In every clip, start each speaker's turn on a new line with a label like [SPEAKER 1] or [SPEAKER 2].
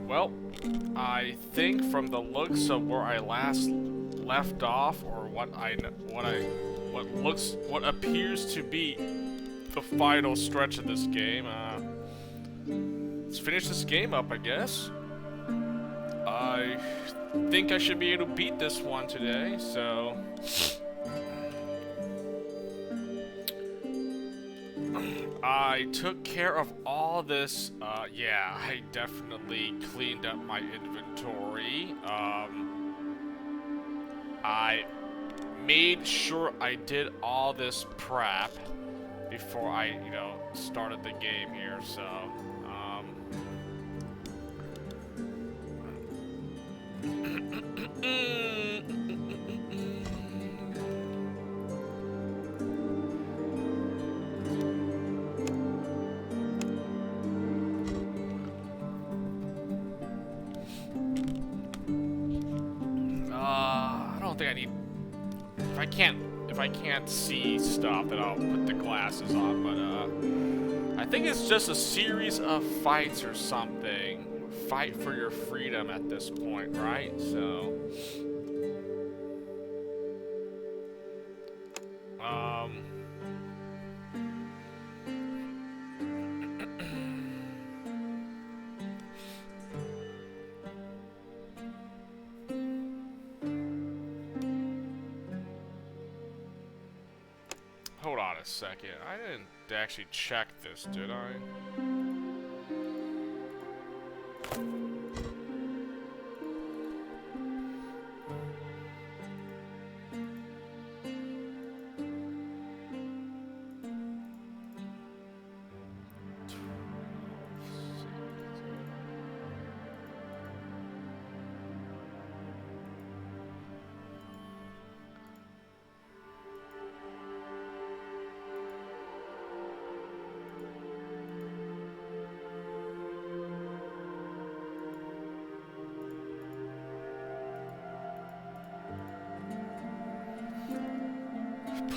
[SPEAKER 1] Well, I think from the looks of where I last left off, or what appears to be the final stretch of this game, let's finish this game up, I guess. I think I should be able to beat this one today, so I took care of all this. Yeah, I definitely cleaned up my inventory. I made sure I did all this prep before I, started the game here, so, I don't think I need. If I can't see stuff, then I'll put the glasses on. But I think it's just a series of fights or something. Fight for your freedom at this point, right? So, hold on a second. I didn't actually check this, did I?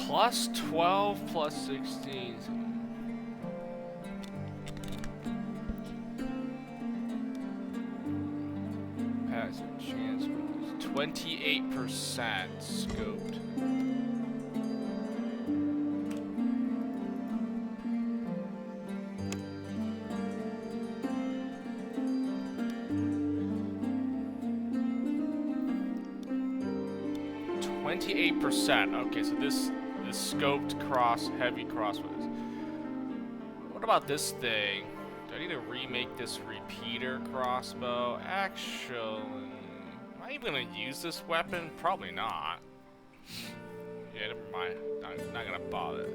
[SPEAKER 1] Plus 12, plus 16. Passive chance. 28% scoped. Okay, so this scoped heavy crossbows. What about this thing? Do I need to remake this repeater crossbow? Actually, am I even gonna use this weapon? Probably not. Yeah, never mind. Not gonna bother.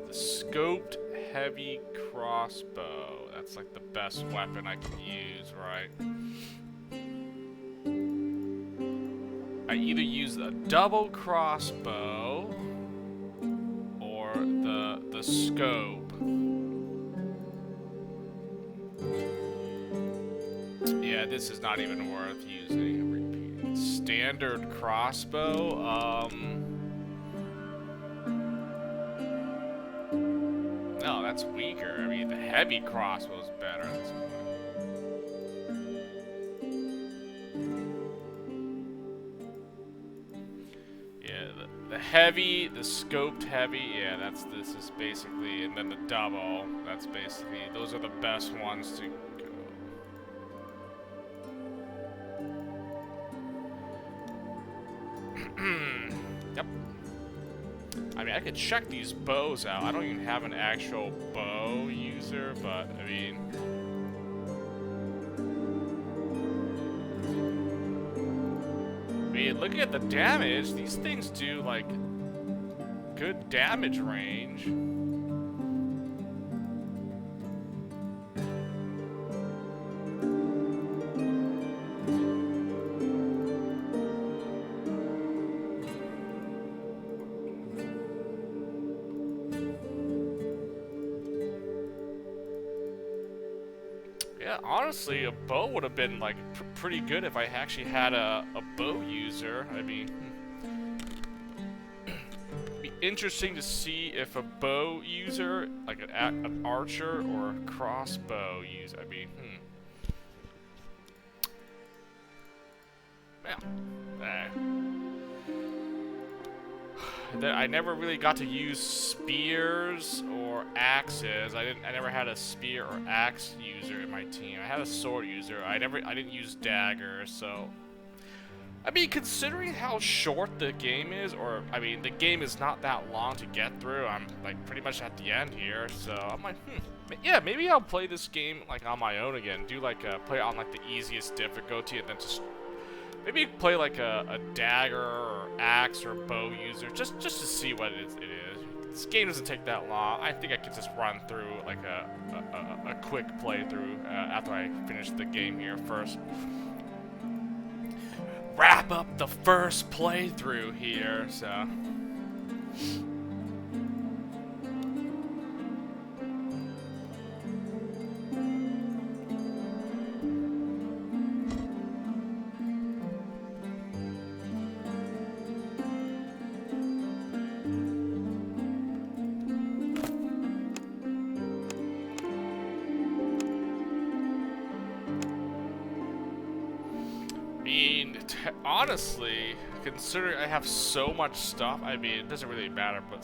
[SPEAKER 1] The scoped heavy crossbow. That's like the best weapon I can use, right? I either use a double crossbow or the scope. Yeah, this is not even worth using. Repeat. Standard crossbow. No, that's weaker. I mean, the heavy crossbow is better. The scoped heavy, yeah, this is basically, and then the double, that's basically, those are the best ones to go. Yep. I mean, I could check these bows out. I don't even have an actual bow user, but, I mean... looking at the damage, these things do, like, good damage range. Yeah, honestly, a bow would have been, like, pretty good if I actually had a bow user. I mean, it'd be interesting to see if a bow user, like an archer or a crossbow user, I mean, Yeah. I never really got to use spears or axes. I never had a spear or axe user in my team. I had a sword user. I didn't use daggers, so I mean, considering how short the game is, or I mean, the game is not that long to get through. I'm like pretty much at the end here, so I'm like, yeah, maybe I'll play this game like on my own again. Do like play it on like the easiest difficulty, and then just maybe play like a dagger or axe or bow user, just to see what it is. This game doesn't take that long. I think I could just run through like a quick playthrough after I finish the game here first. Wrap up the first playthrough here, so. Honestly, considering I have so much stuff, I mean, it doesn't really matter, but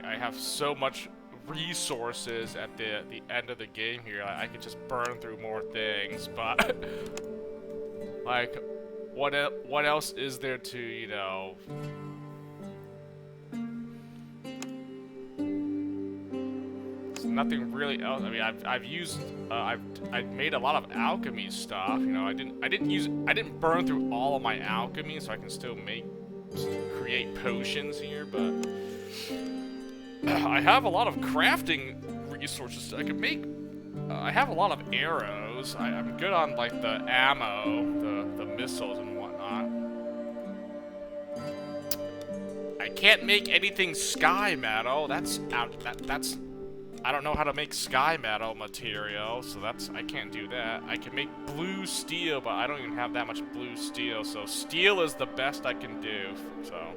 [SPEAKER 1] I have so much resources at the end of the game here, I could just burn through more things, but like, what else is there to, you know, nothing really else. I mean, I've made a lot of alchemy stuff. You know, I didn't burn through all of my alchemy, so I can still create potions here. But I have a lot of crafting resources. I can make. I have a lot of arrows. I'm good on like the ammo, the missiles and whatnot. I can't make anything sky metal. That's I don't know how to make sky metal material, so I can't do that. I can make blue steel, but I don't even have that much blue steel, so steel is the best I can do, so.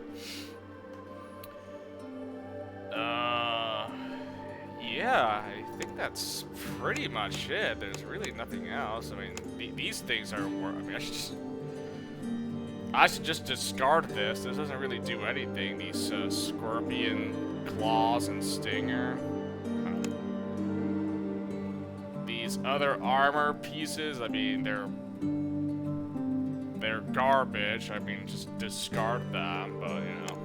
[SPEAKER 1] Yeah, I think that's pretty much it. There's really nothing else. I mean, these things are, I mean, I should just discard this. This doesn't really do anything. These scorpion claws and stinger. These other armor pieces, I mean, they're garbage. I mean, just discard them, but you know.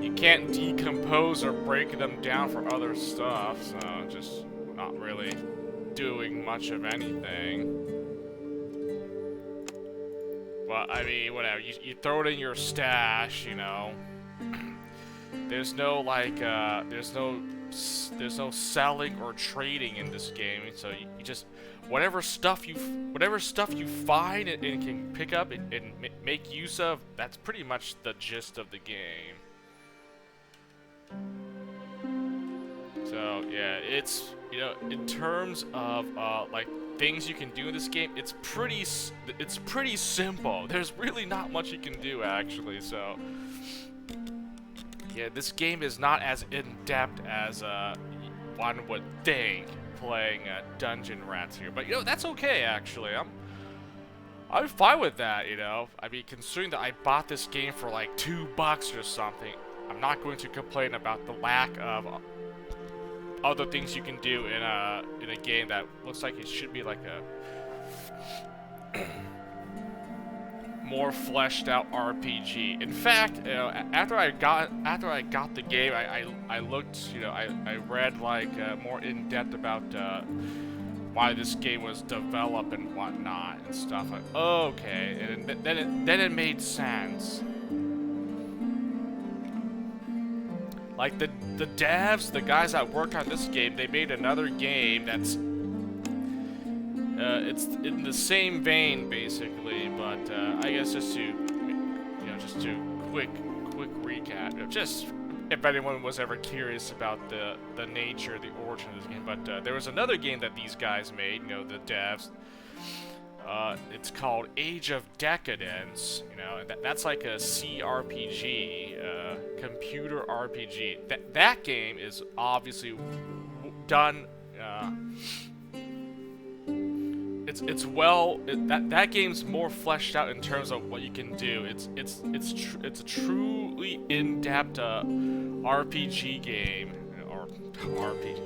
[SPEAKER 1] You can't decompose or break them down for other stuff, so just not really doing much of anything. But I mean, whatever. You throw it in your stash, you know. There's no like, there's no selling or trading in this game, so you just whatever stuff you find and can pick up and make use of. That's pretty much the gist of the game. So yeah, it's, you know, in terms of like things you can do in this game, it's pretty simple. There's really not much you can do actually. So yeah, this game is not as in-depth as one would think playing Dungeon Rats here, but you know, that's okay actually. I'm fine with that, you know. I mean, considering that I bought this game for like $2 or something, I'm not going to complain about the lack of other things you can do in a game that looks like it should be like a more fleshed out RPG. In fact, you know, after I got the game, I looked, you know, I read like more in depth about why this game was developed and whatnot and stuff. Like, okay, and then it made sense. Like the devs, the guys that worked on this game, they made another game that's it's in the same vein basically, but I guess just to quick recap, you know, just if anyone was ever curious about the nature, the origin of this game. But there was another game that these guys made, you know, the devs. It's called Age of Decadence, you know, that's like a CRPG, computer RPG. That game is that game's more fleshed out in terms of what you can do. It's a truly in-depth RPG game, or RPG.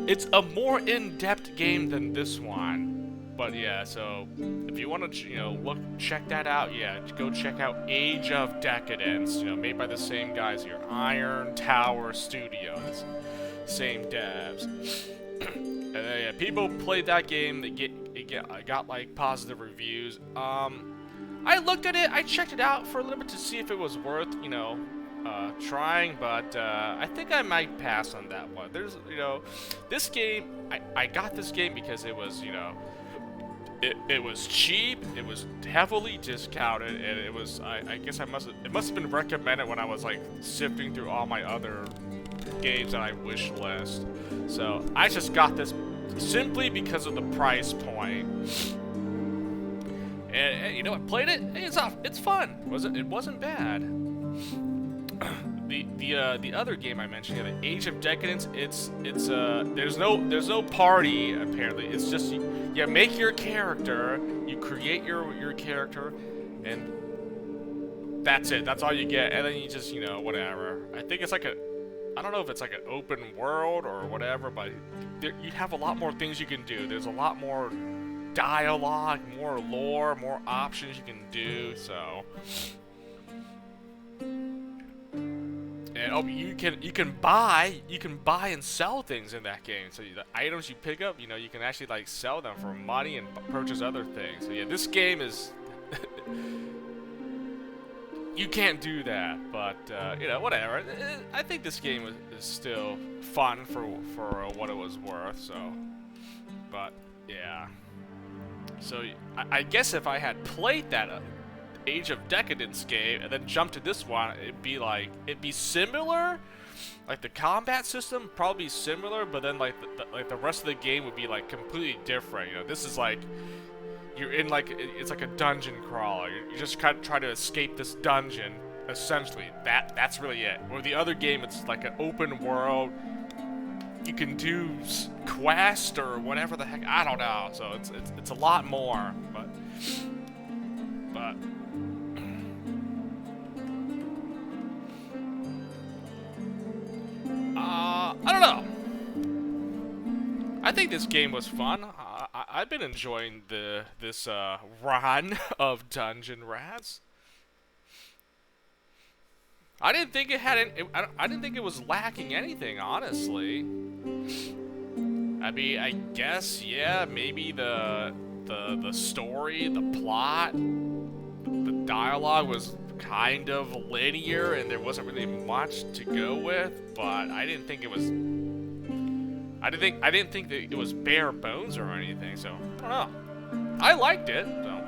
[SPEAKER 1] It's a more in-depth game than this one. But yeah, so if you want to check that out, yeah, go check out Age of Decadence, made by the same guys here, Iron Tower Studios, same devs. And yeah, people played that game. I got like positive reviews. I looked at it. I checked it out for a little bit to see if it was worth, trying. But I think I might pass on that one. There's, this game. I got this game because it was, it was cheap. It was heavily discounted, and it was. I guess it must have been recommended when I was like sifting through all my other games that I wish list. So I just got this simply because of the price point. And I played it. Hey, it's fun. It wasn't bad. The other game I mentioned, the Age of Decadence. There's no party apparently. It's just you make your character, you create your character, and that's it. That's all you get. And then you just whatever. I think it's like I don't know if it's like an open world or whatever, but you have a lot more things you can do. There's a lot more dialogue, more lore, more options you can do. So, and you can buy and sell things in that game. So the items you pick up, you can actually like sell them for money and purchase other things. So yeah, this game is. You can't do that, but whatever. I think this game is still fun for what it was worth. So, but yeah. So I guess if I had played that Age of Decadence game and then jumped to this one, it'd be similar. Like the combat system probably similar, but then like the rest of the game would be like completely different. This is like. You're in it's like a dungeon crawler. You just kind of try to escape this dungeon, essentially. That's really it. Or the other game, it's like an open world. You can do quest or whatever the heck. I don't know. So it's a lot more, but I don't know. I think this game was fun. I've been enjoying this run of Dungeon Rats. I didn't think it had I didn't think it was lacking anything, honestly. I mean, I guess yeah, maybe the story, the plot, the dialogue was kind of linear and there wasn't really much to go with, but I didn't think it was. I didn't think that it was bare bones or anything, so I don't know. I liked it, so.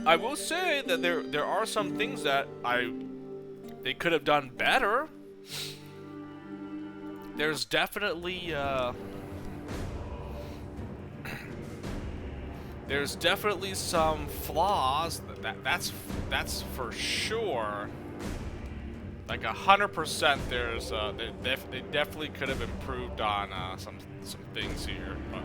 [SPEAKER 1] I will say that there are some things that they could have done better. There's definitely some flaws. That's for sure. Like 100%, there's they definitely could have improved on some things here, but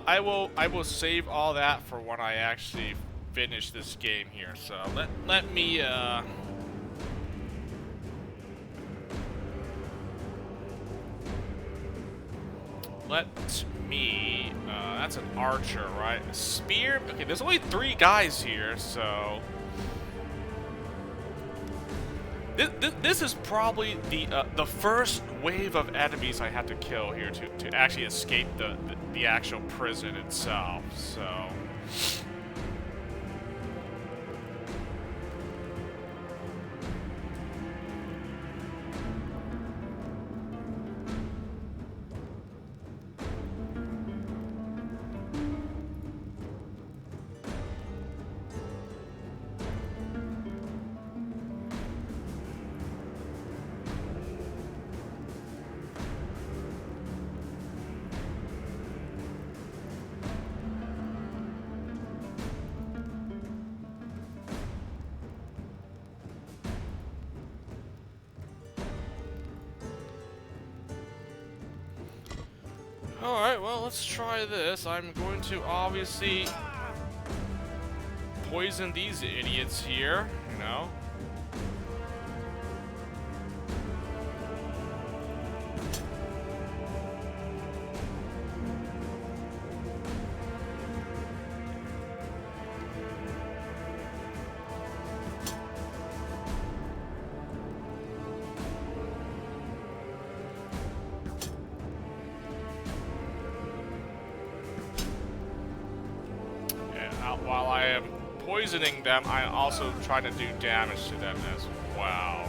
[SPEAKER 1] I will save all that for when I actually finish this game here. So let me that's an archer, right? A spear? Okay, there's only 3 guys here, so... This is probably the first wave of enemies I had to kill here to actually escape the actual prison itself, so... Alright, well, let's try this. I'm going to obviously poison these idiots here, you know? While I am poisoning them, I also try to do damage to them as well.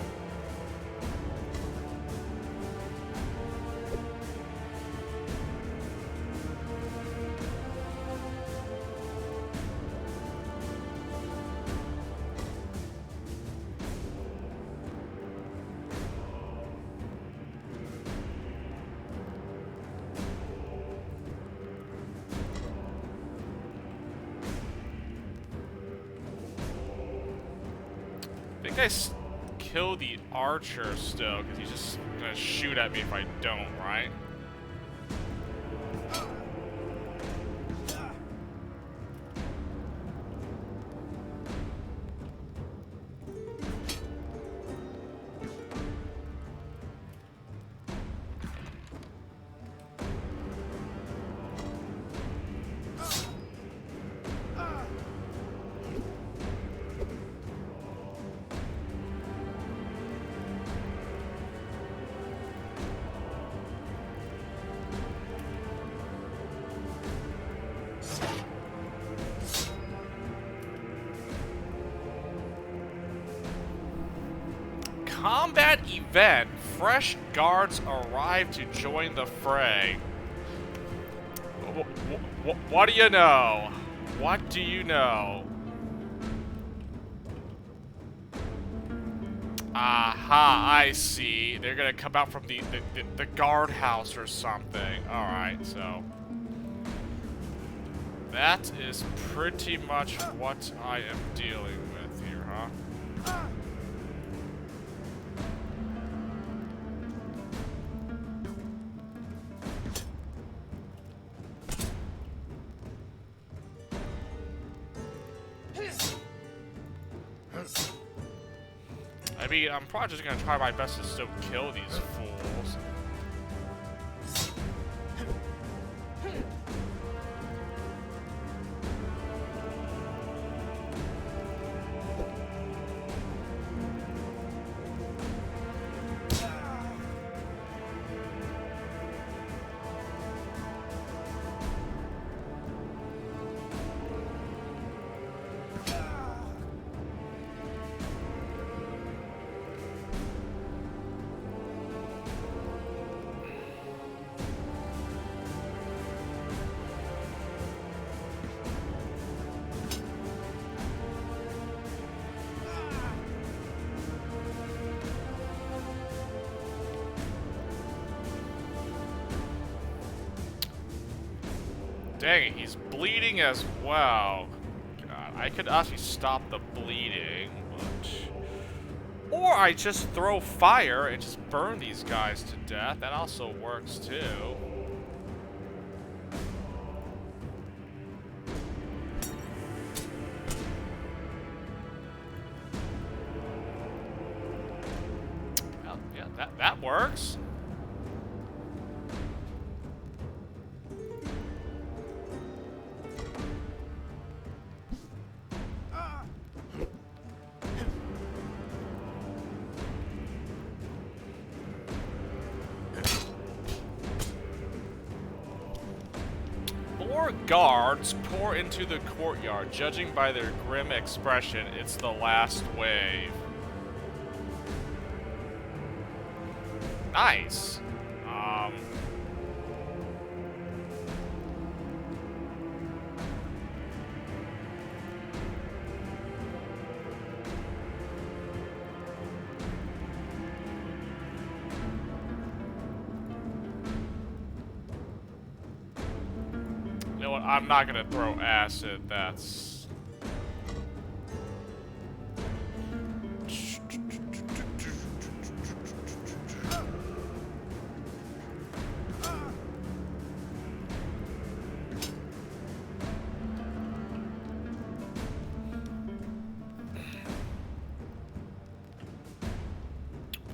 [SPEAKER 1] I think I kill the archer still, because he's just gonna shoot at me if I don't, right? Combat event. Fresh guards arrive to join the fray. What do you know? What do you know? Aha, I see. They're gonna come out from the guardhouse or something. Alright, so... that is pretty much what I am dealing with here, huh? I mean, I'm probably just gonna try my best to still kill these fools. Dang it, he's bleeding as well. God, I could actually stop the bleeding, but... or I just throw fire and just burn these guys to death. That also works too. Well, yeah, that works. More guards pour into the courtyard. Judging by their grim expression, it's the last wave. Nice. You know what? I'm not gonna throw acid. That's...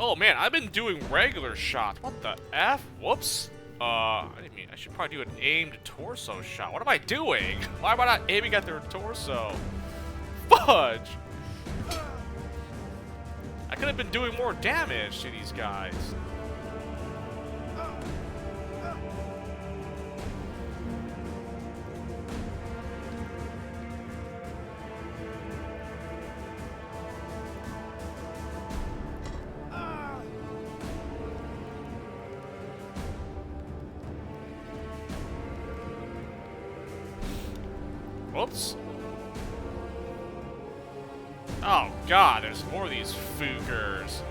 [SPEAKER 1] Oh man, I've been doing regular shots. What the F? Whoops. I didn't mean, I should probably do an aimed torso shot. What am I doing? Why am I not aiming at their torso? Fudge! I could have been doing more damage to these guys. Whoops. Oh god, there's more of these Fookers.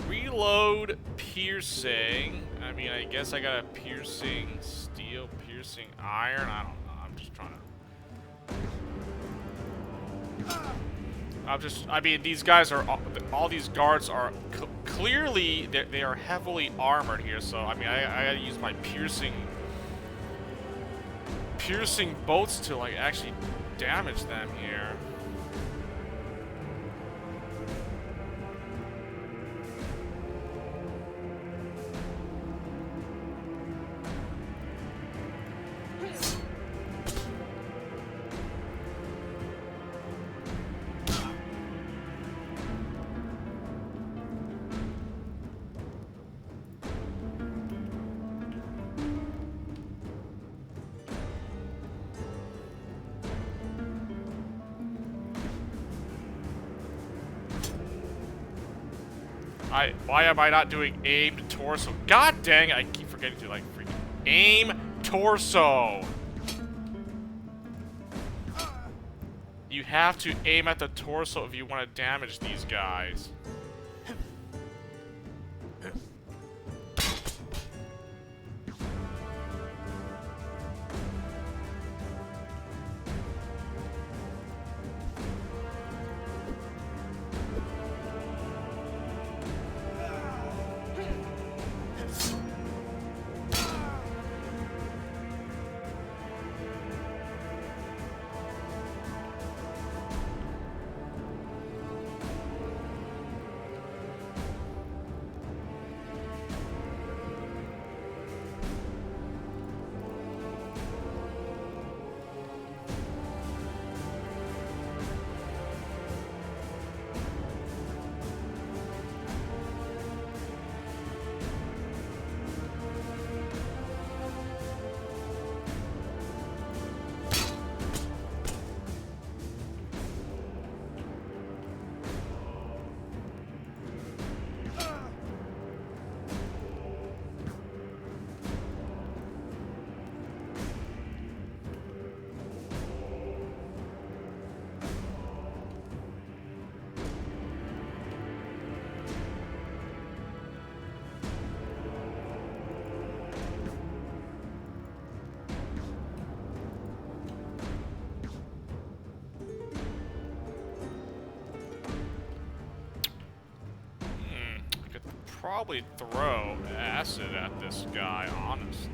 [SPEAKER 1] Reload piercing. I mean, I guess I got a piercing steel, piercing iron. I don't know. I'm just trying to. I mean, these guys are. All these guards are clearly. They are heavily armored here. So, I mean, I gotta use my piercing bolts to, like, actually damage them here. Why am I not doing aimed torso? God dang it, I keep forgetting to, like, freaking aim torso. You have to aim at the torso if you want to damage these guys. Probably throw acid at this guy, honestly.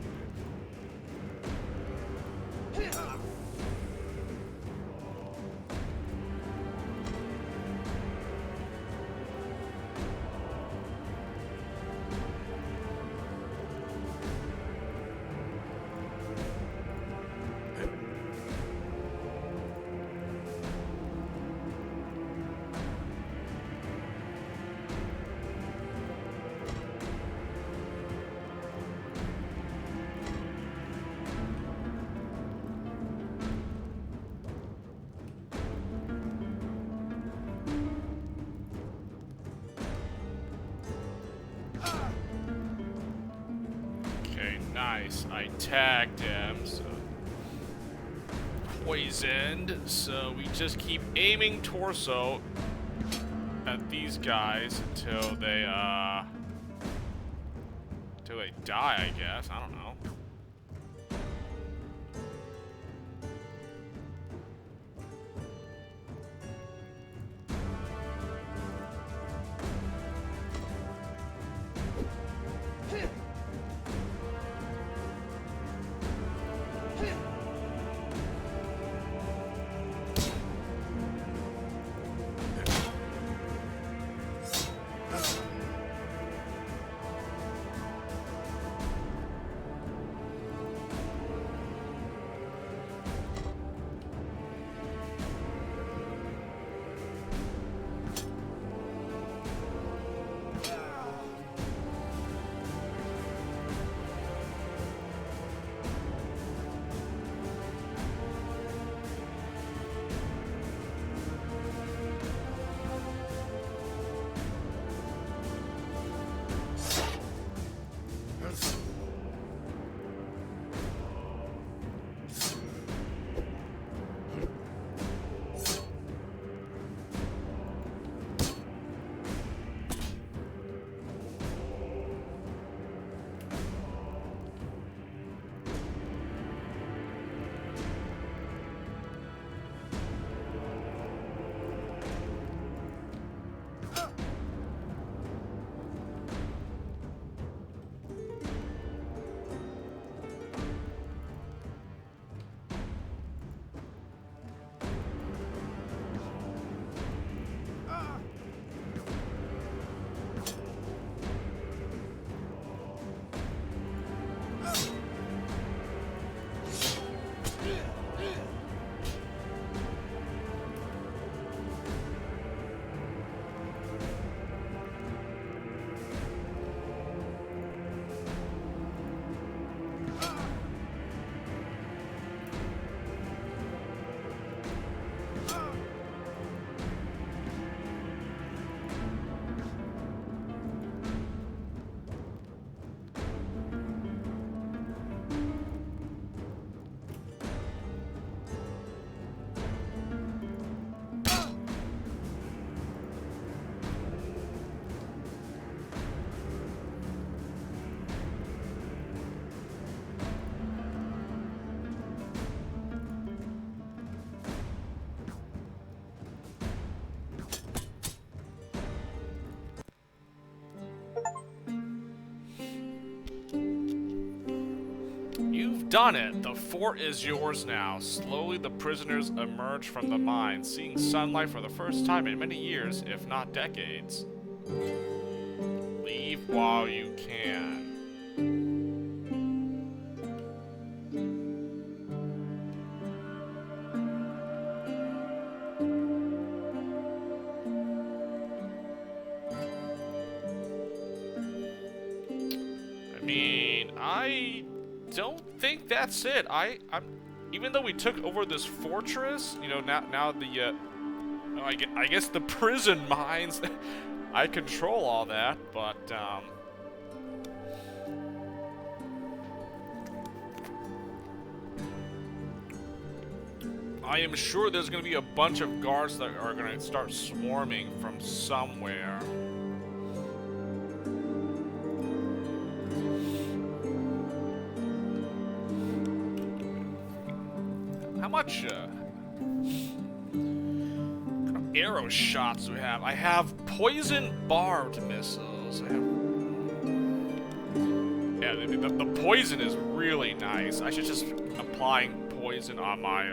[SPEAKER 1] Nice. I tagged him, so poisoned. So we just keep aiming torso at these guys until they die, I guess. I don't know. Done it! The fort is yours now. Slowly the prisoners emerge from the mine, seeing sunlight for the first time in many years, if not decades. Leave while you can. I mean, I don't think that's it. I'm even though we took over this fortress, you know, now the I guess the prison mines, I control all that, but I am sure there's gonna be a bunch of guards that are gonna start swarming from somewhere. How much kind of arrow shots do we have? I have poison barbed missiles. I have, yeah, the poison is really nice. I should just applying poison on my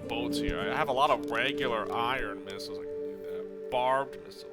[SPEAKER 1] boats here. I have a lot of regular iron missiles. I can do that. Barbed missile.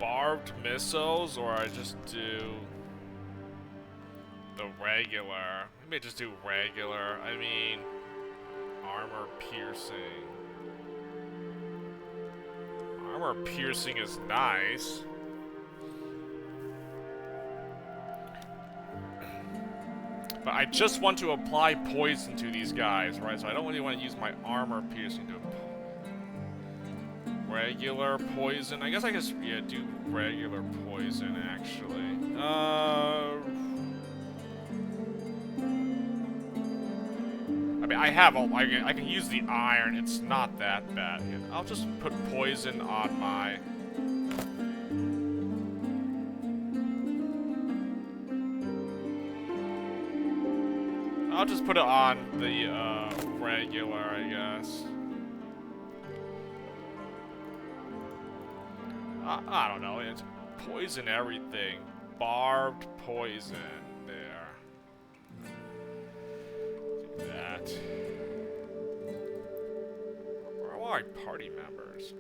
[SPEAKER 1] barbed missiles, or I just do the regular. Maybe I just do regular. I mean, armor piercing. Armor piercing is nice. But I just want to apply poison to these guys, right? So I don't really want to use my armor piercing to regular poison. I guess I just, yeah, do regular poison, actually. I mean, I have all, I can use the iron. It's not that bad. Yeah, I'll just put poison on my... I'll just put it on the, regular, I guess. I don't know, it's poison everything. Barbed poison, there. Do that. Where are all my party members?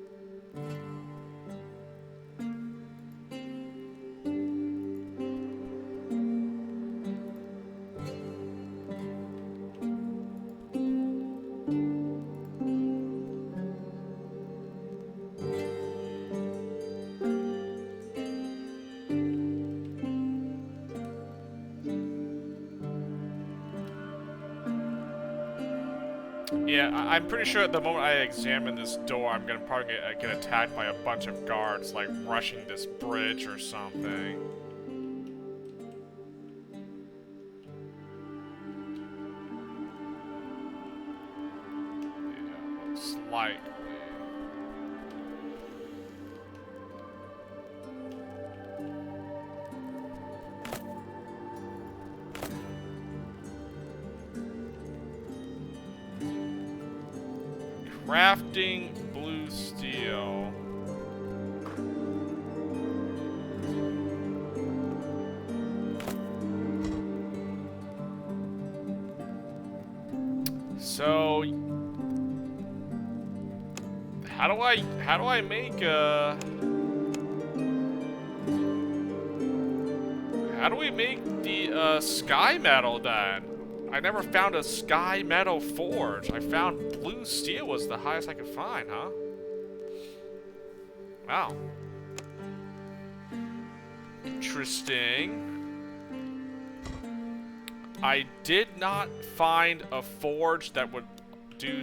[SPEAKER 1] Yeah, I'm pretty sure at the moment I examine this door, I'm gonna probably get attacked by a bunch of guards, like rushing this bridge or something. Yeah, looks like. Crafting blue steel. So how do I make how do we make the sky metal then? I never found a sky metal forge. I found blue steel was the highest I could find, huh? Wow. Interesting. I did not find a forge that would do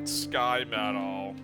[SPEAKER 1] sky metal.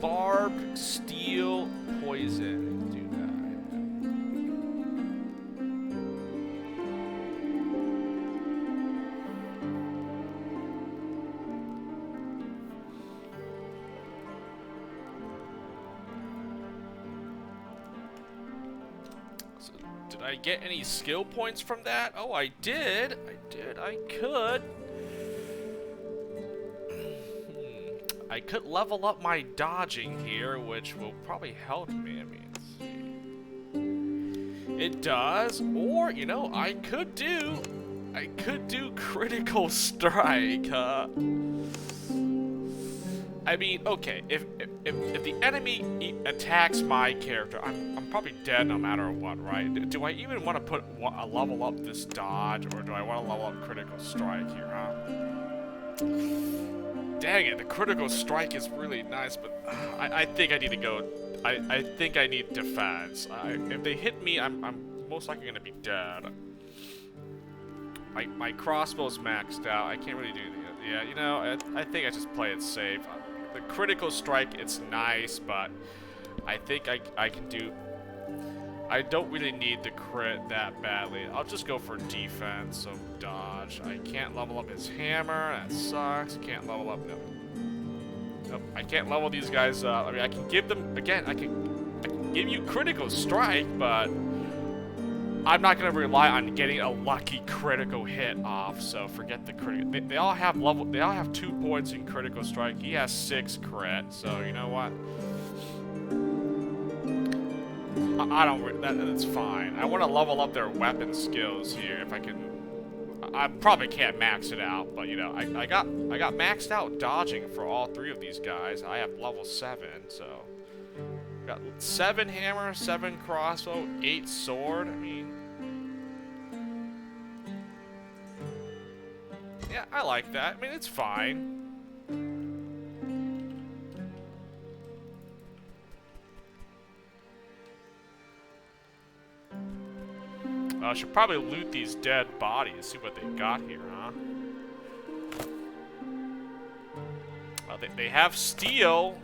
[SPEAKER 1] Barbed steel poison. Do that. So, did I get any skill points from that? Oh, I did. I could. I could level up my dodging here, which will probably help me. I mean, let's see. It does, or you know, I could do critical strike. I mean, okay, if the enemy attacks my character, I'm probably dead no matter what, right? Do I even want to put a level up this dodge, or do I want to level up critical strike here, huh? Dang it, the critical strike is really nice, but I think I need to go. I think I need defense. If they hit me, I'm most likely gonna be dead. My crossbow's maxed out. I can't really do that. Yeah, you know, I think I just play it safe. The critical strike, it's nice, but I think I can do. I don't really need the crit that badly. I'll just go for defense, so dodge. I can't level up his hammer. That sucks. Can't level up. No. Nope. I can't level these guys up. I mean, I can give them again. I can give you critical strike, but I'm not gonna rely on getting a lucky critical hit off. So forget the critical. They all have level. They all have 2 points in critical strike. He has 6 crit. So you know what? I don't. That's fine. I want to level up their weapon skills here if I can. I probably can't max it out, but you know, I got maxed out dodging for all 3 of these guys. I have level 7, so got 7 hammer, 7 crossbow, 8 sword. I mean, yeah, I like that. I mean, it's fine. I should probably loot these dead bodies, see what they got here, huh? Well, they have steel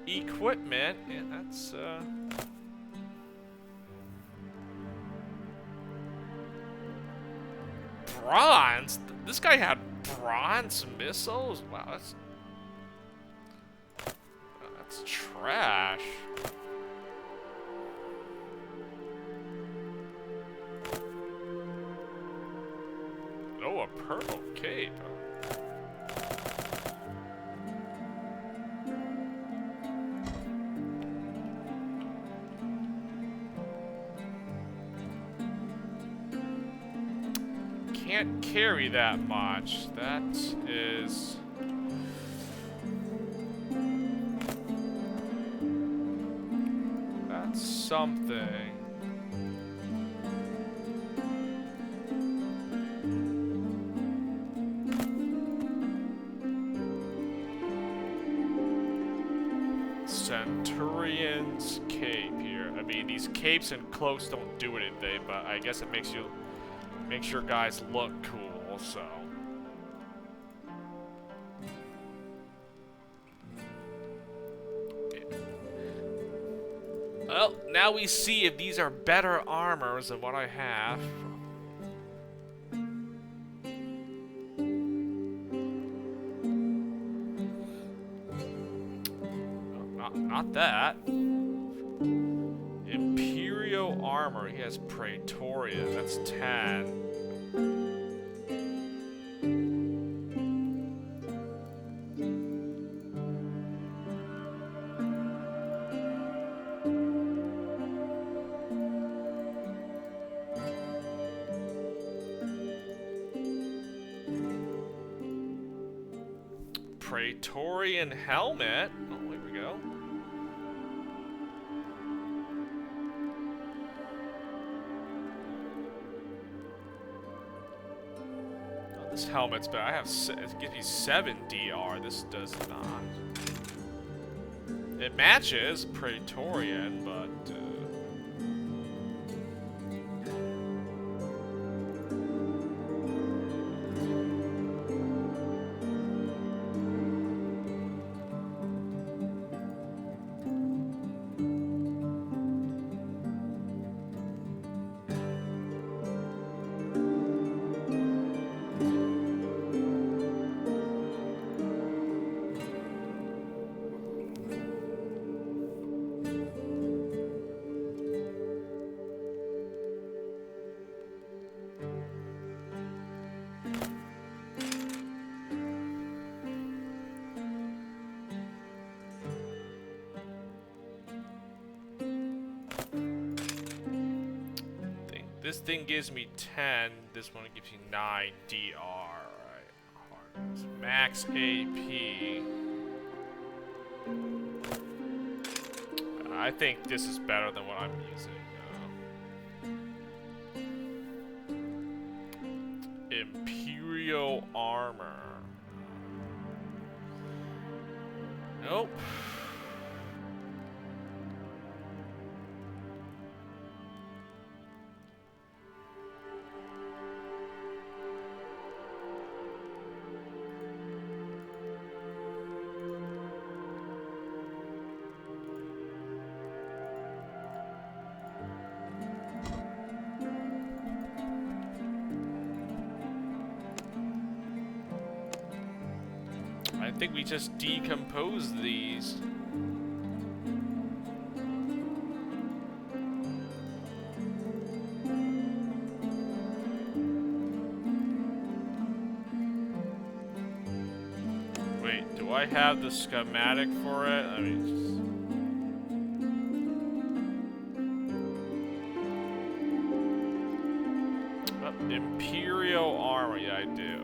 [SPEAKER 1] equipment, and that's, bronze? This guy had bronze missiles? Wow, that's trash. Oh, a purple cape. Can't carry that much. That is... That's something. Centurion's cape here. I mean, these capes and cloaks don't do anything, but I guess it makes your guys look cool, so. Well, now we see if these are better armors than what I have. Not that. Imperial armor. He has Praetorian. That's 10. Praetorian helmet. Oh, here we go. This helmet's better. I have it gives me 7 DR. This does not. It matches Praetorian, but this thing gives me 10. This one gives me 9 DR. Alright. Max AP. I think this is better than what I'm using. Imperial armor. Nope. I think we just decompose these. Wait, do I have the schematic for it? I mean, Imperial armor. Yeah, I do.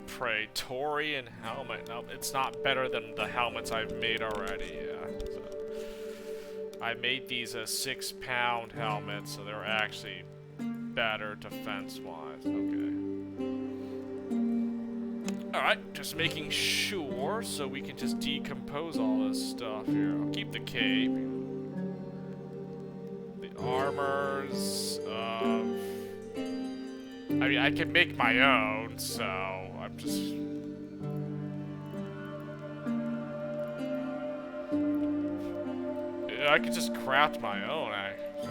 [SPEAKER 1] Praetorian helmet. Nope, it's not better than the helmets I've made already, yeah. So, I made these 6-pound helmets, so they're actually better defense-wise. Okay. Alright, just making sure so we can just decompose all this stuff here. I'll keep the cape. The armors of... I mean, I can make my own, so I'm just... Yeah, I can just craft my own, so...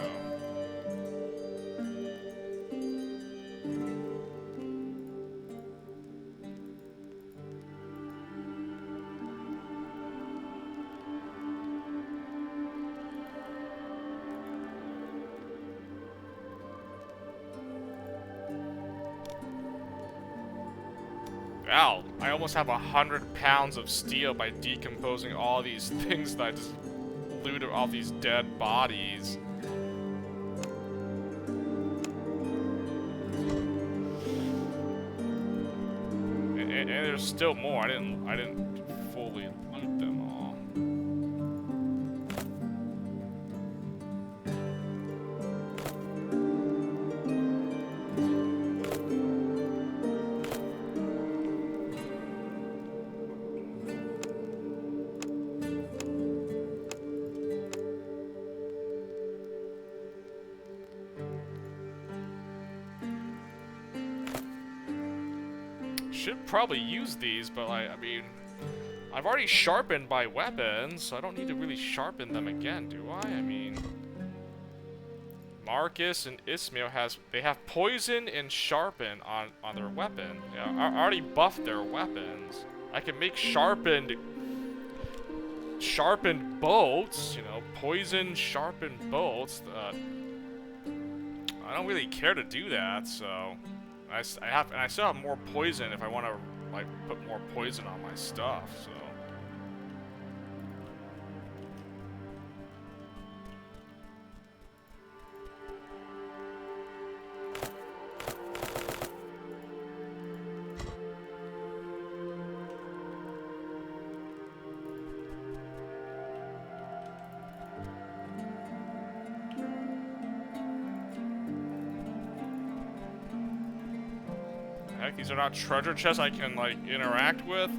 [SPEAKER 1] Ow, I almost have 100 pounds of steel by decomposing all these things that I just looted all these dead bodies. And there's still more. I didn't fully loot them all. Should probably use these, but I mean, I've already sharpened my weapons, so I don't need to really sharpen them again, do I? I mean, Marcus and Ismail they have poison and sharpen on their weapon. Yeah, I already buffed their weapons. I can make sharpened bolts, you know, poison sharpened bolts. I don't really care to do that, so. I still have more poison if I want to, like, put more poison on my stuff, so. Heck, these are not treasure chests I can, like, interact with?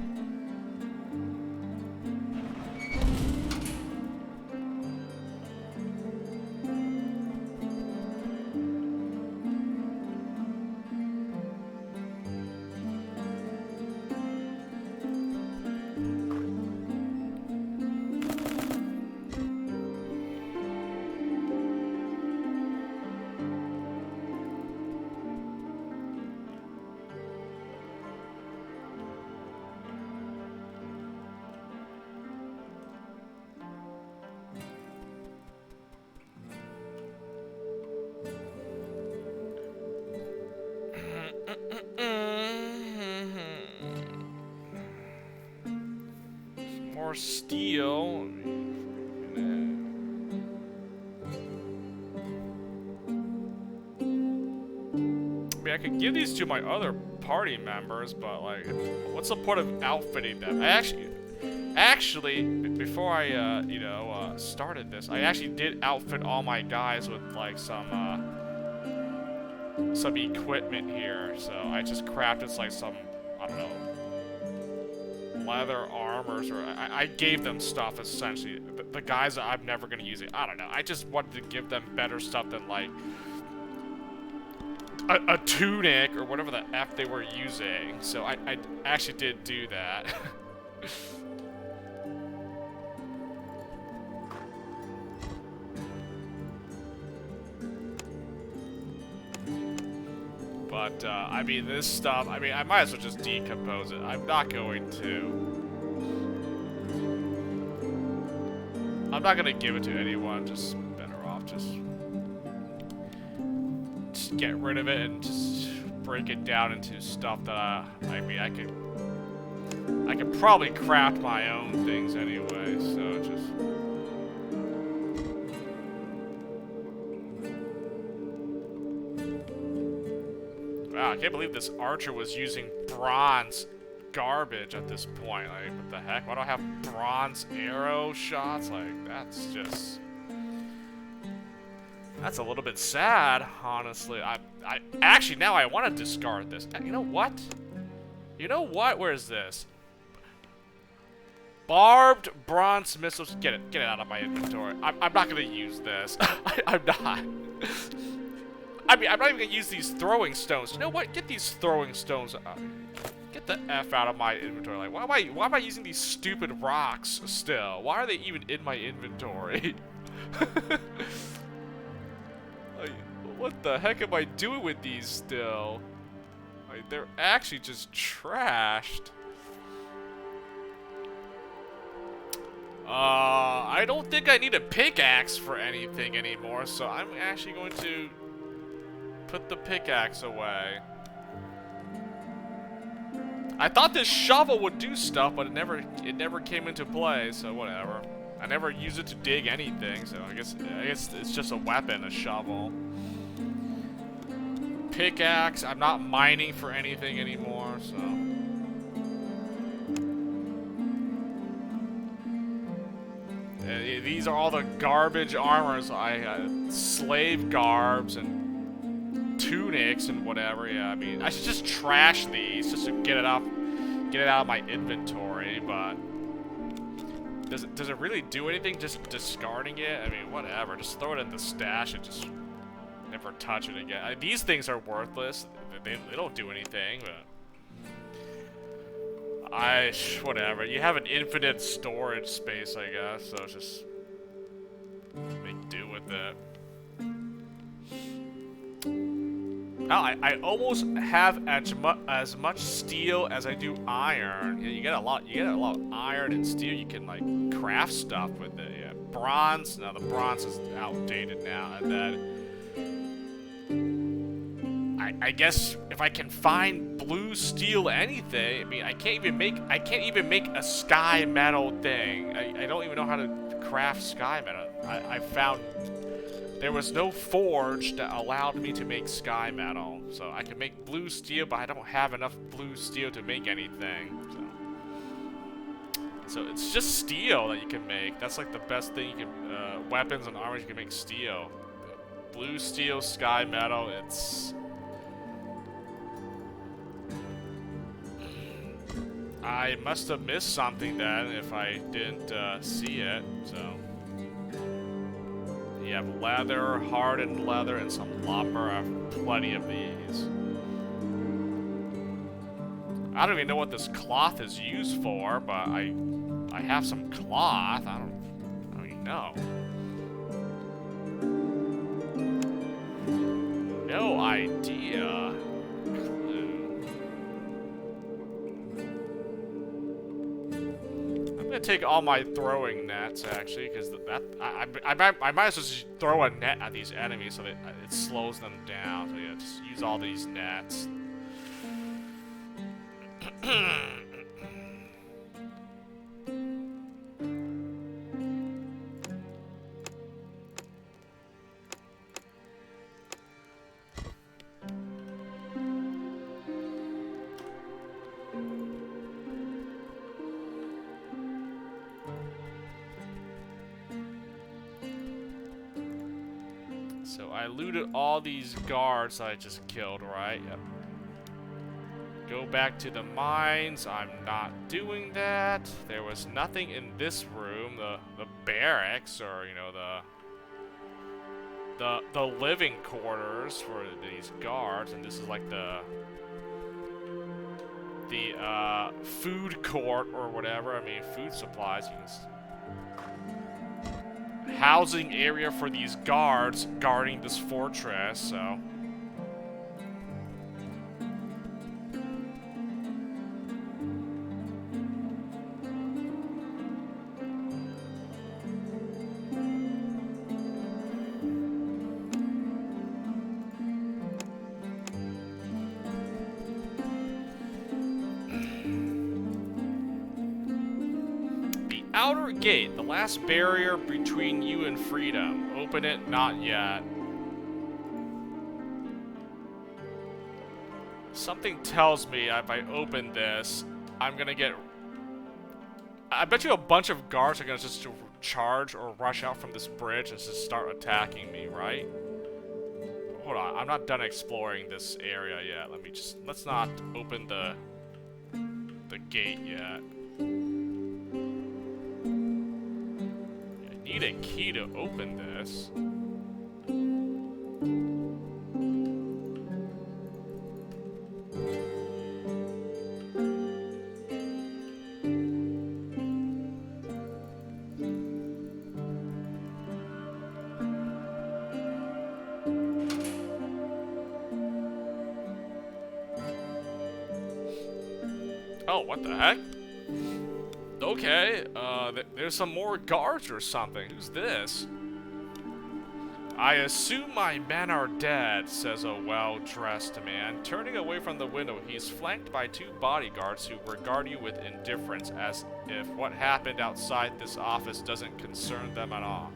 [SPEAKER 1] More steel. I mean, I could give these to my other party members, but like, what's the point of outfitting them? Actually, before I, you know, started this, I actually did outfit all my guys with like some some equipment here. So I just crafted like some, I don't know, leather armors, or I gave them stuff essentially. The guys that I'm never gonna use it. I don't know. I just wanted to give them better stuff than like a tunic or whatever the F they were using. So I actually did do that. But, I mean, this stuff, I mean, I might as well just decompose it. I'm not going to. I'm not gonna give it to anyone, just better off just get rid of it and just break it down into stuff that, I mean, I could probably craft my own things anyway, so just... Wow, I can't believe this archer was using bronze garbage at this point. Like, what the heck? Why do I have bronze arrow shots? Like, that's just... That's a little bit sad, honestly. I actually, now I want to discard this. You know what? You know what? Where is this? Barbed bronze missiles. Get it out of my inventory. I'm not gonna use this. I'm not. I mean, I'm not even gonna use these throwing stones. You know what? Get these throwing stones. Get the F out of my inventory. Like, why am I using these stupid rocks still? Why are they even in my inventory? Like, what the heck am I doing with these still? Like, they're actually just trashed. I don't think I need a pickaxe for anything anymore, so I'm actually going to put the pickaxe away. I thought this shovel would do stuff, but it never came into play, so whatever. I never use it to dig anything, so I guess it's just a weapon, a shovel. Pickaxe, I'm not mining for anything anymore, so. These are all the garbage armors. Slave garbs and tunics and whatever. Yeah, I mean, I should just trash these just to get it out of my inventory, but does it really do anything just discarding it? I mean, whatever. Just throw it in the stash and just never touch it again. These things are worthless. They don't do anything, but whatever. You have an infinite storage space, I guess, so just make do with it. Now, I almost have as much steel as I do iron. You get a lot of iron and steel. You can like craft stuff with it. Yeah, bronze. Now the bronze is outdated now, and then I guess if I can find blue steel anything, I mean, I can't even make a sky metal thing. I don't even know how to craft sky metal. I found there was no forge that allowed me to make sky metal. So I can make blue steel, but I don't have enough blue steel to make anything. So it's just steel that you can make. That's like the best thing you can, weapons and armor, you can make steel. Blue steel, sky metal, it's... I must have missed something then if I didn't see it, so... You have leather, hardened leather, and some lumber. I have plenty of these. I don't even know what this cloth is used for, but I have some cloth. I don't even know. No idea. I'm gonna take all my throwing nets actually, because I might as well just throw a net at these enemies so that it slows them down. So yeah, just use all these nets. So I looted all these guards I just killed, right? Yep. Go back to the mines. I'm not doing that. There was nothing in this room. The barracks, or you know, the living quarters for these guards, and this is like the food court or whatever. I mean, food supplies. Housing area for these guards guarding this fortress. So. Outer gate, the last barrier between you and freedom. Open it, not yet. Something tells me if I open this, I'm gonna get... I bet you a bunch of guards are gonna just charge or rush out from this bridge and just start attacking me, right? Hold on, I'm not done exploring this area yet. Let's not open the gate yet. Need a key to open this. Oh, what the heck? Okay, there's some more guards or something. Who's this? I assume my men are dead, says a well-dressed man. Turning away from the window, he's flanked by two bodyguards who regard you with indifference, as if what happened outside this office doesn't concern them at all.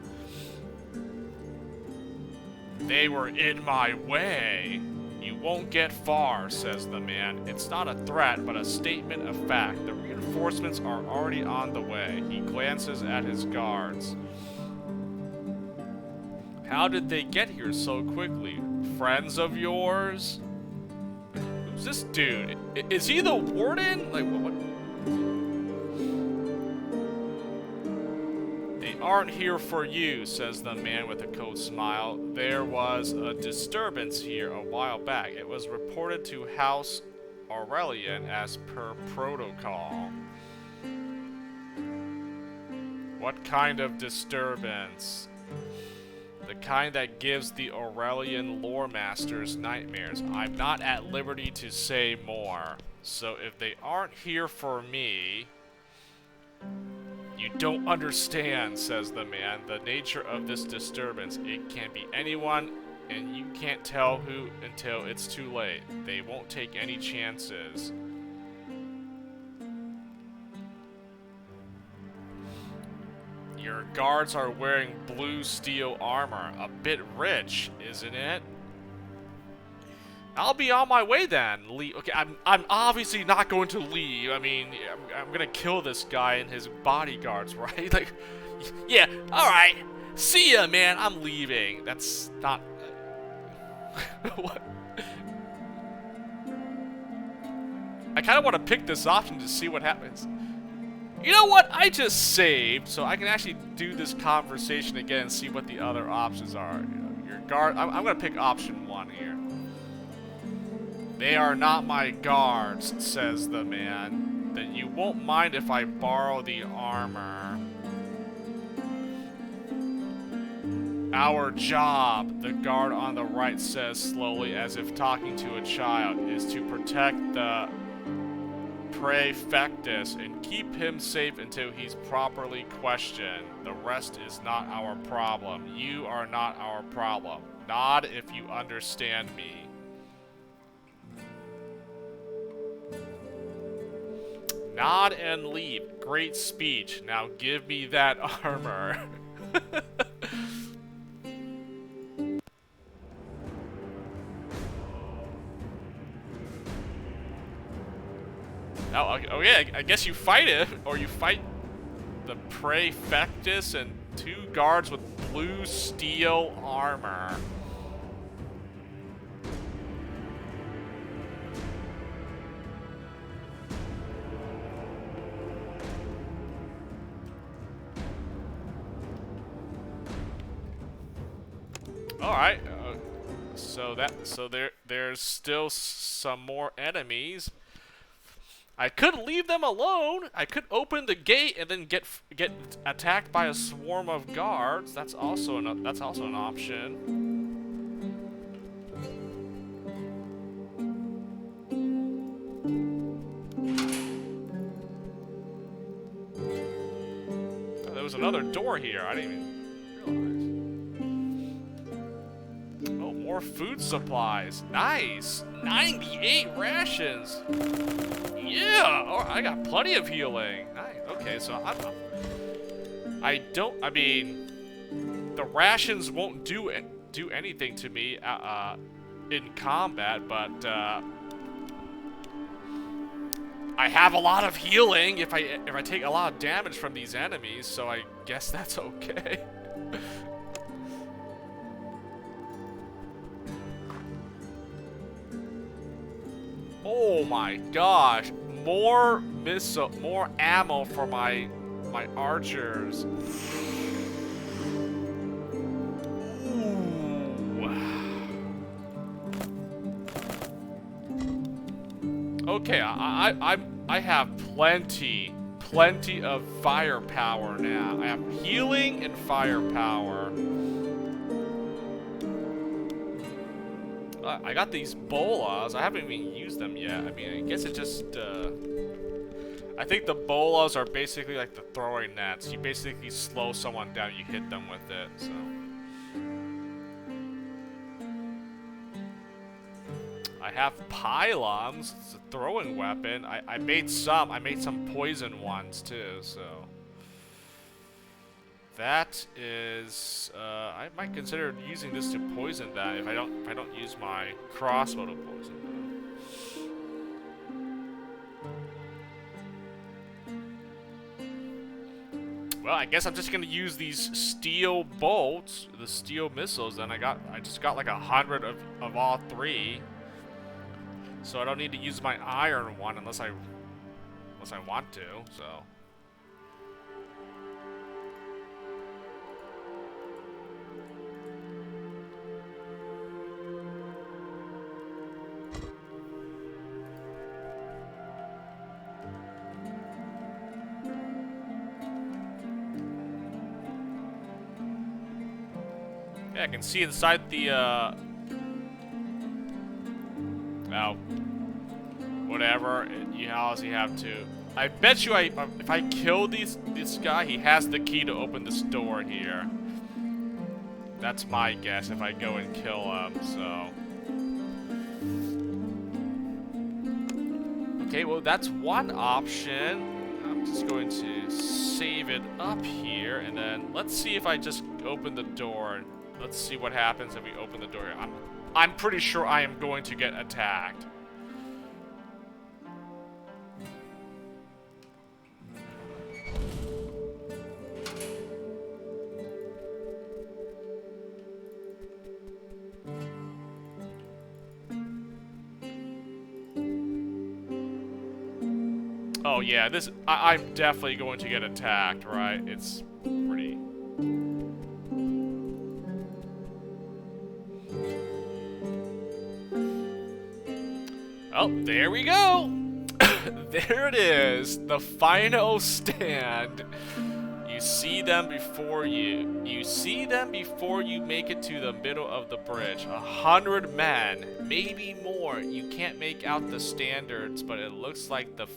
[SPEAKER 1] They were in my way. You won't get far, says the man. It's not a threat, but a statement of fact. The reinforcements are already on the way. He glances at his guards. How did they get here so quickly? Friends of yours? Who's this dude? Is he the warden? Like, what? They aren't here for you, says the man with a cold smile. There was a disturbance here a while back. It was reported to House Aurelian as per protocol. What kind of disturbance? The kind that gives the Aurelian lore masters nightmares. I'm not at liberty to say more. So if they aren't here for me... You don't understand, says the man, the nature of this disturbance. It can be anyone, and you can't tell who until it's too late. They won't take any chances. Your guards are wearing blue steel armor. A bit rich, isn't it? I'll be on my way then. Leave. Okay, I'm obviously not going to leave. I mean, I'm gonna kill this guy and his bodyguards, right? Like, yeah, alright. See ya, man. I'm leaving. That's not... What? I kind of want to pick this option to see what happens. You know what? I just saved, so I can actually do this conversation again and see what the other options are. You know, your guard... I'm gonna pick option 1 here. They are not my guards, says the man. Then you won't mind if I borrow the armor. Our job, the guard on the right says slowly, as if talking to a child, is to protect the Praefectus and keep him safe until he's properly questioned. The rest is not our problem. You are not our problem. Nod if you understand me. Nod and leave. Great speech. Now give me that armor. Oh yeah, I guess you fight it, or you fight the Praefectus and 2 guards with blue steel armor. Alright, so there's still some more enemies. I could leave them alone. I could open the gate and then get attacked by a swarm of guards. That's also an option. Oh, there was another door here. I didn't even realize. Oh, more food supplies. Nice. 98 rations. Yeah. Oh, I got plenty of healing. Nice. Okay, so I mean, the rations won't do anything to me in combat, but I have a lot of healing if I take a lot of damage from these enemies, so I guess that's okay. Oh my gosh, more ammo for my archers. Ooh. Okay, I have plenty of firepower now. I have healing and firepower. I got these bolas. I haven't even used them yet. I mean, I guess it just, I think the bolas are basically like the throwing nets. You basically slow someone down, you hit them with it, so. I have pylons. It's a throwing weapon. I made some poison ones too, so. That is, I might consider using this to poison that if I don't use my crossbow to poison them. Well, I guess I'm just gonna use these steel bolts, the steel missiles, and I just got like 100 of all three. So I don't need to use my iron one unless I want to, so. Yeah, I can see inside the, oh, whatever, you obviously have to. I bet you if I kill this guy, he has the key to open this door here. That's my guess if I go and kill him, so. Okay, well, that's one option. I'm just going to save it up here, and then let's see if I just open the door. Let's see what happens if we open the door. I'm pretty sure I am going to get attacked. Oh yeah, I'm definitely going to get attacked, right? It's pretty. Oh, there we go. There it is, the final stand. You see them before you. You see them before you make it to the middle of the bridge. 100 men, maybe more. You can't make out the standards, but it looks like the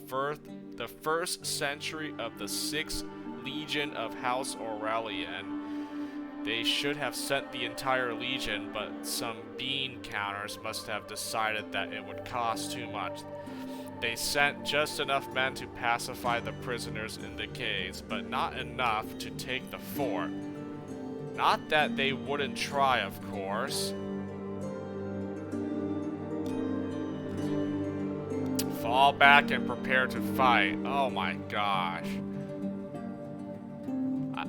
[SPEAKER 1] first century of the 6th Legion of House Aurelian. They should have sent the entire legion, but some bean counters must have decided that it would cost too much. They sent just enough men to pacify the prisoners in the caves, but not enough to take the fort. Not that they wouldn't try, of course. Fall back and prepare to fight. Oh my gosh.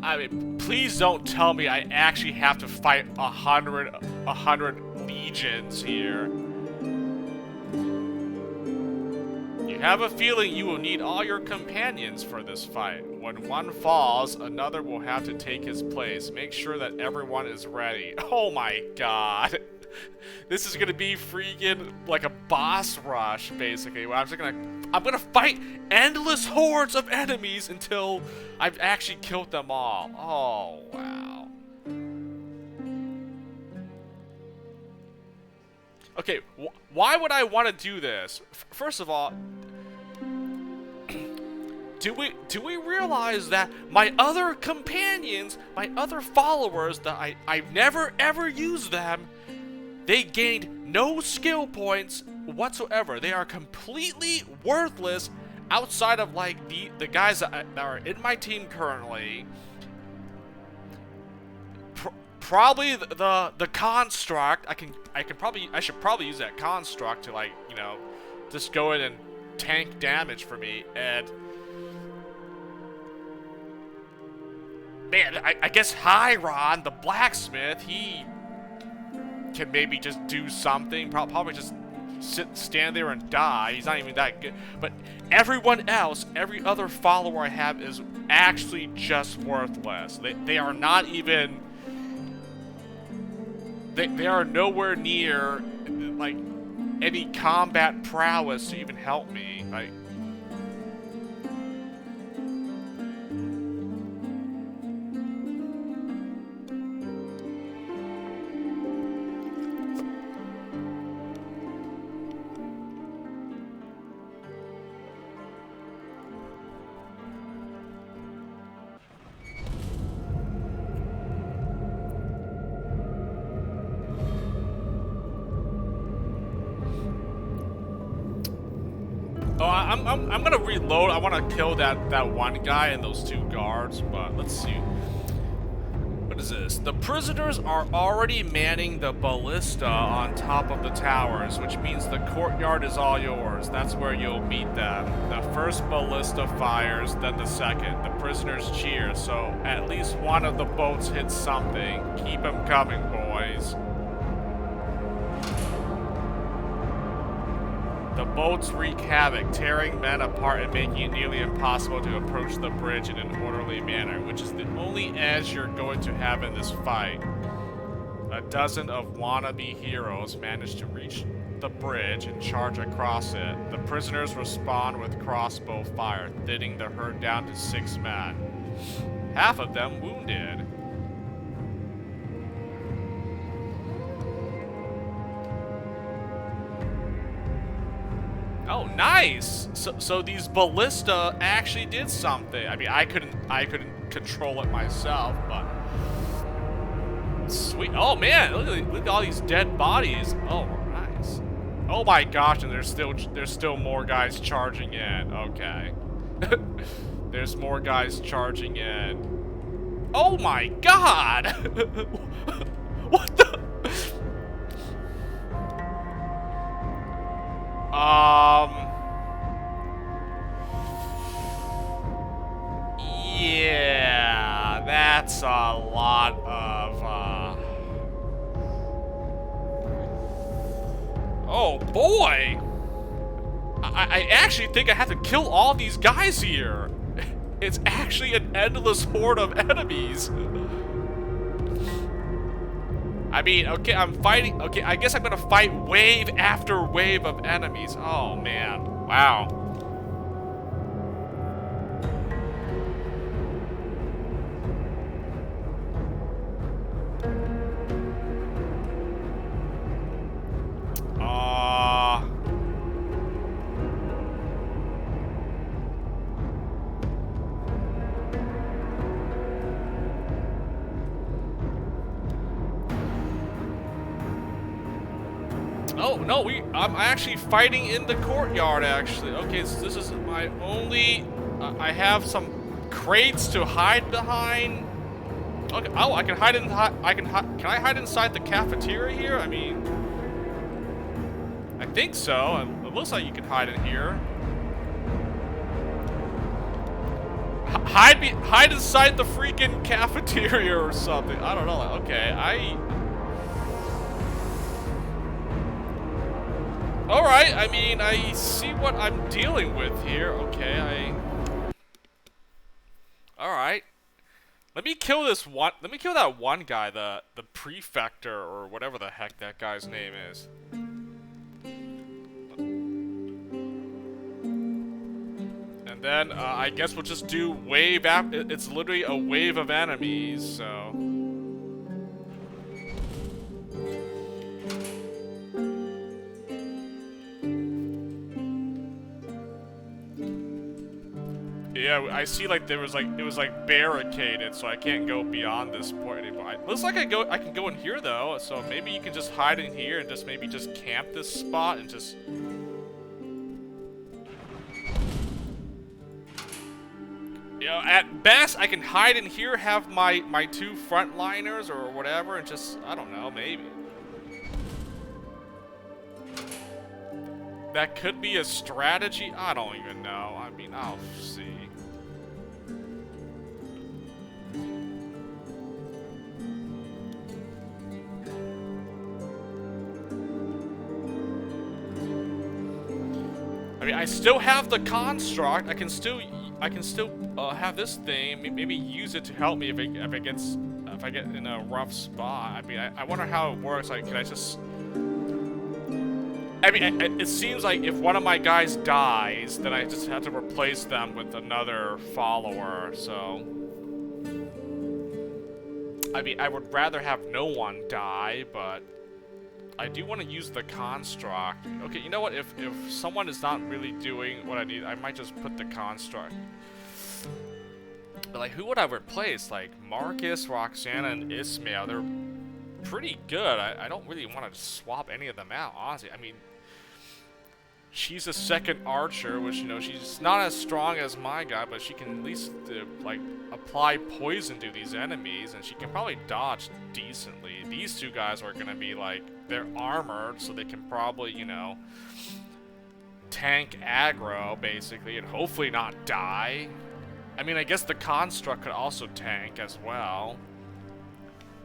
[SPEAKER 1] I mean, please don't tell me I actually have to fight 100 legions here. You Have a feeling you will need all your companions for this fight. When one falls, another will have to take his place. Make sure that everyone is ready. Oh my god. This is gonna be freaking like a boss rush, basically. Where I'm gonna fight endless hordes of enemies until I've actually killed them all. Oh wow. Okay, why would I want to do this? First of all, do we realize that my other companions, my other followers, that I've never ever used them, they gained no skill points whatsoever. They are completely worthless outside of like the guys that are in my team currently. Probably the construct. I should probably use that construct to, like, you know, just go in and tank damage for me. And man, I guess Hiron, the blacksmith, he can maybe just do something. Probably just stand there and die. He's not even that good. But everyone else, every other follower I have is actually just worthless. They are not even. They are nowhere near, like, any combat prowess to even help me. Like, oh, I'm gonna reload. I want to kill that one guy and those two guards, but let's see. What is this? The prisoners are already manning the ballista on top of the towers, which means the courtyard is all yours. That's where you'll meet them. The first ballista fires, then the second. The prisoners cheer, so at least one of the boats hits something. Keep them coming, boys. The boats wreak havoc, tearing men apart and making it nearly impossible to approach the bridge in an orderly manner, which is the only edge you're going to have in this fight. A dozen of wannabe heroes manage to reach the bridge and charge across it. The prisoners respond with crossbow fire, thinning the herd down to 6 men. Half of them wounded. Oh, nice! So these ballista actually did something. I mean, I couldn't control it myself, but sweet. Oh man, look at all these dead bodies. Oh, nice. Oh my gosh, and there's still more guys charging in. Okay. There's more guys charging in. Oh my god! What the? Yeah, that's a lot of, oh boy! I actually think I have to kill all these guys here. It's actually an endless horde of enemies. I mean, okay, I'm fighting. Okay, I guess I'm gonna fight wave after wave of enemies. Oh man, wow. Oh, no, I'm actually fighting in the courtyard, actually. Okay, so this is my only... I have some crates to hide behind. Okay, oh, I can hide in... can I hide inside the cafeteria here? I mean... I think so. It looks like you can hide in here. Hide inside the freaking cafeteria or something. I don't know. Okay, Alright, I mean, I see what I'm dealing with here. Okay, Alright. Let me kill this one. Let me kill that one guy, the prefector, or whatever the heck that guy's name is. And then, I guess we'll just do wave it's literally a wave of enemies, so... Yeah, I see like it was like barricaded, so I can't go beyond this point anymore. Looks like I can go in here though, so maybe you can just hide in here and just maybe just camp this spot and just... You know, at best, I can hide in here, have my two frontliners or whatever, and just, I don't know, maybe. That could be a strategy? I don't even know. I mean, I'll see. I mean, I still have the construct. I can still have this thing. Maybe use it to help me if I get in a rough spot. I mean, I wonder how it works. Like, can I just? I mean, it seems like if one of my guys dies, then I just have to replace them with another follower. So, I mean, I would rather have no one die, but I do want to use the construct. Okay, you know what? If someone is not really doing what I need, I might just put the construct. But like, who would I replace? Like Marcus, Roxana, and Ismail. They're pretty good. I don't really want to swap any of them out, honestly. I mean, she's a second archer, which, you know, she's not as strong as my guy, but she can at least like apply poison to these enemies, and she can probably dodge decently. These two guys are gonna be like, they're armored, so they can probably, you know, tank aggro basically, and hopefully not die. I mean, I guess the construct could also tank as well.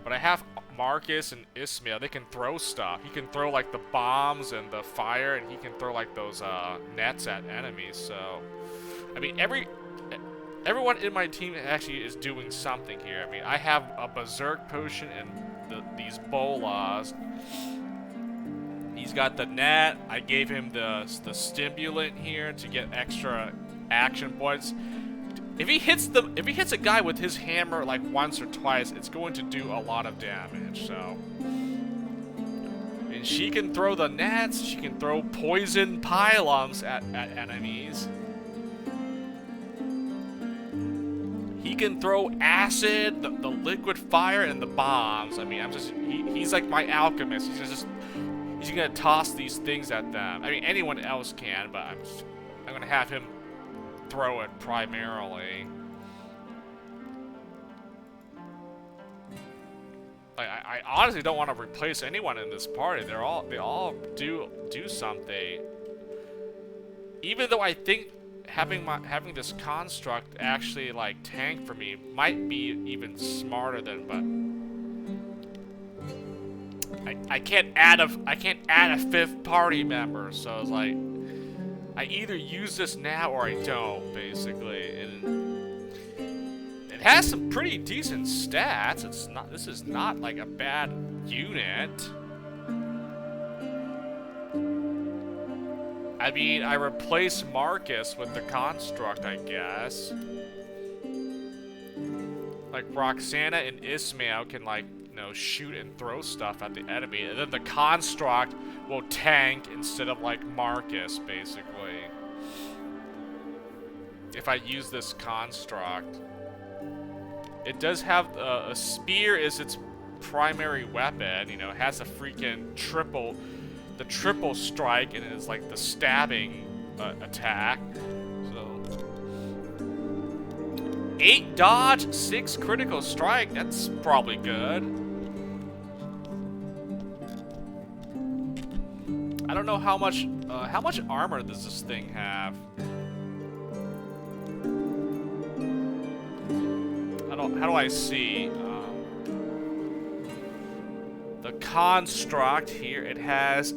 [SPEAKER 1] But I have Marcus and Ismail. They can throw stuff. He can throw like the bombs and the fire, and he can throw like those nets at enemies. So, I mean, everyone in my team actually is doing something here. I mean, I have a berserk potion and these bolas. He's got the net. I gave him the stimulant here to get extra action points. If he hits a guy with his hammer like once or twice, it's going to do a lot of damage. So, and she can throw the nets. She can throw poison pylons at enemies. He can throw acid, the liquid fire, and the bombs. I mean, he's like my alchemist. He's gonna toss these things at them. I mean, anyone else can, but I'm gonna have him throw it primarily. I honestly don't want to replace anyone in this party. They all do something. Even though I think having this construct actually like tank for me might be even smarter than, but I can't add a fifth party member, so it's like I either use this now or I don't, basically. And it has some pretty decent stats. This is not like a bad unit. I mean, I replace Marcus with the construct, I guess. Like Roxana and Ismail can, like, you know, shoot and throw stuff at the enemy, and then the construct will tank instead of like Marcus, basically. If I use this construct, it does have a spear is its primary weapon. You know, it has a freaking triple strike, and it is like the stabbing attack. So 8 dodge, 6 critical strike. That's probably good. I don't know how much armor does this thing have. How do I see? The construct here. It has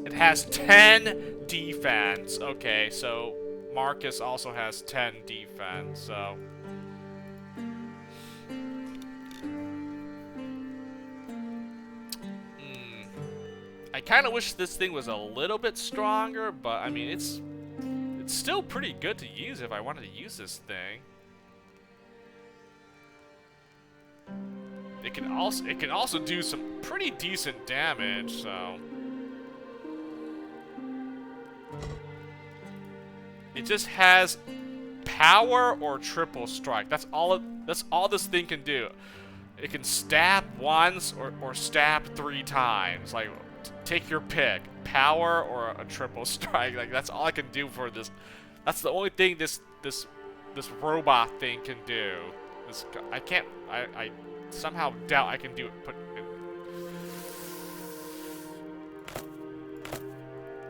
[SPEAKER 1] 10 defense. Okay, so Marcus also has 10 defense, so... I kind of wish this thing was a little bit stronger, but I mean, it's still pretty good to use if I wanted to use this thing. It can also do some pretty decent damage, so it just has power or triple strike. That's all this thing can do. It can stab once or stab 3 times. Like, take your pick. Power or a triple strike. Like, that's all I can do for this. That's the only thing this robot thing can do. I somehow doubt I can do it.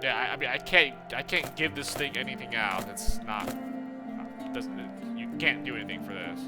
[SPEAKER 1] Yeah, I mean, I can't give this thing anything else. It's not. You can't do anything for this.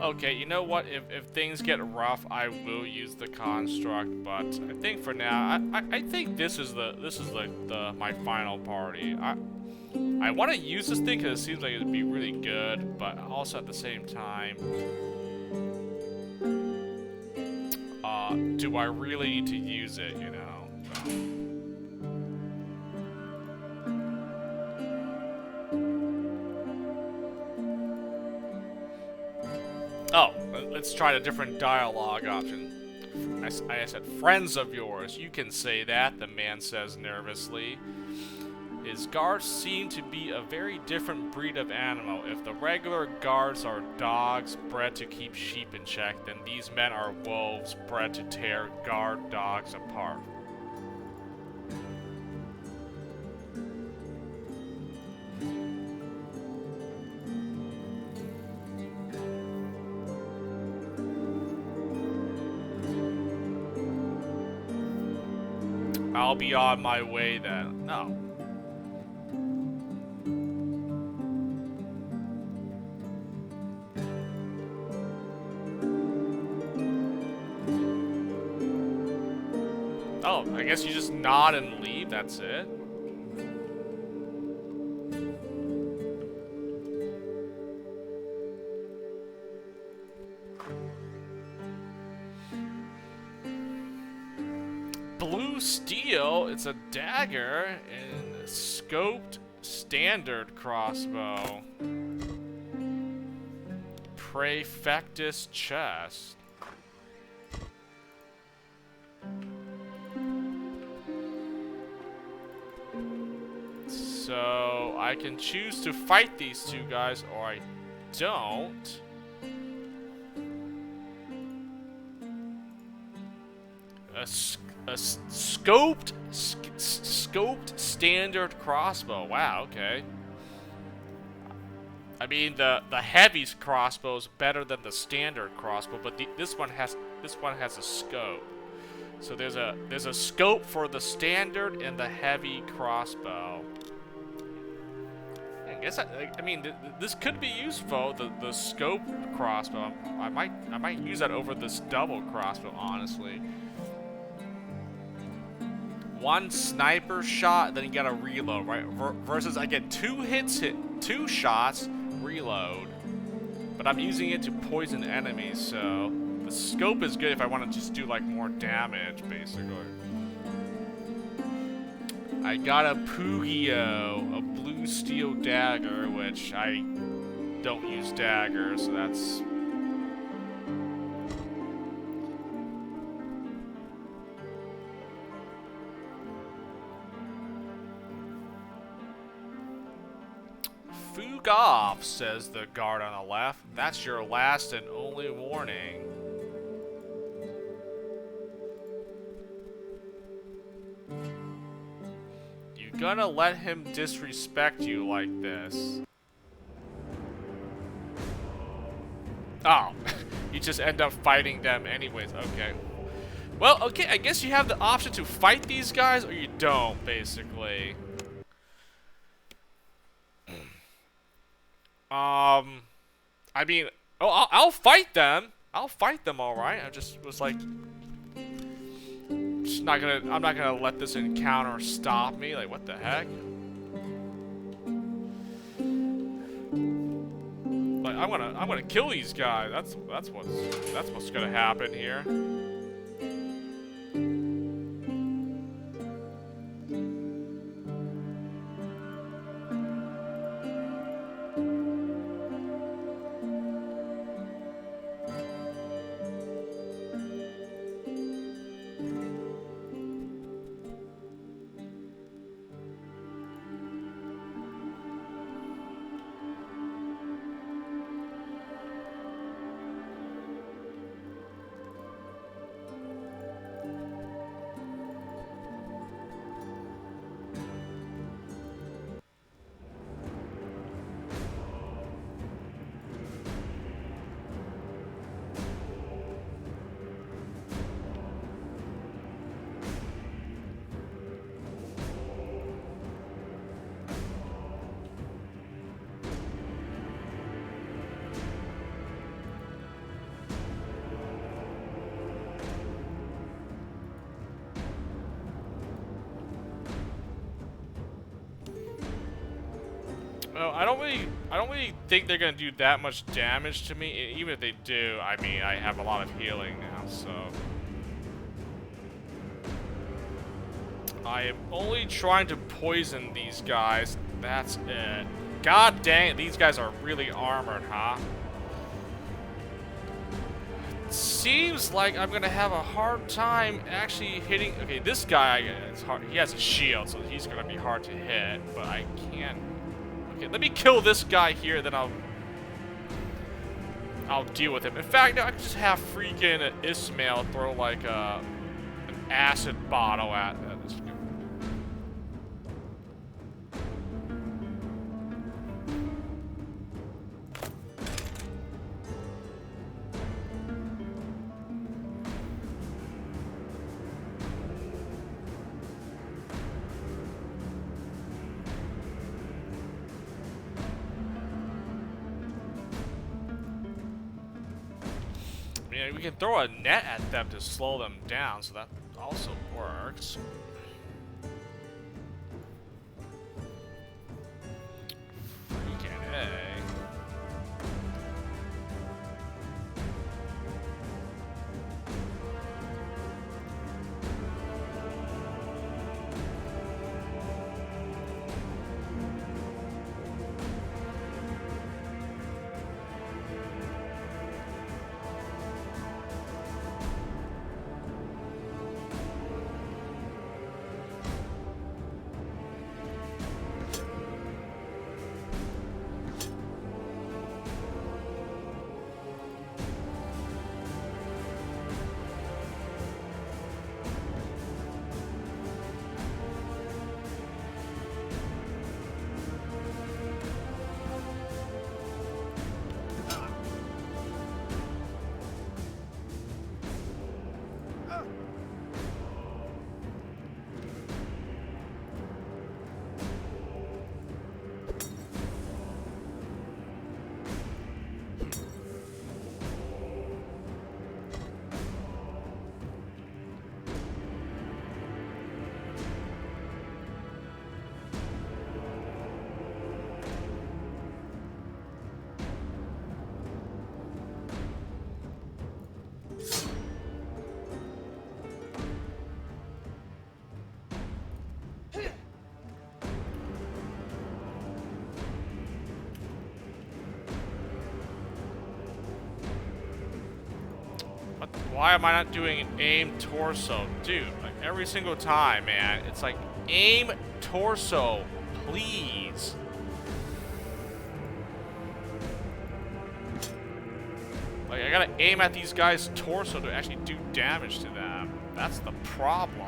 [SPEAKER 1] Okay, you know what? If things get rough, I will use the construct. But I think for now, I think this is my final party. I want to use this thing because it seems like it'd be really good, but also at the same time, do I really need to use it? You know. So. Oh, let's try a different dialogue option. I said, friends of yours. You can say that, the man says nervously. His guards seem to be a very different breed of animal. If the regular guards are dogs bred to keep sheep in check, then these men are wolves bred to tear guard dogs apart. I'll be on my way then. No. Oh, I guess you just nod and leave, that's it? Blue steel, it's a dagger and a scoped standard crossbow. Praefectus chest. So I can choose to fight these two guys or I don't. A scoped standard crossbow. Wow, okay. I mean the heavy crossbow is better than the standard crossbow, but this one has a scope. So there's a scope for the standard and the heavy crossbow. I guess I mean this could be useful. The scope crossbow. I might use that over this double crossbow, honestly. One sniper shot, then you gotta reload, right? Versus I get 2 hits, 2 shots, reload. But I'm using it to poison enemies, so the scope is good if I want to just do like more damage, basically. I got a Pugio, a blue steel dagger, which I don't use daggers, so that's... Foog off, says the guard on the left. That's your last and only warning. You gonna let him disrespect you like this? Oh, you just end up fighting them anyways. Okay. Well, okay, I guess you have the option to fight these guys or you don't, basically. I mean, oh, I'll fight them. I'll fight them, all right. I just was like, I'm not gonna let this encounter stop me. Like, what the heck? Like, I'm gonna kill these guys. That's what's gonna happen here. Oh, I don't really think they're gonna do that much damage to me. Even if they do, I mean, I have a lot of healing now, so I am only trying to poison these guys. That's it. God dang it, these guys are really armored, huh? Seems like I'm gonna have a hard time actually hitting. Okay, this guy is hard. He has a shield, so he's gonna be hard to hit. But I can't. Okay, let me kill this guy here, then I'll deal with him. In fact, no, I can just have freaking Ismail throw like an acid bottle at this guy. We can throw a net at them to slow them down, so that also works. Freaking A. Why am I not doing aim torso? Dude, like every single time, man. It's like, aim torso, please. gotta aim at these guys' torso to actually do damage to them. That's the problem.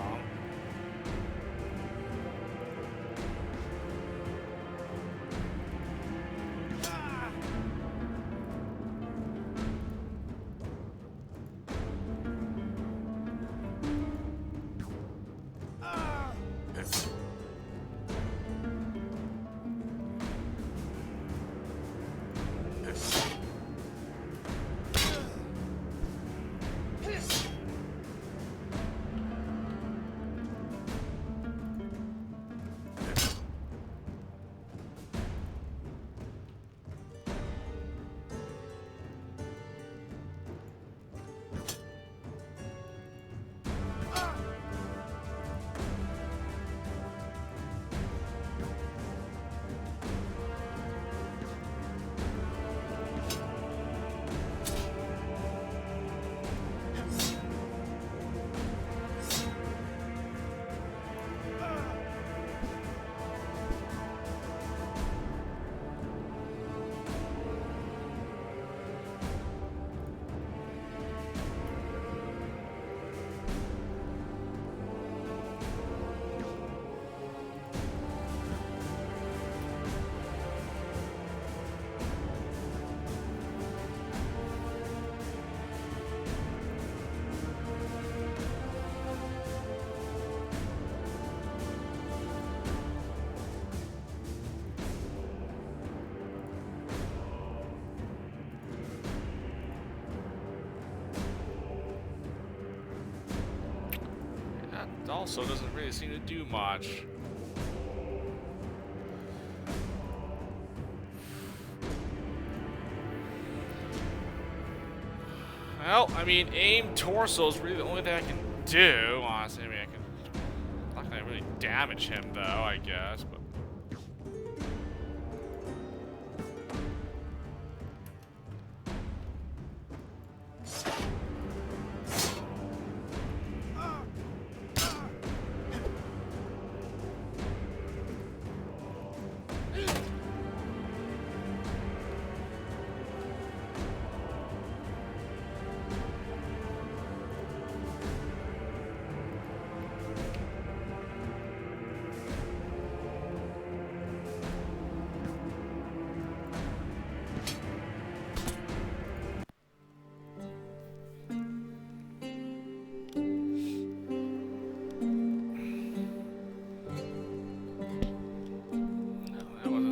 [SPEAKER 1] Also doesn't really seem to do much. Well, I mean, aim torso is really the only thing I can do. Honestly, I mean, I'm not gonna really damage him though, I guess, but.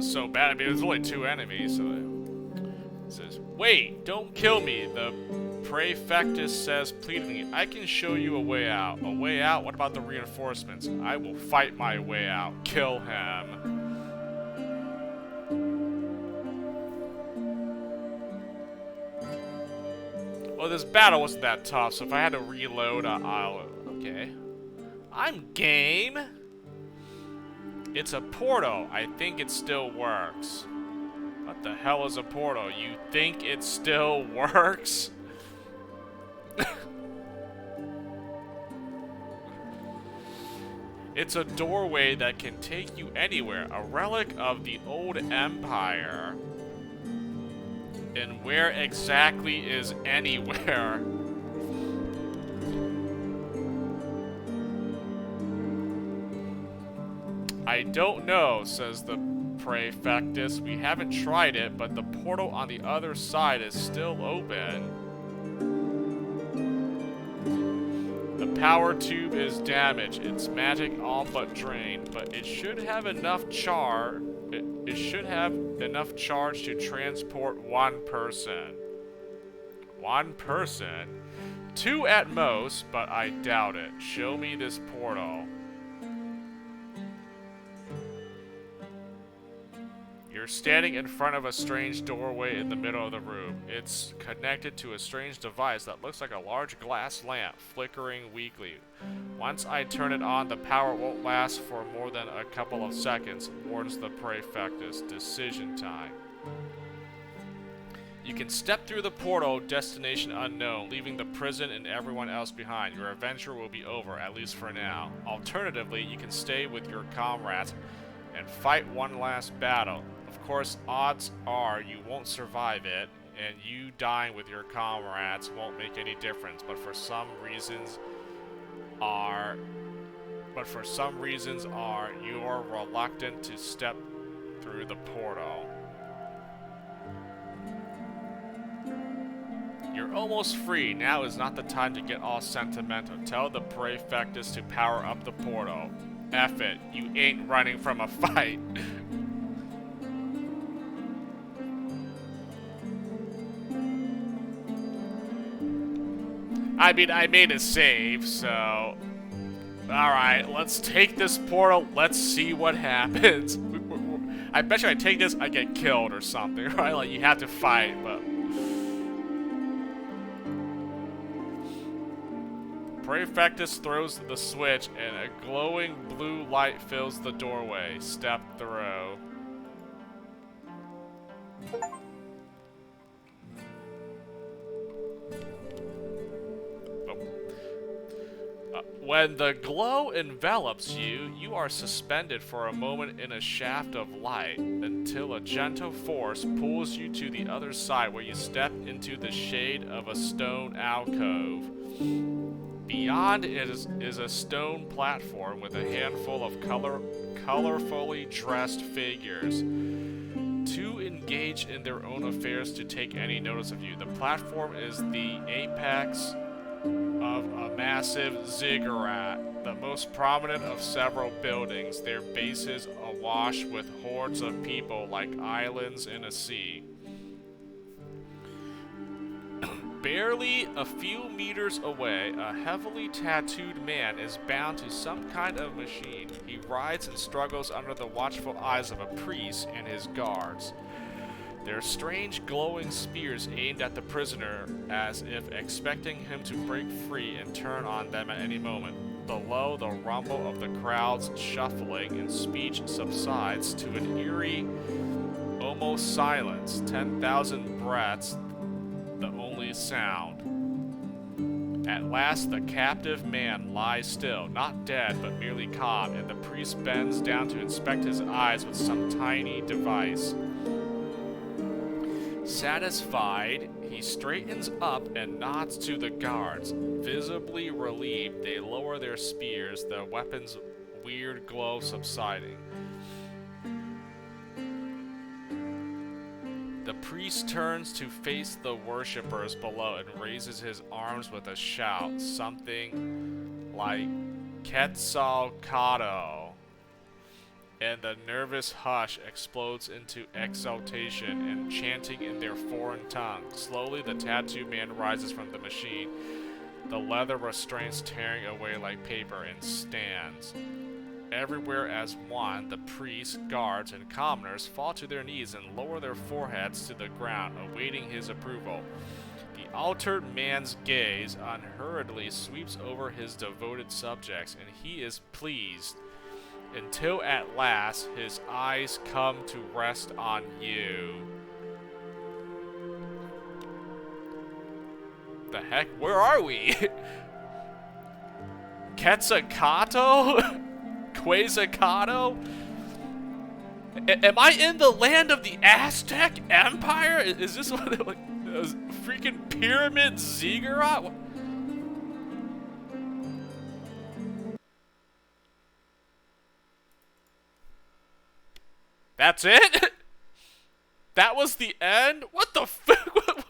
[SPEAKER 1] So bad. I mean, there's only 2 enemies, so it says, "Wait, don't kill me." The Praefectus says pleadingly, "I can show you a way out." A way out? What about the reinforcements? I will fight my way out. Kill him. Well, this battle wasn't that tough, so if I had to reload, I'll... Okay. I'm game. It's a portal. I think it still works. What the hell is a portal? You think it still works? It's a doorway that can take you anywhere. A relic of the old empire. And where exactly is anywhere? I don't know, says the Praefectus. We haven't tried it, but the portal on the other side is still open. The power tube is damaged. Its magic all but drained, but it should have enough it should have enough charge to transport 1 person. 1 person? 2 at most, but I doubt it. Show me this portal. You're standing in front of a strange doorway in the middle of the room. It's connected to a strange device that looks like a large glass lamp, flickering weakly. Once I turn it on, the power won't last for more than a couple of seconds, warns the Praefectus. Decision time. You can step through the portal, destination unknown, leaving the prison and everyone else behind. Your adventure will be over, at least for now. Alternatively, you can stay with your comrades and fight one last battle. Of course, odds are you won't survive it, and you dying with your comrades won't make any difference, but for some reasons you're reluctant to step through the portal. You're almost free. Now is not the time to get all sentimental. Tell the Praefectus to power up the portal. F it. You ain't running from a fight. I mean, I made a save, so... Alright, let's take this portal. Let's see what happens. I bet you I take this, I get killed or something, right? Like, you have to fight, but... Praefectus throws the switch, and a glowing blue light fills the doorway. Step through. When the glow envelops you, you are suspended for a moment in a shaft of light until a gentle force pulls you to the other side where you step into the shade of a stone alcove. Beyond it is a stone platform with a handful of colorfully dressed figures. Too engaged in their own affairs to take any notice of you. The platform is the apex of a massive ziggurat, the most prominent of several buildings, their bases awash with hordes of people like islands in a sea. Barely a few meters away, a heavily tattooed man is bound to some kind of machine. He writhes and struggles under the watchful eyes of a priest and his guards. Their strange glowing spears aimed at the prisoner as if expecting him to break free and turn on them at any moment. Below, the rumble of the crowd's shuffling and speech subsides to an eerie, almost silence. 10,000 breaths, the only sound. At last, the captive man lies still, not dead, but merely calm, and the priest bends down to inspect his eyes with some tiny device. Satisfied, he straightens up and nods to the guards. Visibly relieved, they lower their spears, the weapon's weird glow subsiding. The priest turns to face the worshippers below and raises his arms with a shout, something like Quetzalcoatl. And the nervous hush explodes into exultation and chanting in their foreign tongue. Slowly, the tattoo man rises from the machine, the leather restraints tearing away like paper, and stands. Everywhere as one, the priests, guards, and commoners fall to their knees and lower their foreheads to the ground, awaiting his approval. The altered man's gaze unhurriedly sweeps over his devoted subjects, and he is pleased. Until at last, his eyes come to rest on you. The heck? Where are we? Quetzalcoatl? Quetzalcoatl? Am I in the land of the Aztec Empire? Is this what it, like, freaking pyramid ziggurat? What? That's it? That was the end? What the fuck?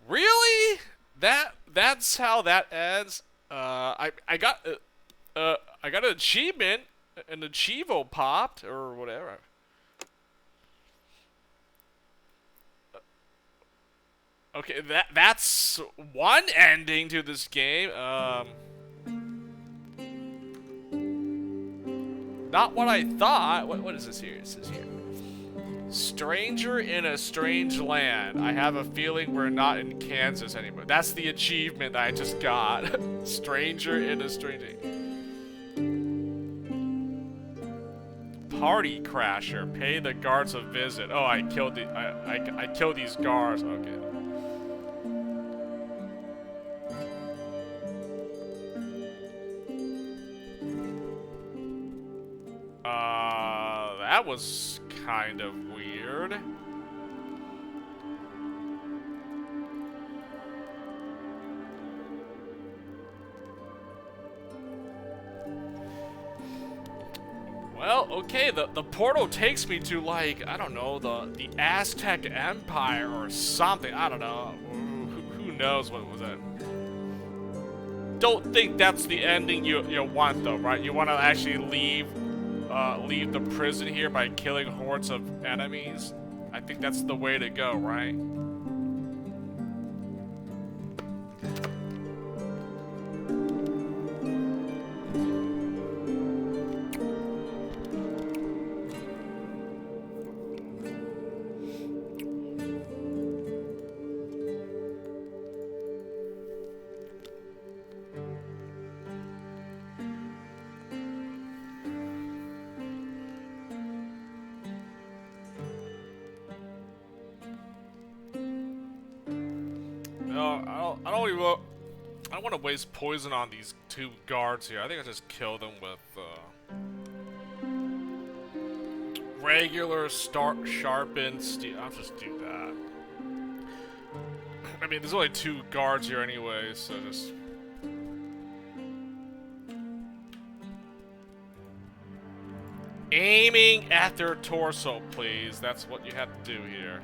[SPEAKER 1] Really? That's how that ends? I got an achievement. An achievo popped or whatever. Okay, that's one ending to this game. Not what I thought. What is this here? It says here. Stranger in a strange land. I have a feeling we're not in Kansas anymore. That's the achievement that I just got. Stranger in a strange... Party crasher. Pay the guards a visit. Oh, I killed the... I killed these guards. Okay. That was kind of weird. Well, okay, the portal takes me to, like, I don't know, the Aztec Empire or something. I don't know. Who knows what was it? Don't think that's the ending you want, though, right? You want to actually leave the prison here by killing hordes of enemies. I think that's the way to go, right? I don't want to waste poison on these two guards here. I think I just kill them with regular sharpened steel. I'll just do that. I mean, there's only two guards here anyway, so just... Aiming at their torso, please. That's what you have to do here.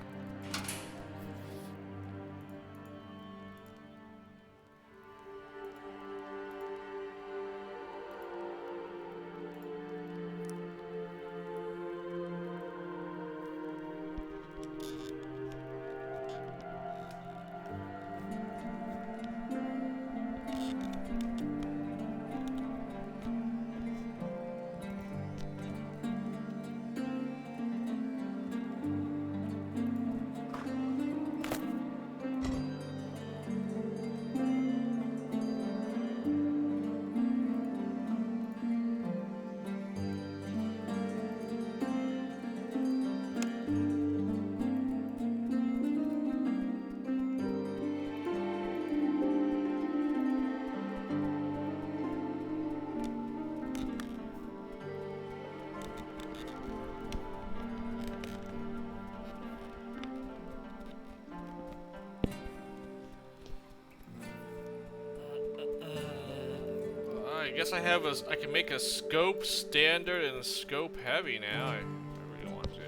[SPEAKER 1] I guess I can make a scope standard and a scope heavy now. I really want to.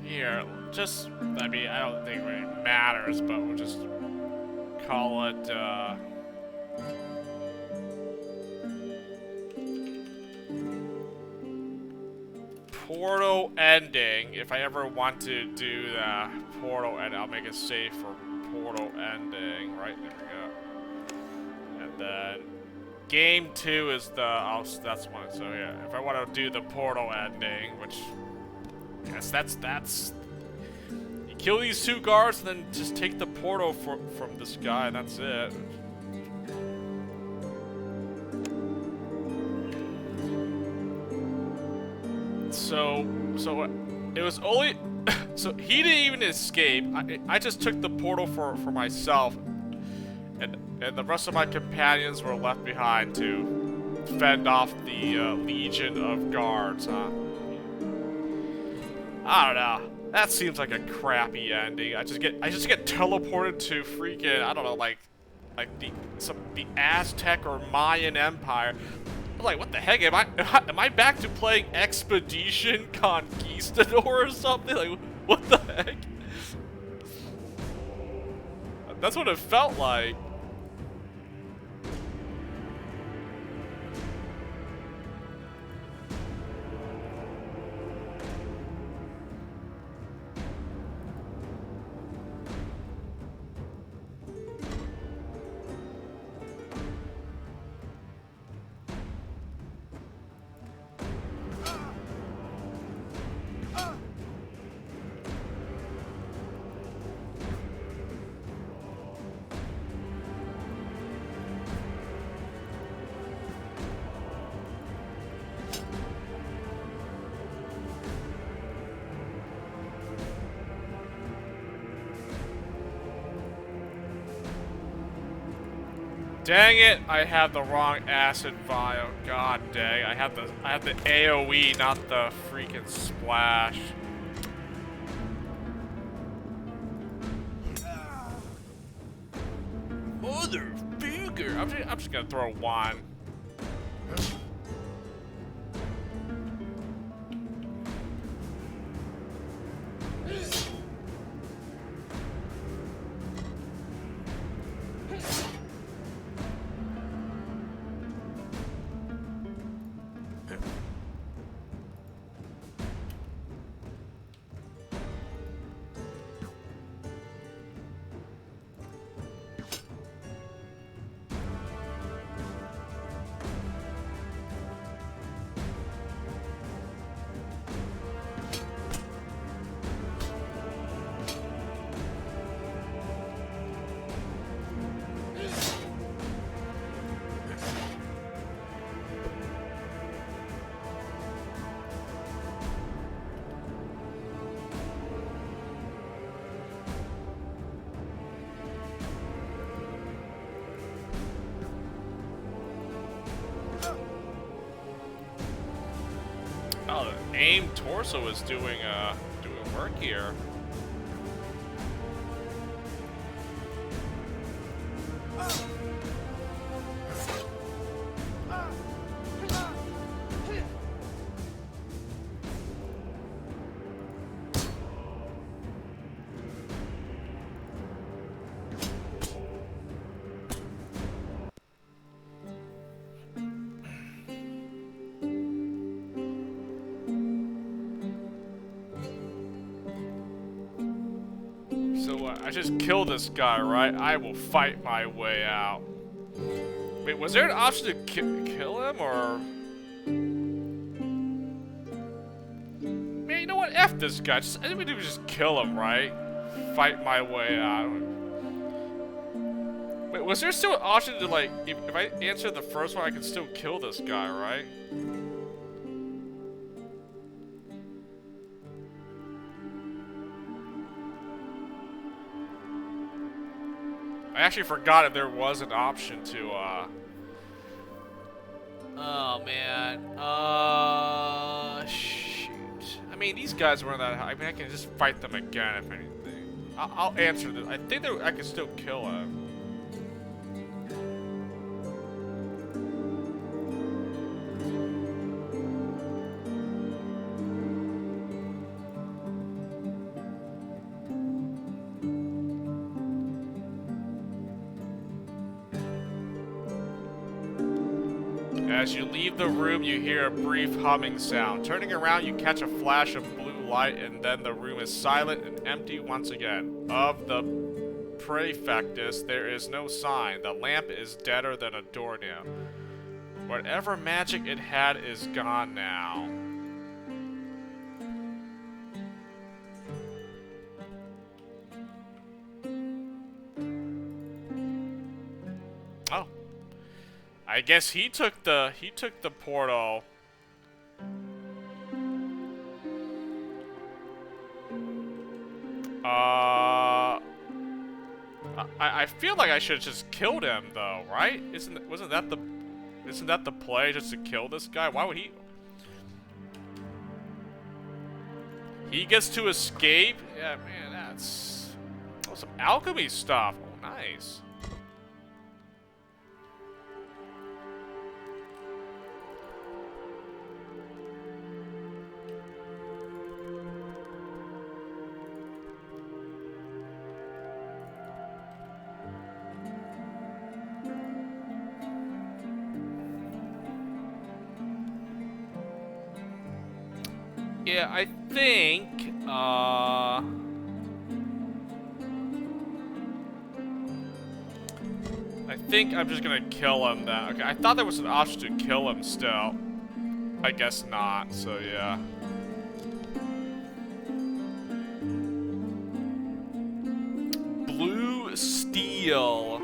[SPEAKER 1] Here, just, I mean, I don't think it really matters, but we'll just call it, portal ending. If I ever want to do the portal ending, I'll make it safe for portal ending. Right, there we go. And then game 2 is the, that's one, so yeah. If I want to do the portal ending, which, I guess that's kill these two guards and then just take the portal from this guy, and that's it. So it was only... so he didn't even escape. I just took the portal for myself. And the rest of my companions were left behind to fend off the legion of guards, huh? I don't know. That seems like a crappy ending. I just get teleported to freaking, I don't know, like the Aztec or Mayan Empire. I'm like, what the heck? Am I back to playing Expedition Conquistador or something? Like, what the heck? That's what it felt like. Dang it! I have the wrong acid vial. God dang! I have the AOE, not the freaking splash. Motherfucker! I'm just gonna throw one. Oh, the aim torso is doing work here. So I just kill this guy, right? I will fight my way out. Wait, was there an option to kill him, or? Man, you know what? F this guy. I think we do just kill him, right? Fight my way out. Wait, was there still an option to, like, if I answer the first one, I can still kill this guy, right? I actually forgot if there was an option to, Oh, man. Shoot. I mean, these guys weren't that high. I mean, I can just fight them again, if anything. I'll answer this. I think I can still kill him. As you leave the room, you hear a brief humming sound. Turning around, you catch a flash of blue light, and then the room is silent and empty once again. Of the Prefectus, there is no sign. The lamp is deader than a doornail. Whatever magic it had is gone now. Oh. I guess he took the portal. I feel like I should have just killed him though, right? Isn't that the play, just to kill this guy? Why would he? He gets to escape? Yeah, man, that's some alchemy stuff. Oh, nice. Yeah, I think, I'm just gonna kill him then. Okay, I thought there was an option to kill him still. I guess not, so yeah. Blue steel.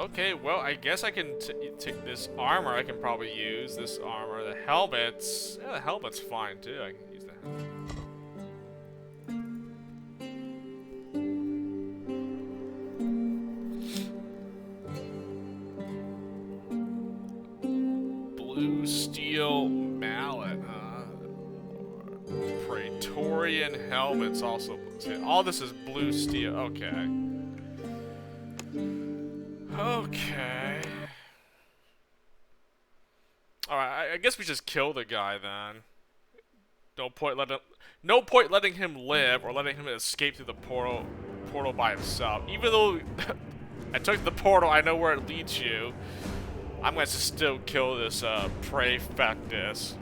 [SPEAKER 1] Okay, well, I guess I can take this armor. I can probably use this armor. The helmets. Yeah, the helmet's fine too. I can use the helmet. Blue steel mallet, huh? Praetorian helmet's also blue steel. All this is blue steel. Okay. Okay. Alright, I guess we just kill the guy then. No point letting him live or letting him escape through the portal by himself. Even though I took the portal, I know where it leads you. I'm going to still kill this Praefectus.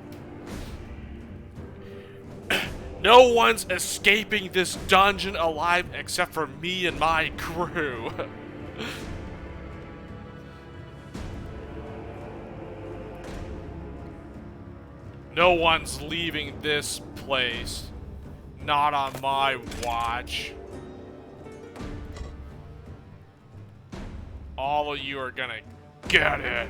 [SPEAKER 1] No one's escaping this dungeon alive except for me and my crew. No one's leaving this place. Not on my watch. All of you are gonna get it.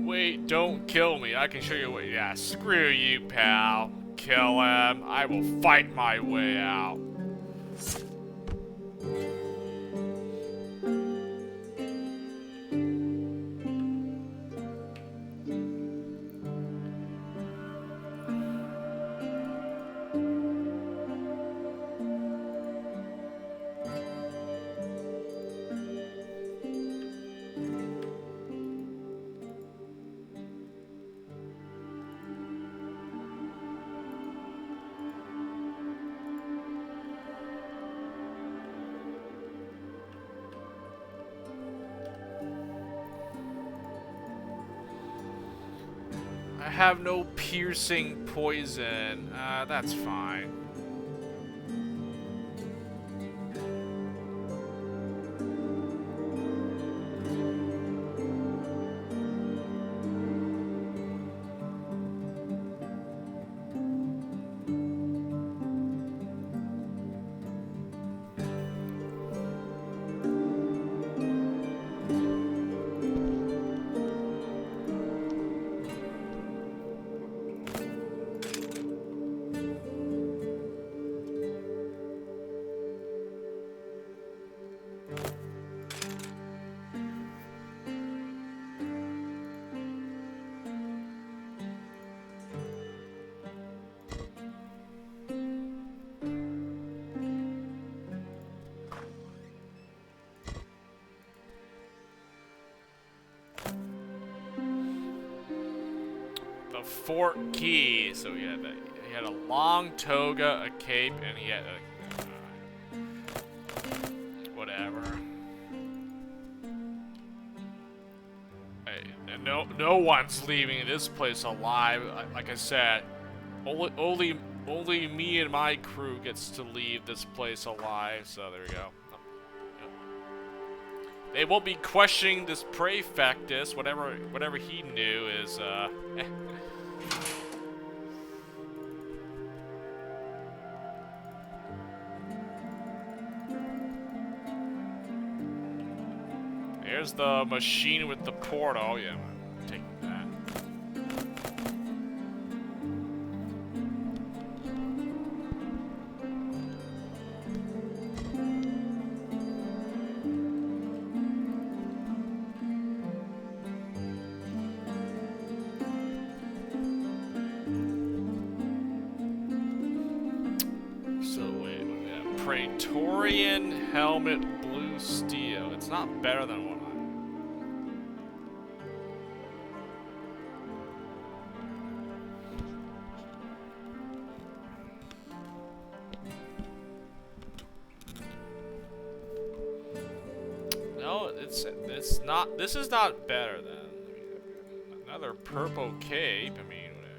[SPEAKER 1] Wait, don't kill me. I can show you a way. Yeah, screw you, pal. Kill him. I will fight my way out. I have no piercing poison. That's fine. fort key. So he had a long toga, a cape, and he had a whatever. Hey, and no one's leaving this place alive. Like I said, only me and my crew gets to leave this place alive. So there we go. They won't be questioning this Praefectus. Whatever he knew is There's the machine with the portal. Yeah, I'm taking that. So wait, we have Praetorian helmet, blue steel. It's not better than what No, it's not. This is not better than. I mean, another purple cape. I mean, whatever.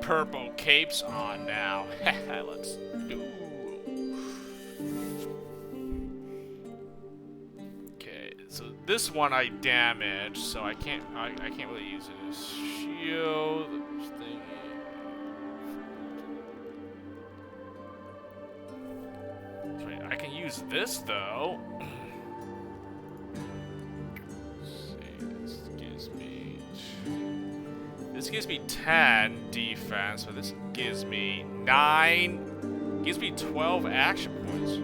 [SPEAKER 1] Purple capes on now. Let's go. Okay, so this one I damaged, so I can't really use it as shield thing. Wait, I can use this though. This gives me 10 defense, so this gives me 9. Gives me 12 action points.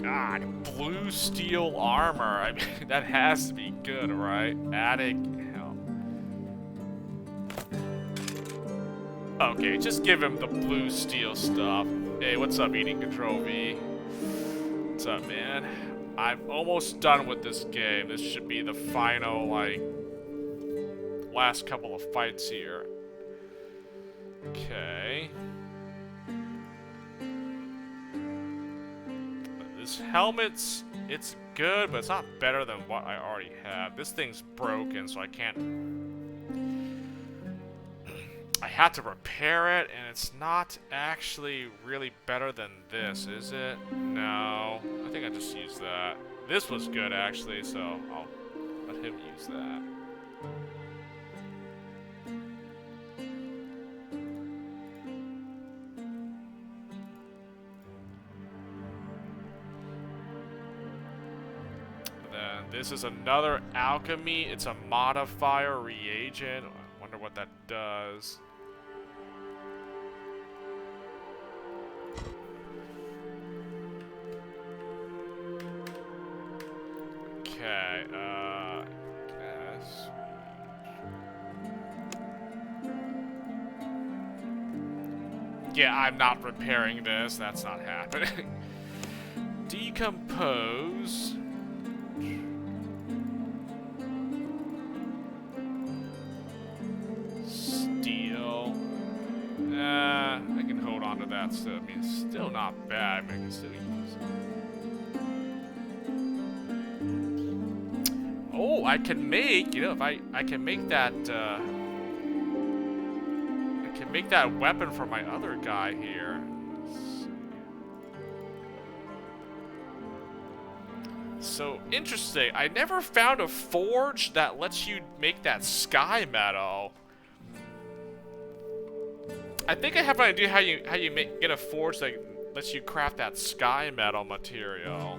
[SPEAKER 1] God, blue steel armor. I mean, that has to be good, right? Attic helm. Okay, just give him the blue steel stuff. Hey, what's up, Eating Control V? What's up, man? I'm almost done with this game. This should be the final, like, last couple of fights here. Okay. This helmet's, it's good, but it's not better than what I already have. This thing's broken, so I can't. I had to repair it, and it's not actually really better than this, is it? No. I think I just used that. This was good, actually, so I'll let him use that. This is another alchemy. It's a modifier reagent. I wonder what that does. Okay, guess. Yeah, I'm not repairing this. That's not happening. Decompose. I can hold on to that still. I mean, it's still not bad. I mean, I can still use it. Oh, I can make, you know, if I can make that, I can make that weapon for my other guy here. So, interesting. I never found a forge that lets you make that sky metal. I think I have an idea how you get a forge that lets you craft that sky metal material,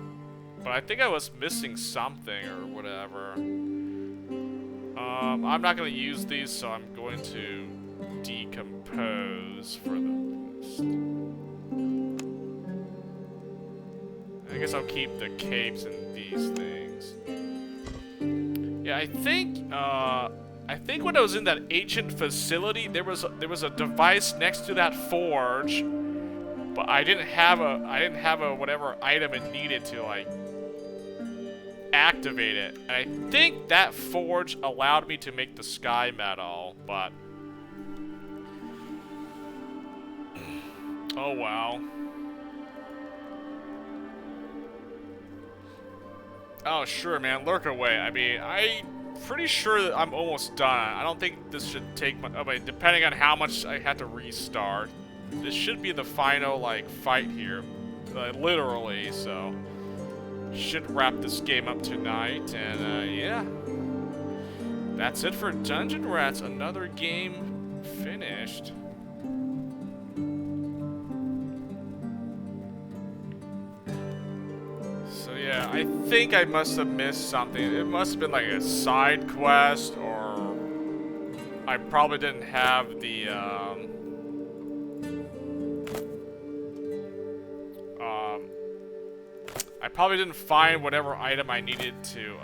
[SPEAKER 1] but I think I was missing something or whatever. I'm not gonna use these, so I'm going to decompose for the... I guess I'll keep the capes and these things. Yeah, I think when I was in that ancient facility, there was a device next to that forge, but I didn't have a whatever item it needed to like activate it. And I think that forge allowed me to make the sky metal, but oh wow. Oh, sure, man. Lurk away. I mean, I'm pretty sure that I'm almost done. I don't think this should take my... I mean, depending on how much I had to restart. This should be the final, like, fight here. Literally, so... Should wrap this game up tonight, and, yeah. That's it for Dungeon Rats. Another game finished. Yeah, I think I must have missed something. It must have been like a side quest, or I probably didn't have the I probably didn't find whatever item I needed to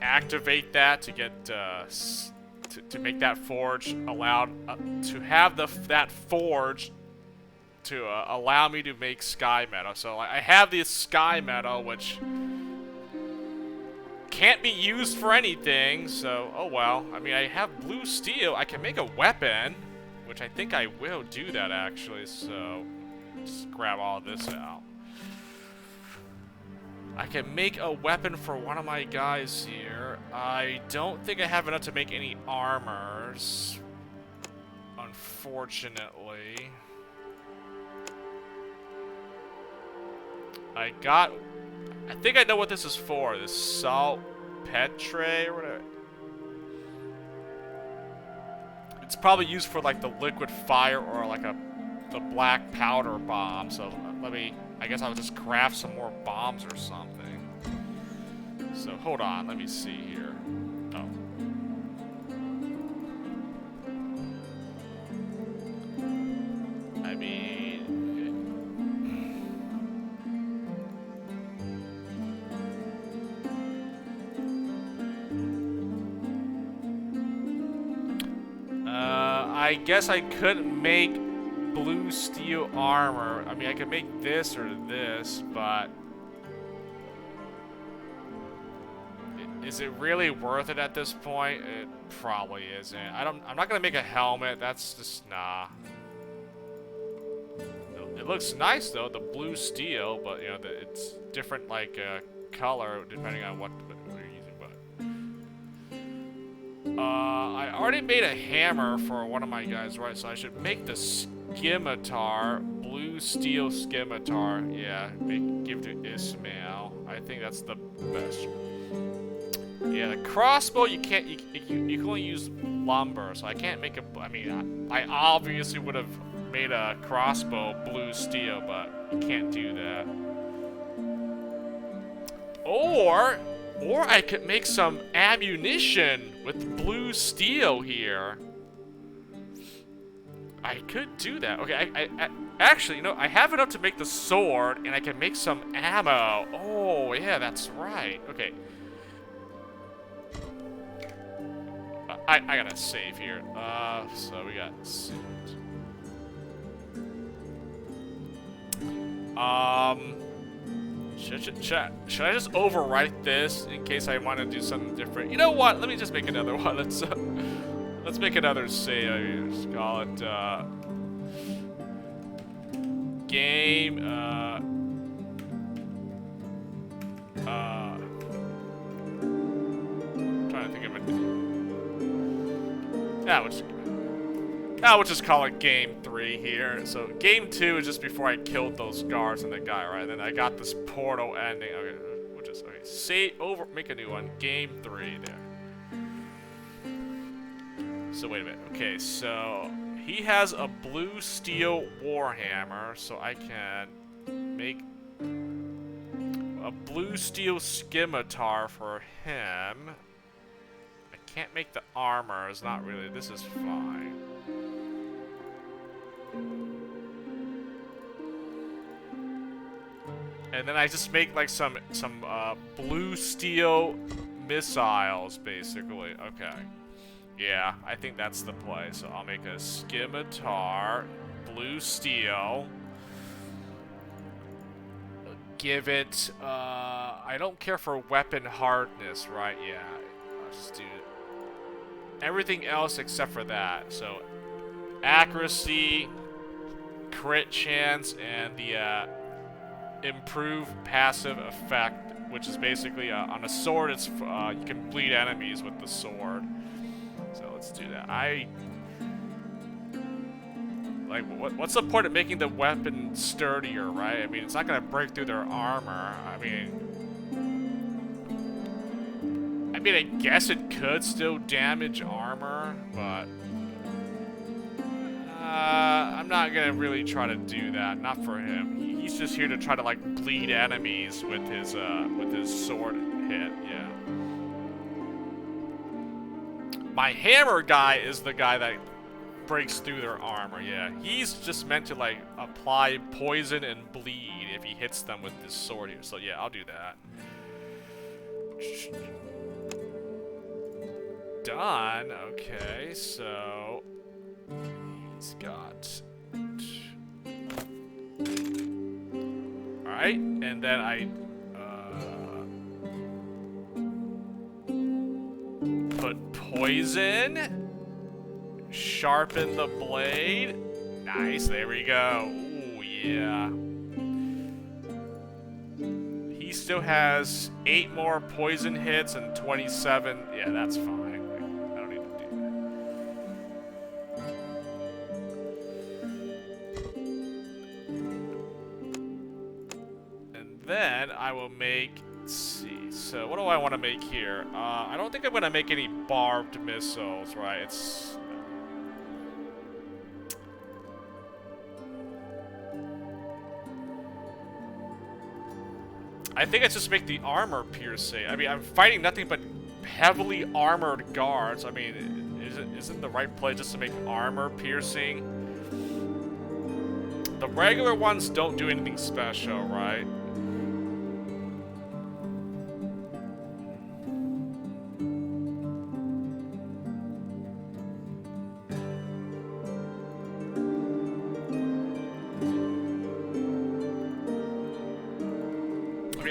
[SPEAKER 1] activate that to get to make that forge allowed to have that forge to allow me to make sky metal. So I have this sky metal, which can't be used for anything, so oh well. I mean, I have blue steel. I can make a weapon, which I think I will do that actually, so just grab all this out. I can make a weapon for one of my guys here. I don't think I have enough to make any armors, unfortunately. I think I know what this is for. This saltpetre or whatever. It's probably used for like the liquid fire or like the black powder bomb. So I guess I'll just craft some more bombs or something. So hold on, let me see here. Oh. I mean... I guess I couldn't make blue steel armor. I mean, I could make this or this, but is it really worth it at this point? It probably isn't. I'm not gonna make a helmet. That's just nah. It looks nice though, the blue steel, but you know, it's different like color depending on what you're using. But I already made a hammer for one of my guys, right? So I should make the scimitar, blue steel scimitar. Yeah, give to Ismail. I think that's the best. Yeah, the crossbow you can't. You can only use lumber, so I can't make a. I mean, I obviously would have made a crossbow blue steel, but you can't do that. Or I could make some ammunition with blue steel here. I could do that. Okay, I actually, you know, I have enough to make the sword, and I can make some ammo. Oh, yeah, that's right. Okay. I gotta save here. So we got... Should I just overwrite this in case I want to do something different? You know what? Let me just make another one. Let's make another save. Just call it game. Trying to think of it. We'll just call it game 3 here. So game 2 is just before I killed those guards and the guy, right? And then I got this portal ending. Okay, we'll just make a new one. Game 3 there. So wait a minute. Okay, so he has a blue steel warhammer, so I can make a blue steel scimitar for him. can't make the armor. It's not really. This is fine. And then I just make like some blue steel missiles, basically. Okay. Yeah, I think that's the play. So I'll make a scimitar, blue steel. Give it, I don't care for weapon hardness, right? Yeah, I'll just do everything else except for that. So accuracy, crit chance, and the improved passive effect, which is basically on a sword. It's you can bleed enemies with the sword. So let's do that. Like, what's the point of making the weapon sturdier, right? I mean, it's not gonna break through their armor. I mean, I guess it could still damage armor, but I'm not gonna really try to do that. Not for him. He's just here to try to like bleed enemies with his sword hit. Yeah. My hammer guy is the guy that breaks through their armor. Yeah, he's just meant to like apply poison and bleed if he hits them with this sword here. So yeah, I'll do that. Done. Okay, so he's got. Alright, and then I put poison. Sharpen the blade. Nice, there we go. Ooh, yeah. He still has 8 more poison hits and 27. Yeah, that's fine. I don't need to do that. And then I will make. Let's see. So, what do I want to make here? I don't think I'm going to make any barbed missiles, right? It's. I think I just make the armor piercing. I mean, I'm fighting nothing but heavily armored guards. I mean, isn't the right play just to make armor piercing? The regular ones don't do anything special, right?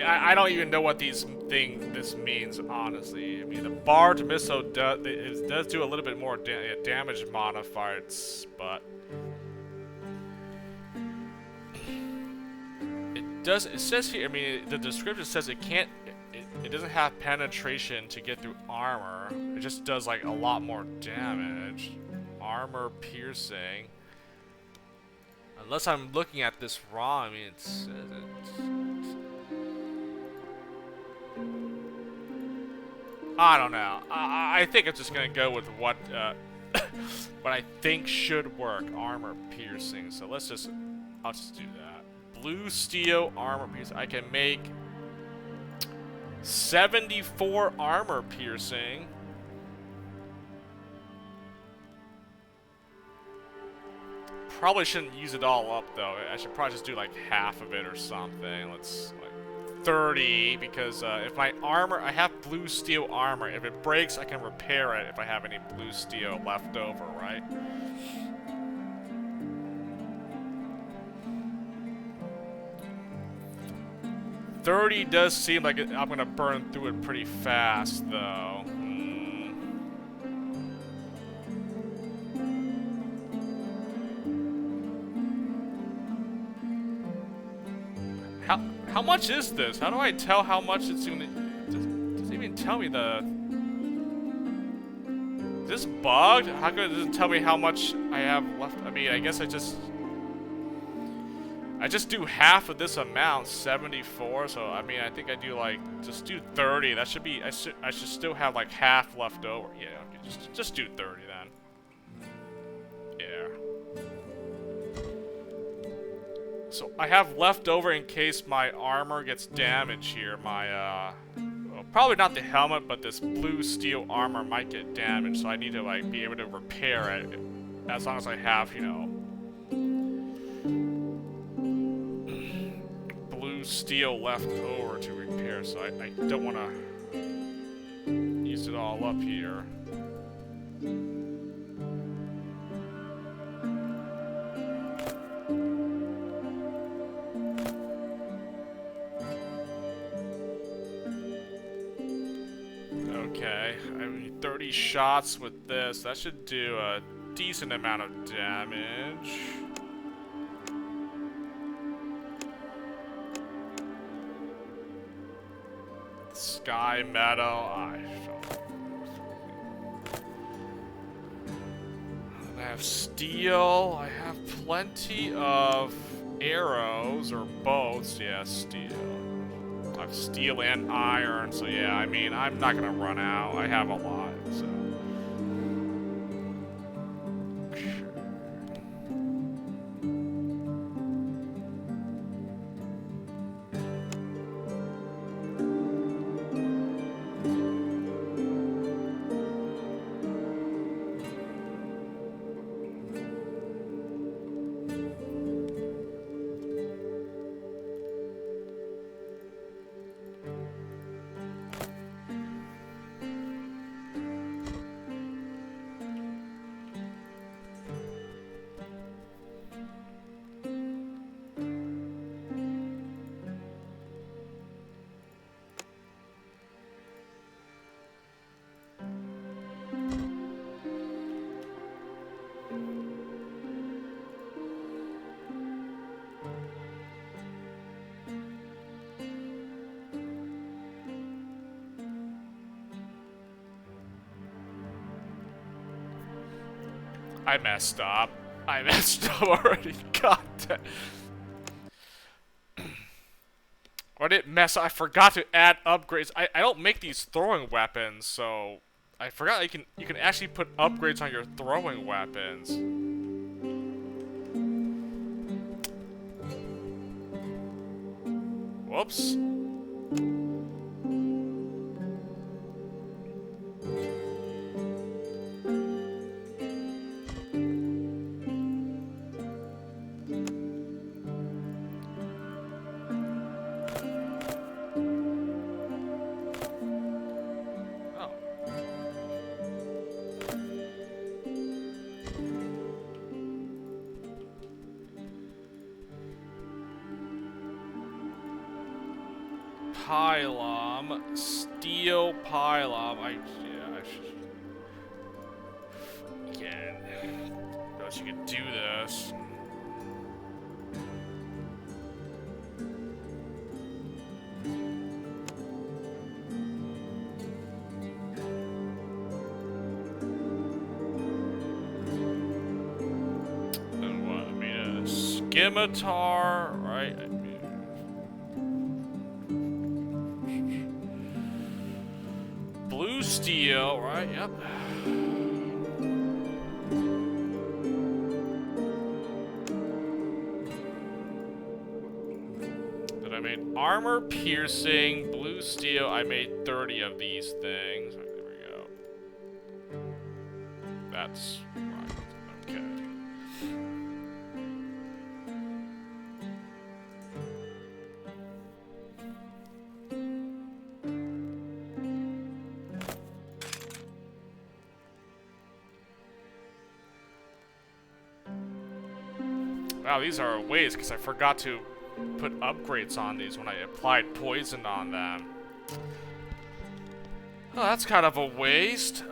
[SPEAKER 1] I don't even know what this means, honestly. I mean, the barbed missile does do a little bit more damage modifiers, but it says here. I mean, the description says it doesn't have penetration to get through armor. It just does like a lot more damage. Armor piercing. Unless I'm looking at this wrong. I mean, it says I don't know. I think I'm just gonna go with what what I think should work. Armor piercing. So I'll just do that. Blue steel armor piercing. I can make 74 armor piercing. Probably shouldn't use it all up though. I should probably just do like half of it or something. Let's like 30, because if my armor, I have blue steel armor. If it breaks, I can repair it if I have any blue steel left over, right? $30 does seem like I'm gonna burn through it pretty fast, though. How much is this? How do I tell how much it's gonna... Doesn't even tell me the... Is this bugged? How come it doesn't tell me how much I have left? I mean, I guess I just do half of this amount, 74. So I mean, I think I do like just do 30. That should be. I should still have like half left over. Yeah, okay, just do 30 then. Yeah. So I have left over in case my armor gets damaged here. My Well, probably not the helmet, but this blue steel armor might get damaged, so I need to, like, be able to repair it. As long as I have, you know, blue steel left over to repair, so I don't want to use it all up here. Okay, I mean 30 shots with this. That should do a decent amount of damage. Sky metal. I have steel. I have plenty of arrows or bows. Yeah, steel. I have steel and iron, so yeah, I mean, I'm not gonna run out. I have a lot, so. I messed up. I messed up already. God damn. Or I didn't mess up. I forgot to add upgrades. I don't make these throwing weapons, so I forgot you can actually put upgrades on your throwing weapons. Whoops. Pylum, steel pylum. I should. Again, guess you can do this. And what? I mean, a scimitar, right? Blue steel, right? Yep. Then I made armor piercing, blue steel. I made 30 of these things. Right, there we go. That's right. Okay. Wow, these are a waste because I forgot to put upgrades on these when I applied poison on them. Oh, that's kind of a waste,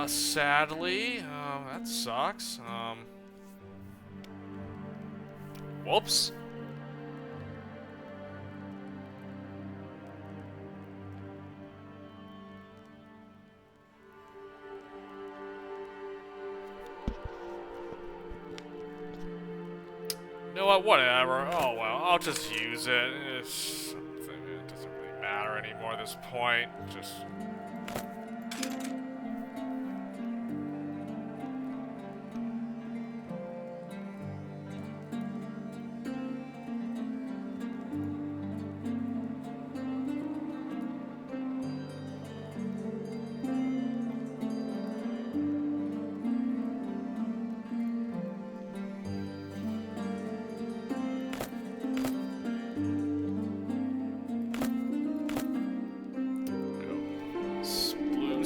[SPEAKER 1] sadly. That sucks. Whoops. You know what? Whatever. Oh well, I'll just use it. It doesn't really matter anymore at this point. Just.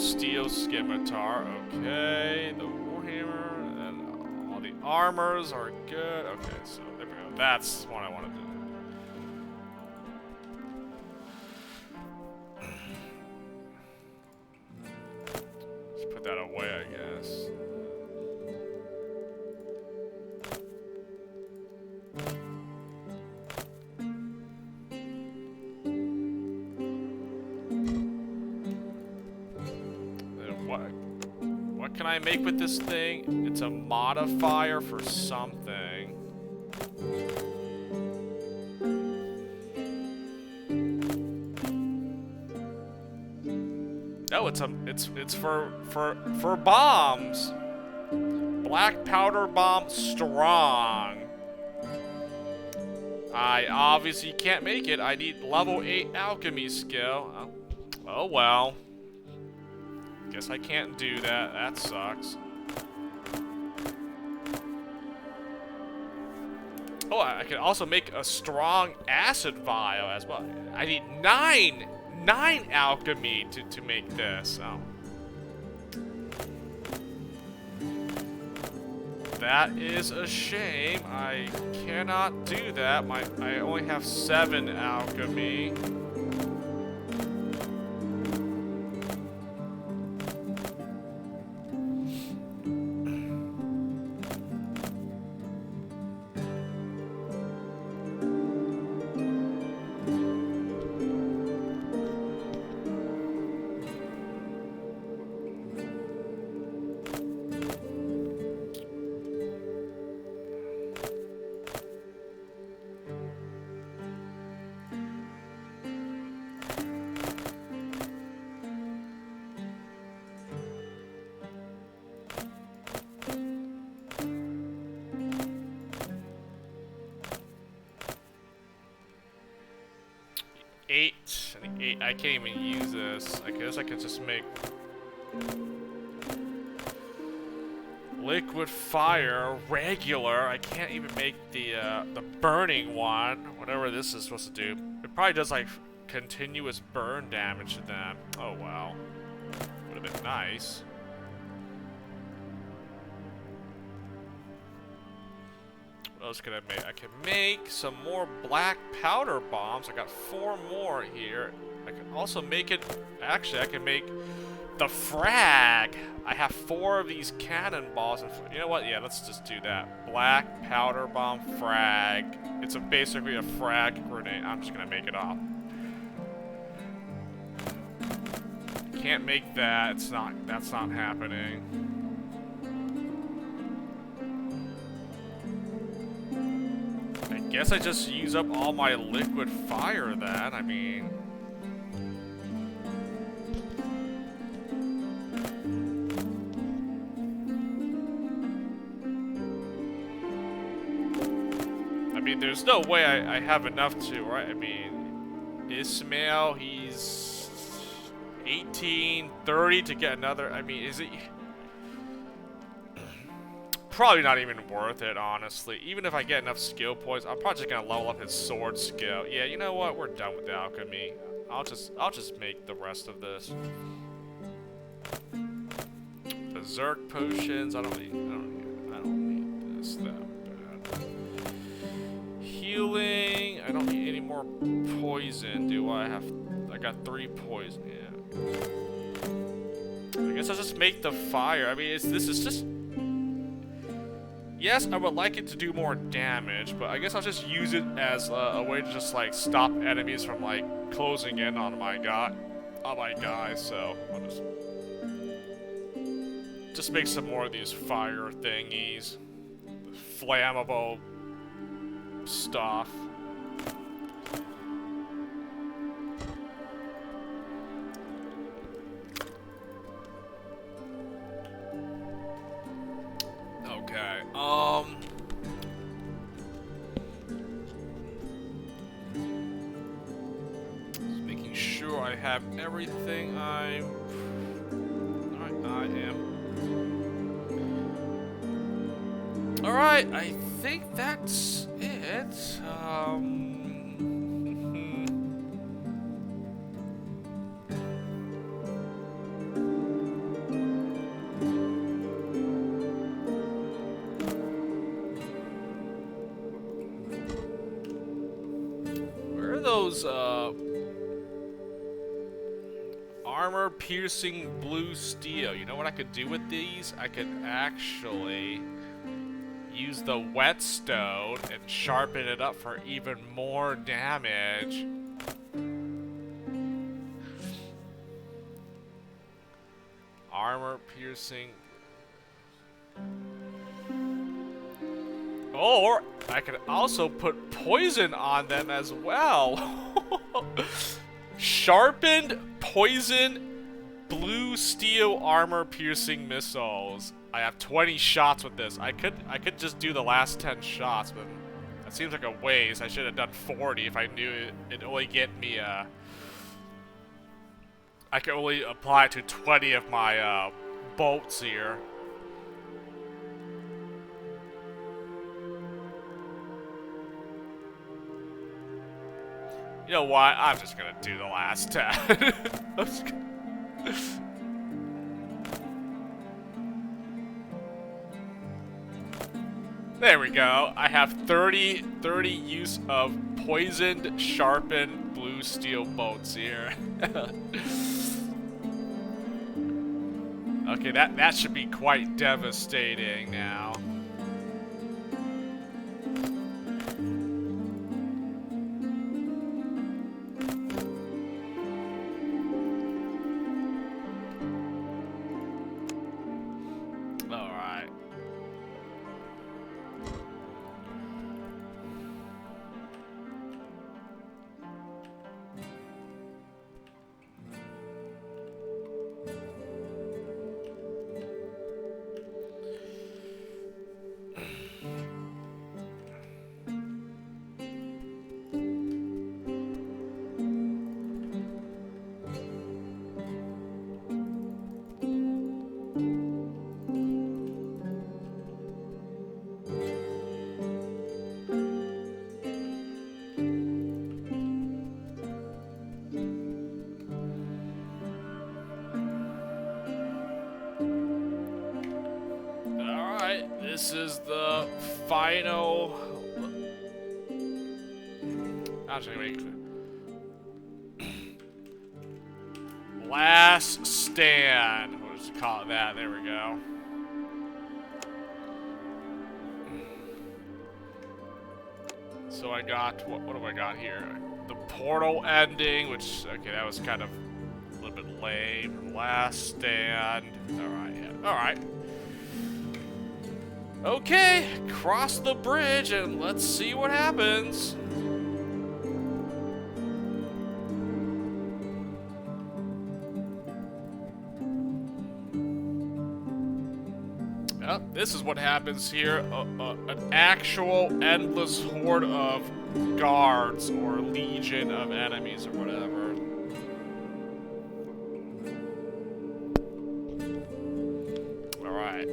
[SPEAKER 1] steel scimitar. Okay, the warhammer and all the armors are good. Okay, so there we go. That's what I want to do. Let's put that away, I guess. What can I make with this thing? It's a modifier for something. Oh, it's for bombs. Black powder bomb strong. I obviously can't make it. I need level 8 alchemy skill. Oh well. Guess I can't do that. That sucks. Oh, I can also make a strong acid vial as well. I need 9 alchemy to make this. Oh. That is a shame. I cannot do that. I only have 7 alchemy. I think 8. I can't even use this. I guess I could just make liquid fire regular. I can't even make the burning one. Whatever this is supposed to do. It probably does like continuous burn damage to them. Oh wow. Would have been nice. What else can I make? I can make some more black powder bombs. I got 4 more here. I can also make it... Actually, I can make the frag. I have 4 of these cannonballs. And you know what? Yeah, let's just do that. Black powder bomb frag. It's basically a frag grenade. I'm just going to make it off. Can't make that. That's not happening. I guess I just use up all my liquid fire then. I mean... there's no way I have enough to, right? I mean, Ismail, he's 18, 30 to get another. I mean, is it... Probably not even worth it, honestly. Even if I get enough skill points, I'm probably just gonna level up his sword skill. Yeah, you know what? We're done with the alchemy. I'll just make the rest of this. Berserk potions. I don't need this that bad. Healing. I don't need any more poison, do I? I got 3 poison. Yeah. I guess I'll just make the fire. I mean, this is just. Yes, I would like it to do more damage, but I guess I'll just use it as a way to just like stop enemies from like closing in on my guy. So I'll just make some more of these fire thingies, flammable stuff. Okay, just making sure I have everything I am. Alright, I think that's it. those, armor-piercing blue steel. You know what I could do with these? I could actually use the whetstone and sharpen it up for even more damage. Armor-piercing. Or I could also put poison on them as well. Sharpened poison blue steel armor piercing missiles. I have 20 shots with this. I could just do the last 10 shots, but that seems like a waste. I should have done 40 if I knew it'd only get me I can only apply it to 20 of my bolts here. You know what? I'm just gonna do the last 10. There we go. I have 30 use of poisoned, sharpened blue steel bolts here. Okay, that should be quite devastating now. This is the final. Actually, last stand. We'll just call it that. There we go. So I got what do I got here? The portal ending, which okay, that was kind of a little bit lame. Last stand. All right, yeah. All right. Okay, cross the bridge and let's see what happens. Well, this is what happens here. An actual endless horde of guards or legion of enemies or whatever. Alright.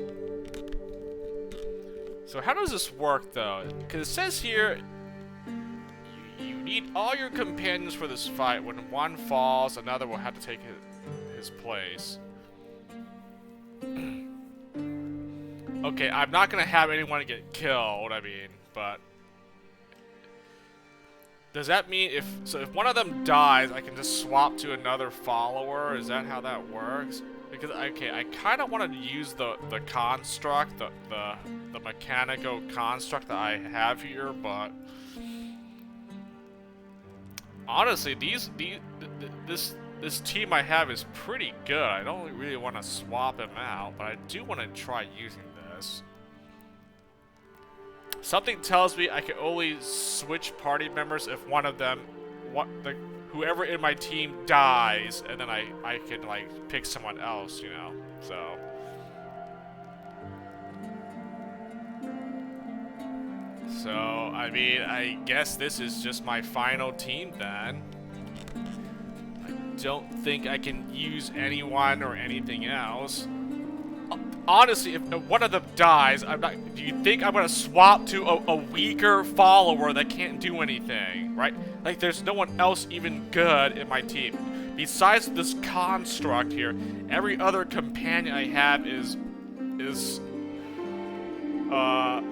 [SPEAKER 1] So how does this work, though? Because it says here, you need all your companions for this fight. When one falls, another will have to take his place. Okay, I'm not going to have anyone get killed, I mean, but... Does that mean if one of them dies, I can just swap to another follower? Is that how that works? Because, okay, I kind of wanted to use the construct, the mechanical construct that I have here, but honestly, this team I have is pretty good. I don't really want to swap him out, but I do want to try using this. Something tells me I can only switch party members if one of them, whoever in my team dies, and then I can like pick someone else, you know. So. So, I mean, I guess this is just my final team then. I don't think I can use anyone or anything else. Honestly, if one of them dies, do you think I'm gonna swap to a weaker follower that can't do anything, right? Like, there's no one else even good in my team. Besides this construct here, every other companion I have is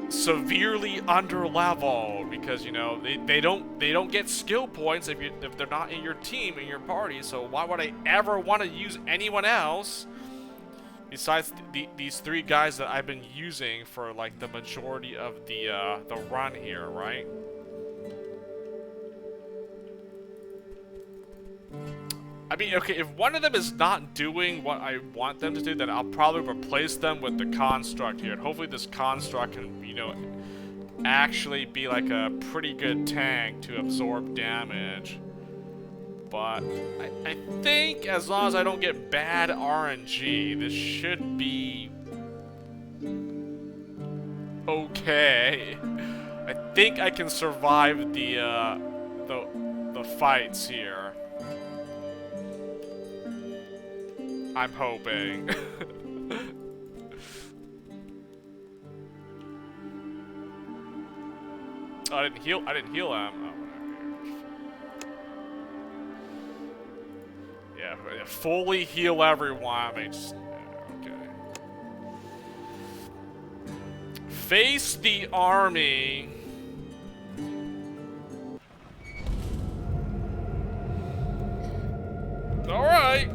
[SPEAKER 1] severely underleveled because you know they don't get skill points if they're not in your team, in your party. So why would I ever want to use anyone else besides these three guys that I've been using for like the majority of the run here, right? I mean, okay, if one of them is not doing what I want them to do, then I'll probably replace them with the construct here. And hopefully this construct can, you know, actually be like a pretty good tank to absorb damage. But I think as long as I don't get bad RNG, this should be okay. I think I can survive the fights here. I'm hoping. Oh, I didn't heal him. Oh, whatever. Yeah, fully heal everyone. Okay. Face the army. All right.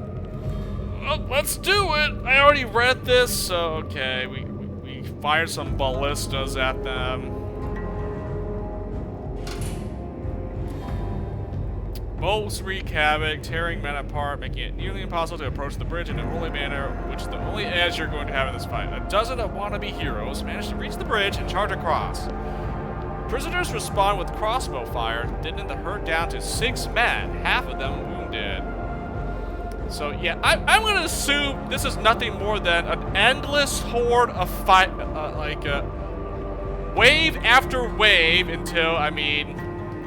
[SPEAKER 1] Well, let's do it! I already read this, so okay, we fired some ballistas at them. Bolts wreak havoc, tearing men apart, making it nearly impossible to approach the bridge in an orderly manner, which is the only edge you're going to have in this fight. A dozen of wannabe heroes managed to reach the bridge and charge across. Prisoners respond with crossbow fire, thinning the herd down to 6 men, half of them wounded. So yeah, I'm gonna assume this is nothing more than an endless horde of fight, wave after wave until, I mean,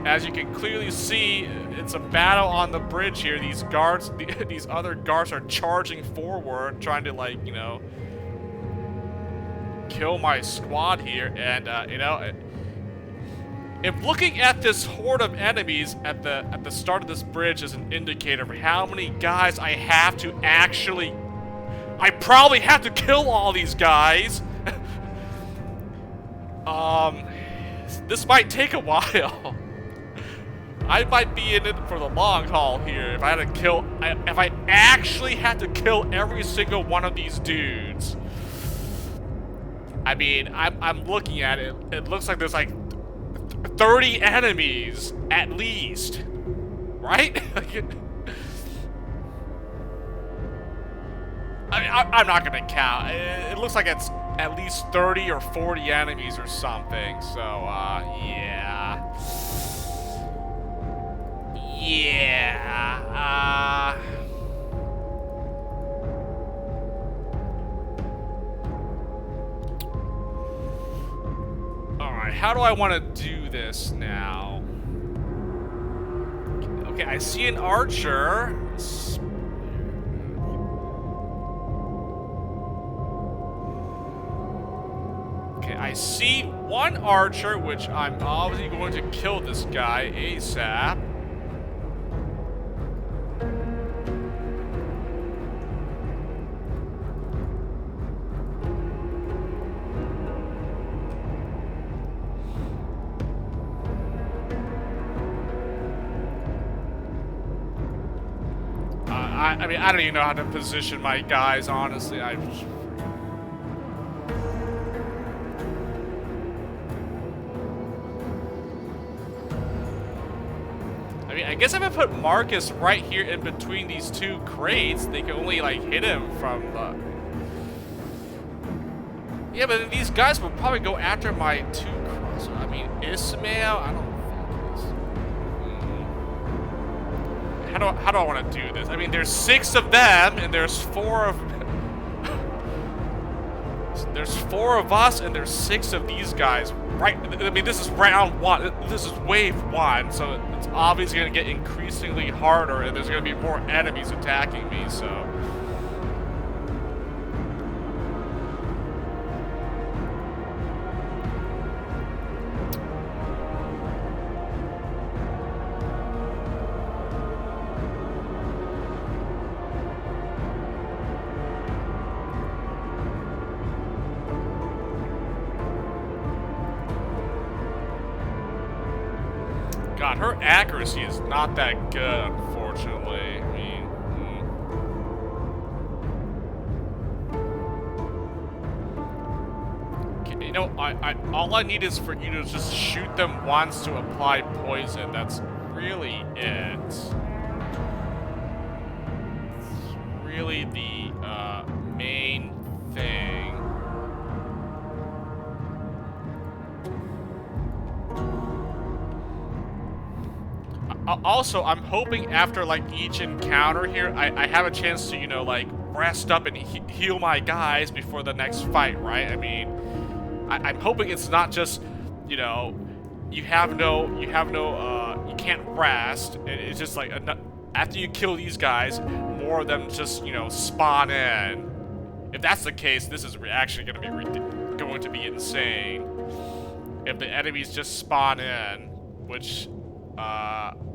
[SPEAKER 1] as you can clearly see, it's a battle on the bridge here. These guards, these other guards are charging forward, trying to, like, you know, kill my squad here, and you know. If looking at this horde of enemies at the start of this bridge is an indicator of how many guys I have to actually... I probably have to kill all these guys! This might take a while. I might be in it for the long haul here if I had to kill... if I actually had to kill every single one of these dudes. I mean, I'm looking at it. It looks like there's like 30 enemies, at least. Right? I mean, I'm not gonna count. It looks like it's at least 30 or 40 enemies or something. So, yeah. Yeah. Alright, how do I want to do this now? Okay, I see an archer. Okay, I see one archer, which I'm obviously going to kill this guy ASAP. I mean, I don't even know how to position my guys, honestly. I mean, I guess if I put Marcus right here in between these two crates, they can only, like, hit him from the... Yeah, but these guys will probably go after my two crossers. I mean, Ismail, I don't think is... How do I want to do this? I mean, there's 6 of them, and there's 4 of... There's 4 of us, and there's 6 of these guys. Right, I mean, this is round 1. This is wave 1, so it's obviously going to get increasingly harder, and there's going to be more enemies attacking me, so... God, her accuracy is not that good, unfortunately. I mean, you know, all I need is for you to just shoot them once to apply poison. That's really it. It's really the main thing. Also, I'm hoping after, like, each encounter here, I have a chance to, you know, like, rest up and heal my guys before the next fight, right? I mean, I'm hoping it's not just, you know, you can't rest. It's just like, after you kill these guys, more of them just, you know, spawn in. If that's the case, this is actually going to be insane. If the enemies just spawn in, which,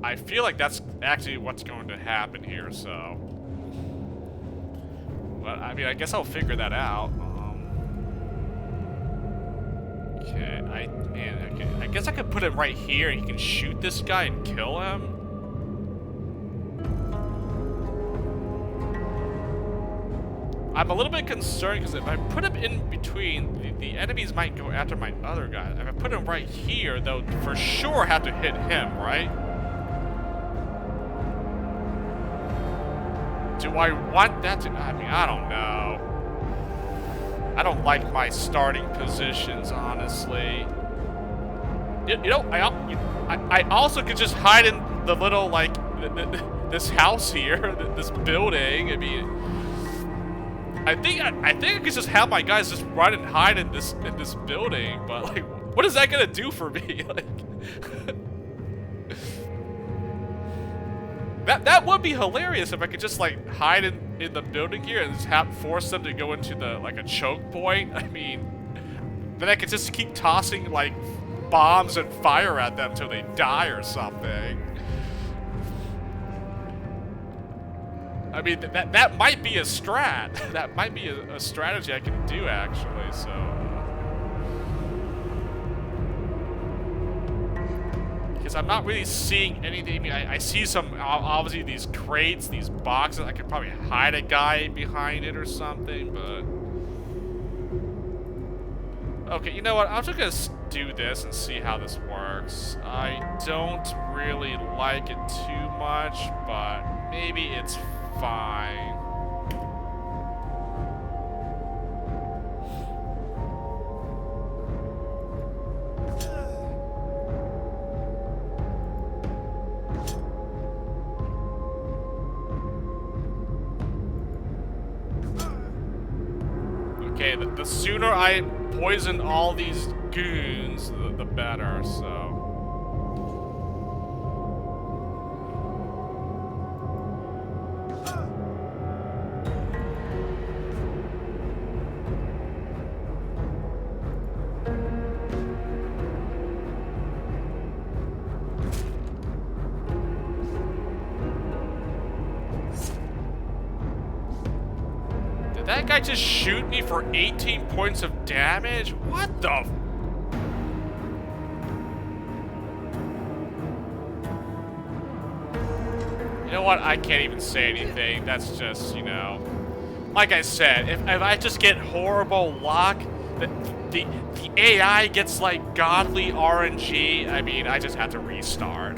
[SPEAKER 1] I feel like that's actually what's going to happen here, so. But, I mean, I guess I'll figure that out. Okay, I guess I could put him right here and he can shoot this guy and kill him. I'm a little bit concerned because if I put him in between, the enemies might go after my other guy. If I put him right here, they'll for sure have to hit him, right? Do I want that to... I mean, I don't know. I don't like my starting positions, honestly. You know, I also could just hide in the little, like, this house here, this building. I mean... I think I could just have my guys just run and hide in this building, but like, what is that gonna do for me? Like, that would be hilarious if I could just like hide in the building here and just force them to go into the like a choke point. I mean, then I could just keep tossing like bombs and fire at them until they die or something. I mean, that might be a strat. That might be a strategy I can do, actually, so... Because I'm not really seeing anything. I mean, I see some, obviously, these crates, these boxes. I could probably hide a guy behind it or something, but... Okay, you know what? I'm just gonna do this and see how this works. I don't really like it too much, but maybe it's fine. Okay, the sooner I poison all these goons, the better, so... That guy just shoot me for 18 points of damage? What the? You know what? I can't even say anything. That's just, you know... Like I said, if I just get horrible luck, the AI gets, like, godly RNG, I mean, I just have to restart.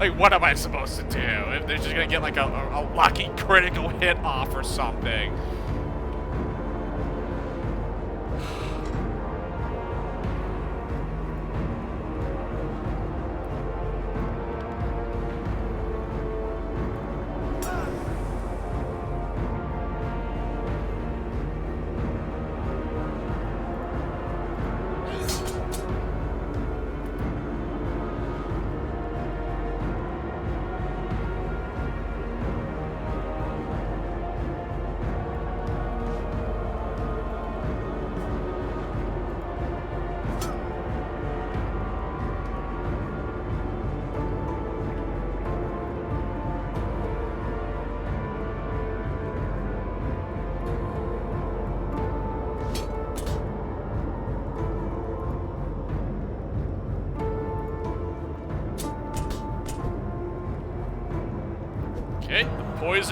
[SPEAKER 1] Like, what am I supposed to do? If they're just gonna get, like, a lucky critical hit off or something.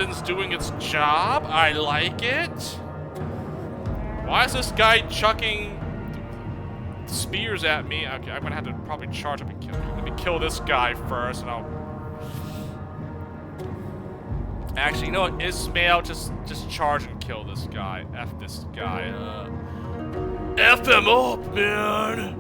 [SPEAKER 1] poison's doing its job. I like it. Why is this guy chucking spears at me? Okay, I'm gonna have to probably charge up and kill him. Let me kill this guy first, and I'll... Actually, you know what? Ismail, just charge and kill this guy. F this guy. F them up, man!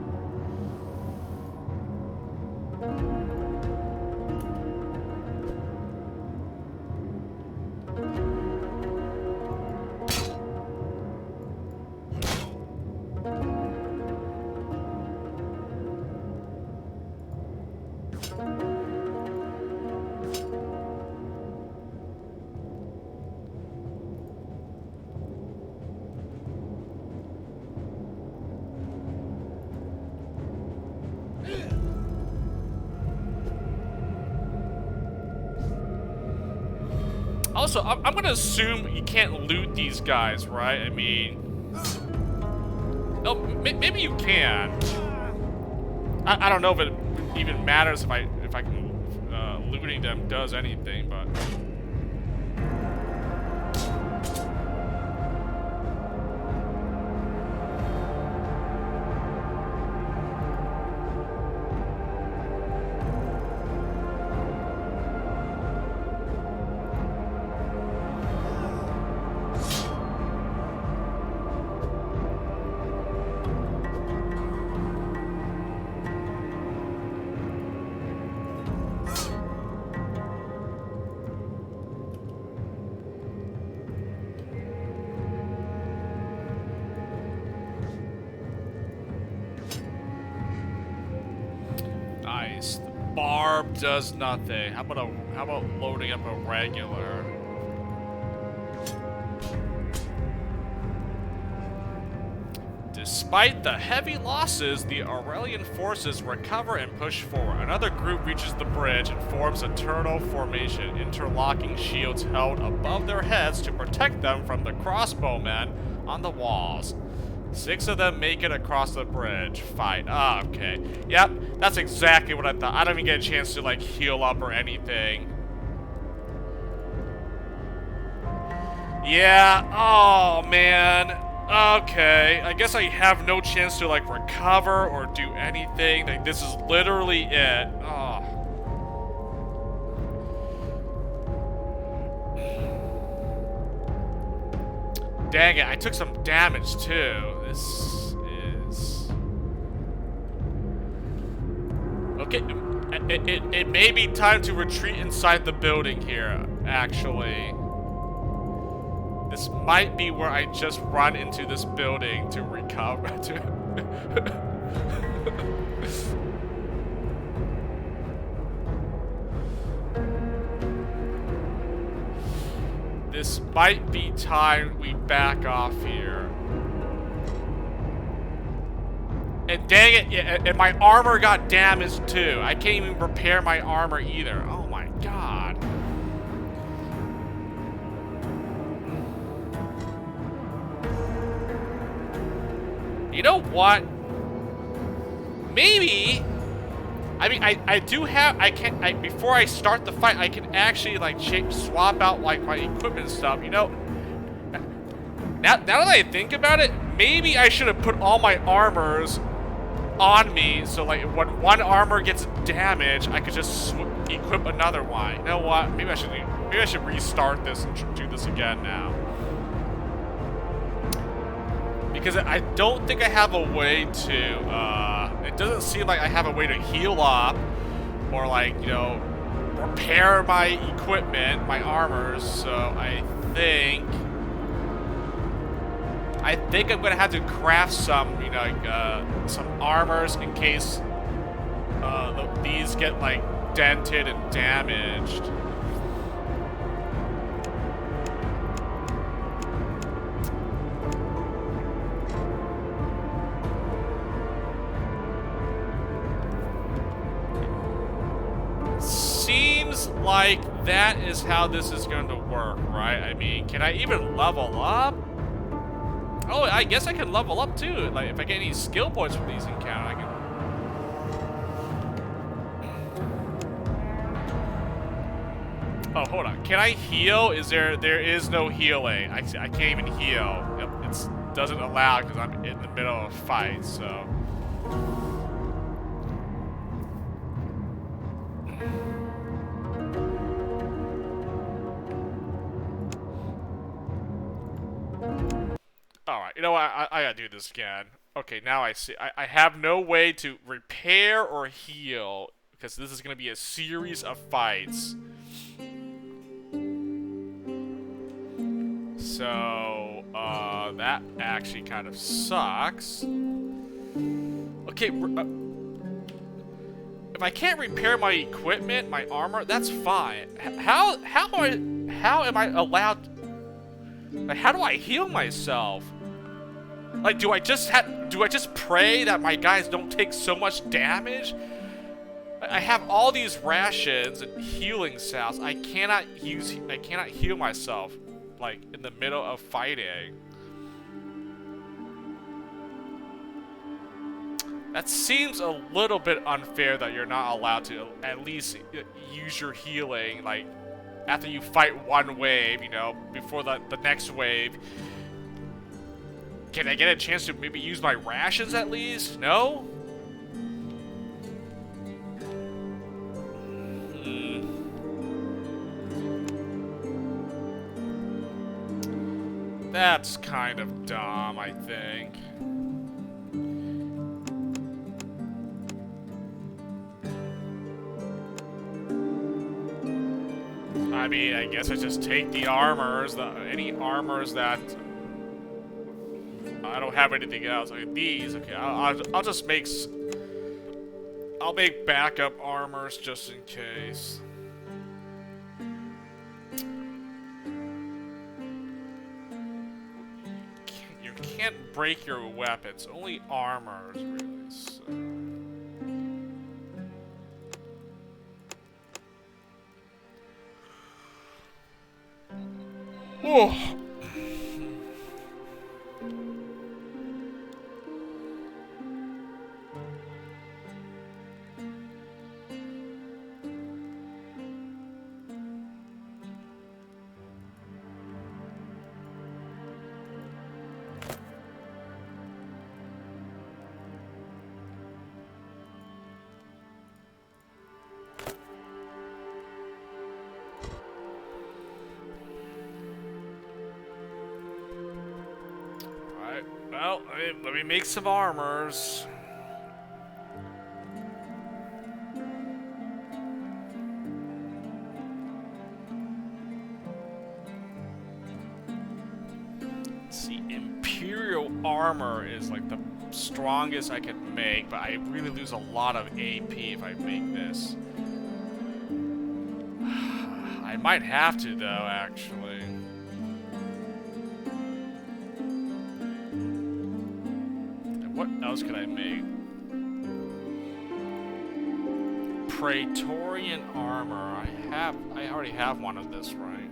[SPEAKER 1] Also, I'm gonna assume you can't loot these guys, right? I mean... No, maybe you can. I don't know if it even matters if I can... looting them does anything, but... Nice. The barb does nothing. How about loading up a regular? Despite the heavy losses, the Aurelian forces recover and push forward. Another group reaches the bridge and forms a turtle formation, interlocking shields held above their heads to protect them from the crossbowmen on the walls. 6 of them make it across the bridge. Fight. Ah, okay. Yep, that's exactly what I thought. I don't even get a chance to, like, heal up or anything. Yeah, oh, man. Okay, I guess I have no chance to, like, recover or do anything. Like, this is literally it. Oh. Dang it, I took some damage too. This is... Okay, it may be time to retreat inside the building here, actually. This might be where I just run into this building to recover. This might be time we back off here. And dang it, yeah, and my armor got damaged too. I can't even repair my armor either. Oh my god. You know what? Maybe... I mean, I do have, before I start the fight, I can actually, like, swap out, like, my equipment and stuff, you know? Now that I think about it, maybe I should have put all my armors on me, so, like, when one armor gets damaged, I could just equip another one. You know what? Maybe I should restart this and do this again now. Because I don't think I have a way to, it doesn't seem like I have a way to heal up or, like, you know, repair my equipment, my armors, so I think I'm gonna have to craft some, you know, like, some armors in case, these get, like, dented and damaged. Seems like that is how this is going to work, right? I mean, can I even level up? Oh, I guess I can level up too. Like, if I get any skill points from these encounters, I can... Oh, hold on. Can I heal? There is no healing. I can't even heal. It doesn't allow because I'm in the middle of a fight, so. Alright, you know what? I gotta do this again. Okay, now I see. I have no way to repair or heal because this is gonna be a series of fights. So, that actually kind of sucks. Okay, if I can't repair my equipment, my armor, that's fine. How am I allowed? Like, how do I heal myself? Like, do I just pray that my guys don't take so much damage? I have all these rations and healing salves. I cannot heal myself, like, in the middle of fighting. That seems a little bit unfair that you're not allowed to at least use your healing, like, after you fight one wave, you know, before the next wave. Can I get a chance to maybe use my rations at least? No? That's kind of dumb, I think. I mean, I guess I just take the armors, any armors that I don't have anything else. Like these, okay. I'll just make. I'll make backup armors just in case. You can't break your weapons. Only armors, really. So. Oh. Well, let me make some armors. Let's see, Imperial armor is like the strongest I can make, but I really lose a lot of AP if I make this. I might have to though, actually. What else could I make? Praetorian armor. I already have one of this, right?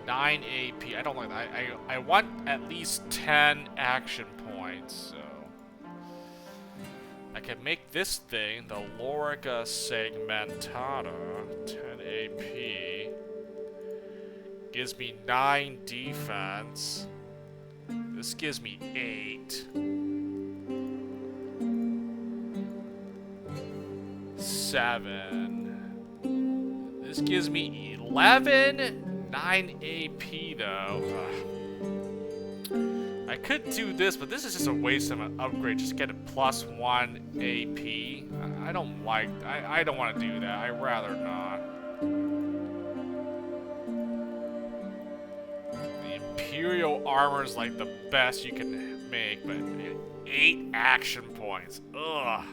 [SPEAKER 1] 9 AP. I don't like that. I want at least 10 action points, so I can make this thing, the Lorica Segmentata, 10 AP. Gives me 9 defense. This gives me 8. 7. This gives me 11. 9 AP though. I could do this, but this is just a waste of an upgrade. Just get a +1 AP. I don't like. I don't want to do that. I'd rather not. The Imperial armor is like the best you can make, but 8 action points. Ugh.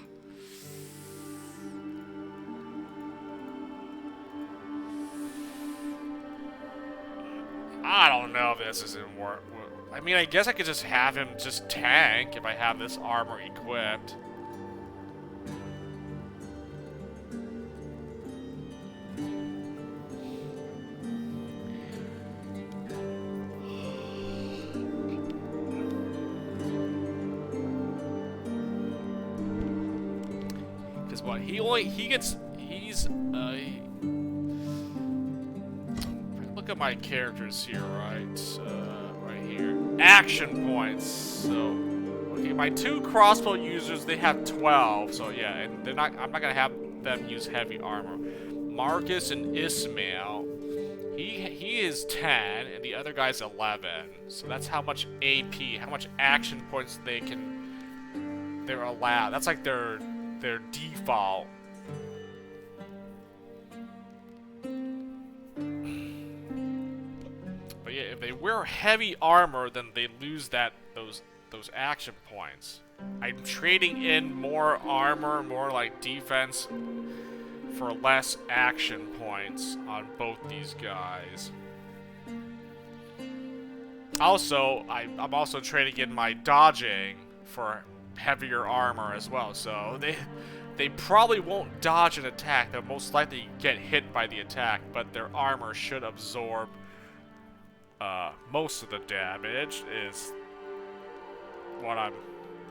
[SPEAKER 1] I don't know if this isn't work. I mean, I guess I could just have him just tank if I have this armor equipped. Because what, he gets, he's, look at my characters here, right? Right here. Action points. So, okay, my 2 crossbow users, they have 12. So yeah, and I'm not gonna have them use heavy armor. Marcus and Ismail, he is 10, and the other guy's 11. So that's how much AP, how much action points they're allowed. That's like their default. But yeah, if they wear heavy armor, then they lose those action points. I'm trading in more armor, more like defense, for less action points on both these guys. Also, I'm also trading in my dodging for heavier armor as well. So they probably won't dodge an attack. They'll most likely get hit by the attack, but their armor should absorb most of the damage, is what I'm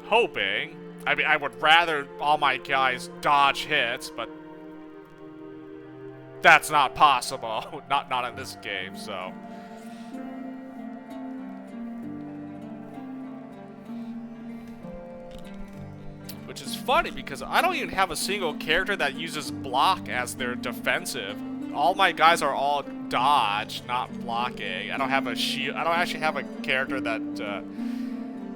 [SPEAKER 1] hoping. I mean, I would rather all my guys dodge hits, but that's not possible. not in this game, so. Which is funny because I don't even have a single character that uses block as their defensive. All my guys are all dodge, not blocking. I don't have a shield. I don't actually have a character that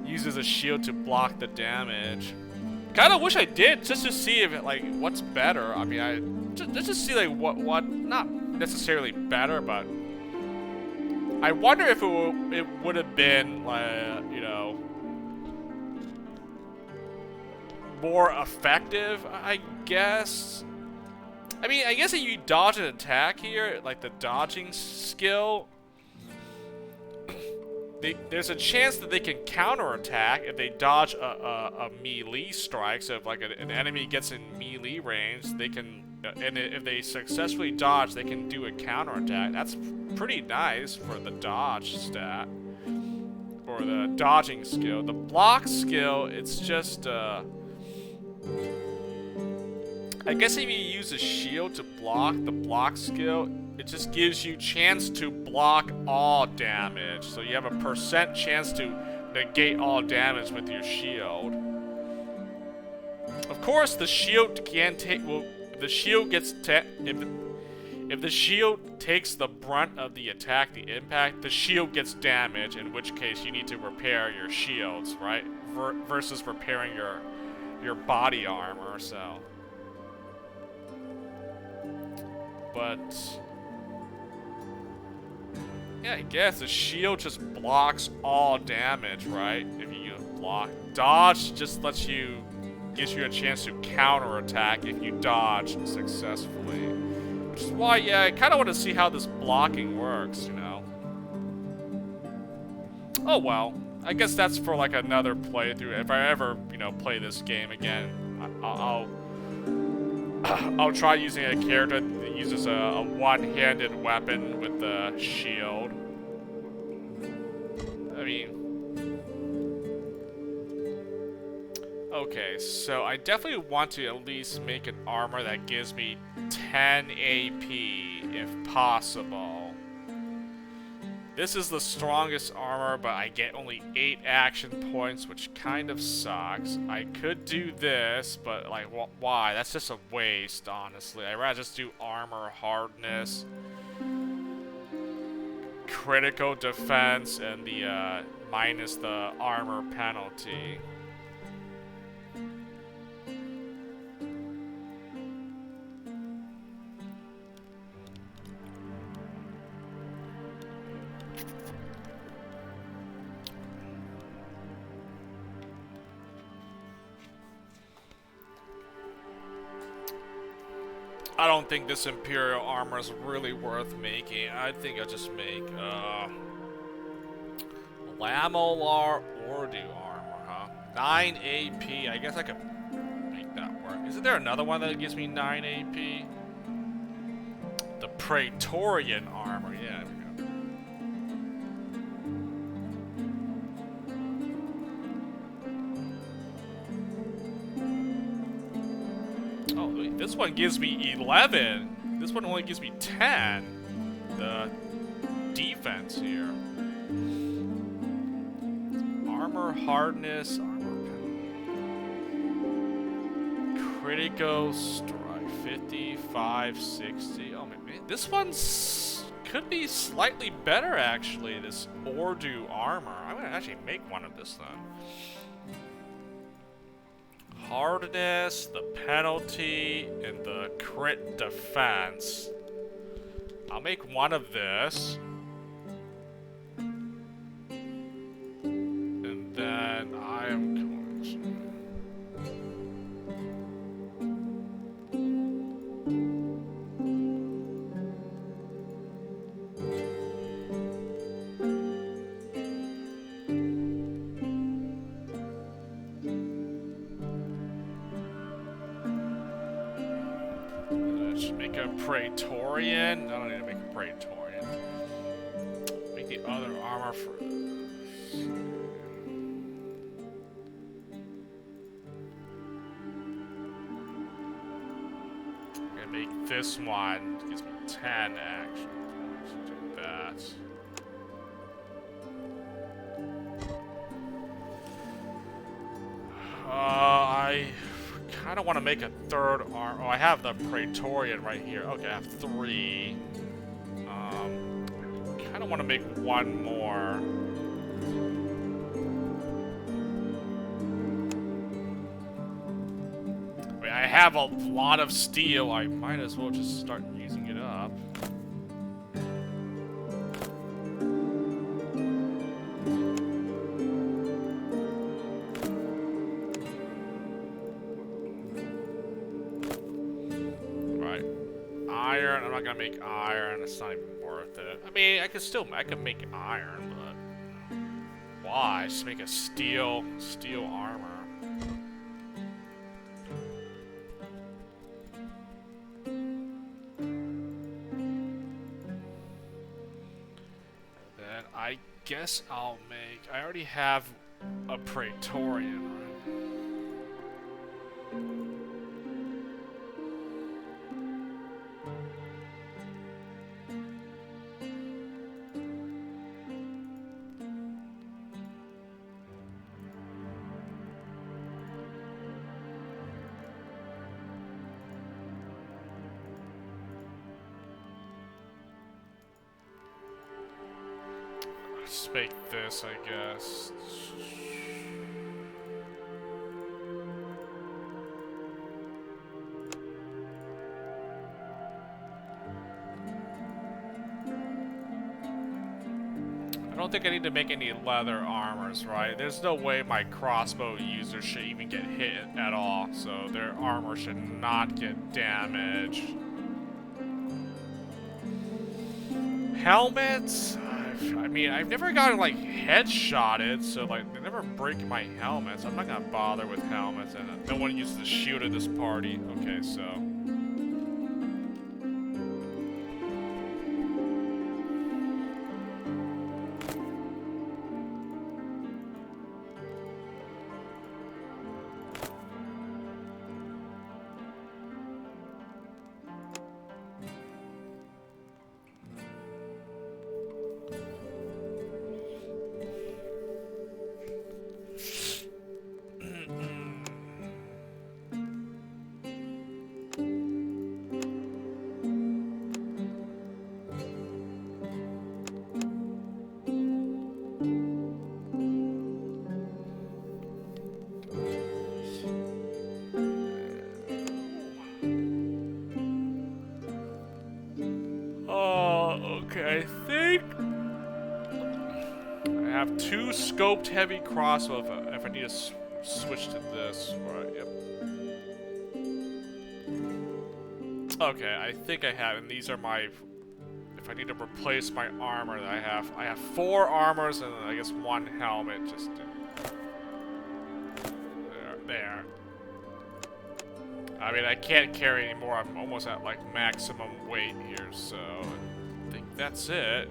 [SPEAKER 1] uses a shield to block the damage. Kind of wish I did, just to see if like what's better. I mean, just to see like what not necessarily better, but I wonder if it would have been like, you know, more effective, I guess. I mean, I guess if you dodge an attack here, like the dodging skill, there's a chance that they can counterattack if they dodge a melee strike. So if like an enemy gets in melee range, they can, and if they successfully dodge, they can do a counterattack. That's pretty nice for the dodge stat, or the dodging skill. The block skill, it's just I guess if you use a shield to block, the block skill, it just gives you chance to block all damage. So you have a % chance to negate all damage with your shield. Of course, the shield can take, well, if the shield gets, if the shield takes the brunt of the attack, the impact, the shield gets damaged, in which case you need to repair your shields, right? Versus repairing your body armor, so. But yeah, I guess the shield just blocks all damage, right? If you block. Dodge just gives you a chance to counterattack if you dodge successfully. Which is why, yeah, I kind of want to see how this blocking works, you know. Oh well, I guess that's for like another playthrough. If I ever, you know, play this game again, I'll try using a character that uses a one-handed weapon with the shield. I mean, okay, so I definitely want to at least make an armor that gives me 10 AP if possible. This is the strongest armor, but I get only 8 action points, which kind of sucks. I could do this, but like, why? That's just a waste, honestly. I'd rather just do armor hardness, critical defense, and the minus the armor penalty. I don't think this Imperial armor is really worth making. I think I'll just make Lamellar Ordu armor, huh? 9 AP. I guess I could make that work. Isn't there another one that gives me 9 AP? The Praetorian armor. Yeah, there we go. Oh, this one gives me 11. This one only gives me 10. defense here. Armor hardness, armor penalty. Critical strike, 55, 60. Oh man, this one's could be slightly better actually. This Ordu armor. I'm gonna actually make one of this then. Hardness, the penalty, and the crit defense. I'll make one of this. And then I am going to... Make a Praetorian. I don't need to make a Praetorian. Make the other armor for... I'm gonna make this one. It gives me 10 action. Let's do that. I kind of want to make a third arm. Oh, I have the Praetorian right here. Okay, I have 3. Kind of want to make one more. I mean, I have a lot of steel. I might as well just start using it up. Iron, I'm not gonna make iron, it's not even worth it. I mean, I could make iron, but why? Just make a steel armor. Then I guess I'll make, I already have a Praetorian, right? Just make this, I guess. I don't think I need to make any leather armors, right? There's no way my crossbow users should even get hit at all, so their armor should not get damaged. Helmets? I mean, I've never gotten, like, headshotted, so, like, they never break my helmets. I'm not gonna bother with helmets, and no one uses the shield at this party. Okay, so... Okay, I think I have 2 scoped heavy crossbow if I need to switch to this. Right, yep. Okay, I think I have, and these are my... If I need to replace my armor that I have 4 armors and I guess 1 helmet. Just there. I mean, I can't carry anymore. I'm almost at like maximum weight here, so I think that's it.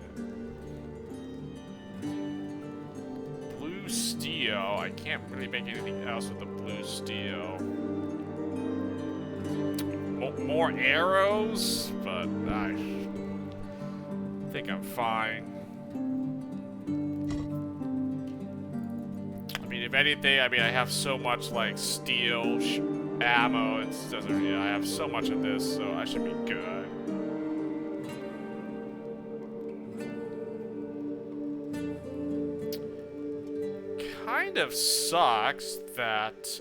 [SPEAKER 1] Blue steel. I can't really make anything else with the blue steel. More arrows, but I think I'm fine. if anything, I mean, I have so much, like, steel ammo. It doesn't, yeah, I have so much of this, so I should be good. Kind of sucks that,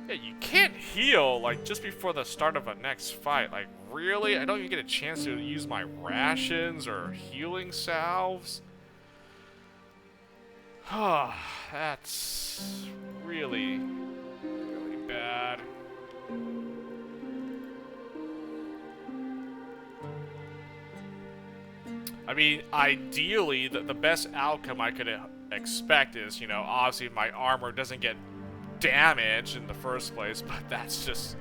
[SPEAKER 1] yeah, you can't heal, like, just before the start of a next fight. Like, really? I don't even get a chance to use my rations or healing salves? That's really, really bad. I mean, ideally, the best outcome I could expect is, you know, obviously my armor doesn't get damaged in the first place, but that's just,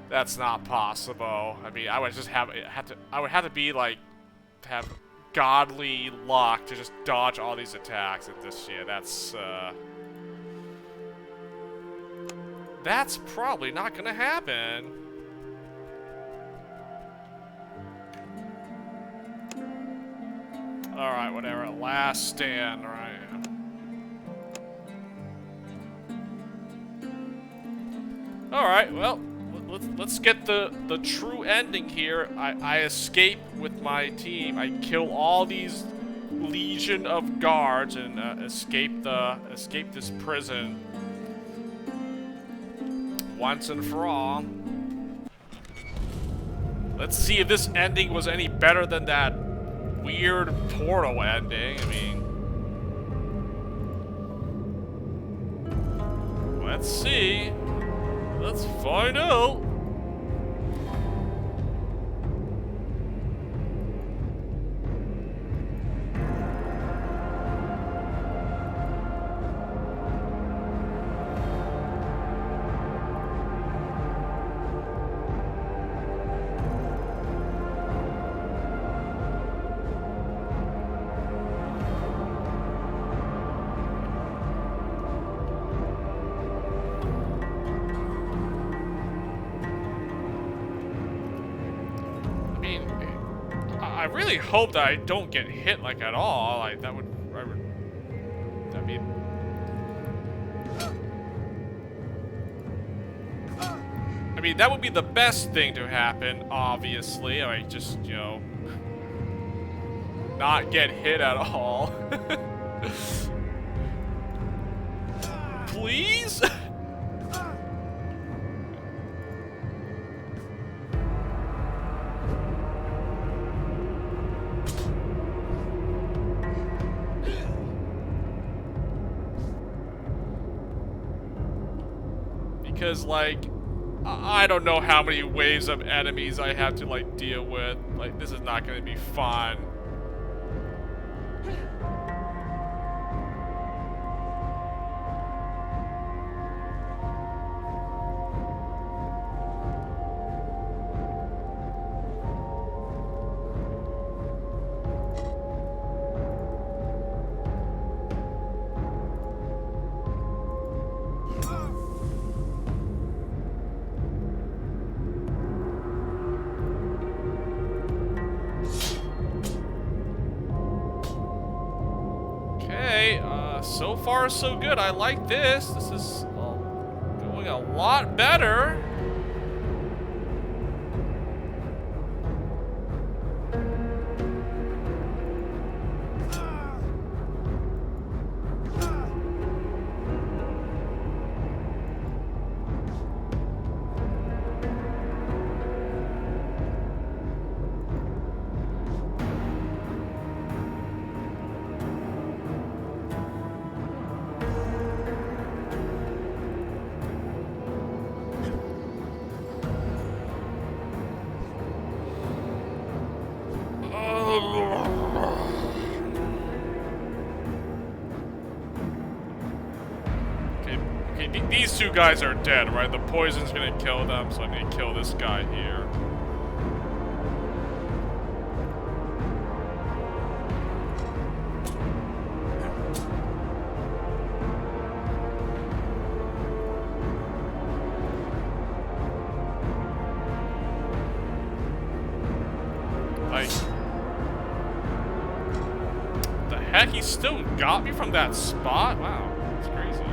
[SPEAKER 1] that's not possible. I mean, I would just I would have to be like, have godly luck to just dodge all these attacks and this shit. That's probably not gonna happen. Alright, whatever. Last stand, right? Alright, well, let's get the true ending here. I escape with my team. I kill all these legion of guards and escape this prison once and for all. Let's see if this ending was any better than that weird portal ending. I mean, let's see. Let's find out. I really hope that I don't get hit, like, at all. Like, I mean, that would be the best thing to happen, obviously. I mean, just, you know, not get hit at all. Please? Because, like, I don't know how many waves of enemies I have to, like, deal with. Like, this is not going to be fun. So far, so good. I like this. This is going a lot better. Okay, these two guys are dead, right? The poison's gonna kill them, so I need to kill this guy here. Like, the heck? He still got me from that spot? Wow, that's crazy.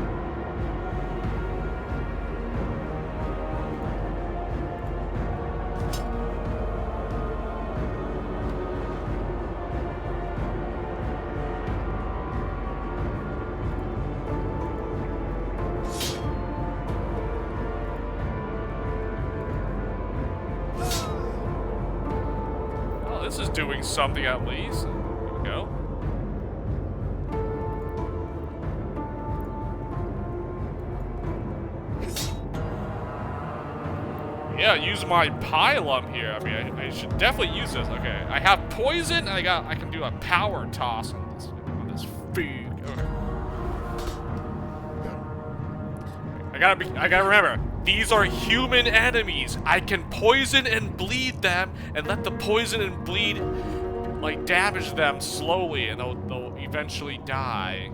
[SPEAKER 1] This is doing something at least. Here we go. Yeah, use my pylum here. I mean, I should definitely use this. Okay, I have poison. And I can do a power toss on this food. Okay. I gotta remember. These are human enemies. I can poison and bleed them and let the poison and bleed, like, damage them slowly and they'll eventually die.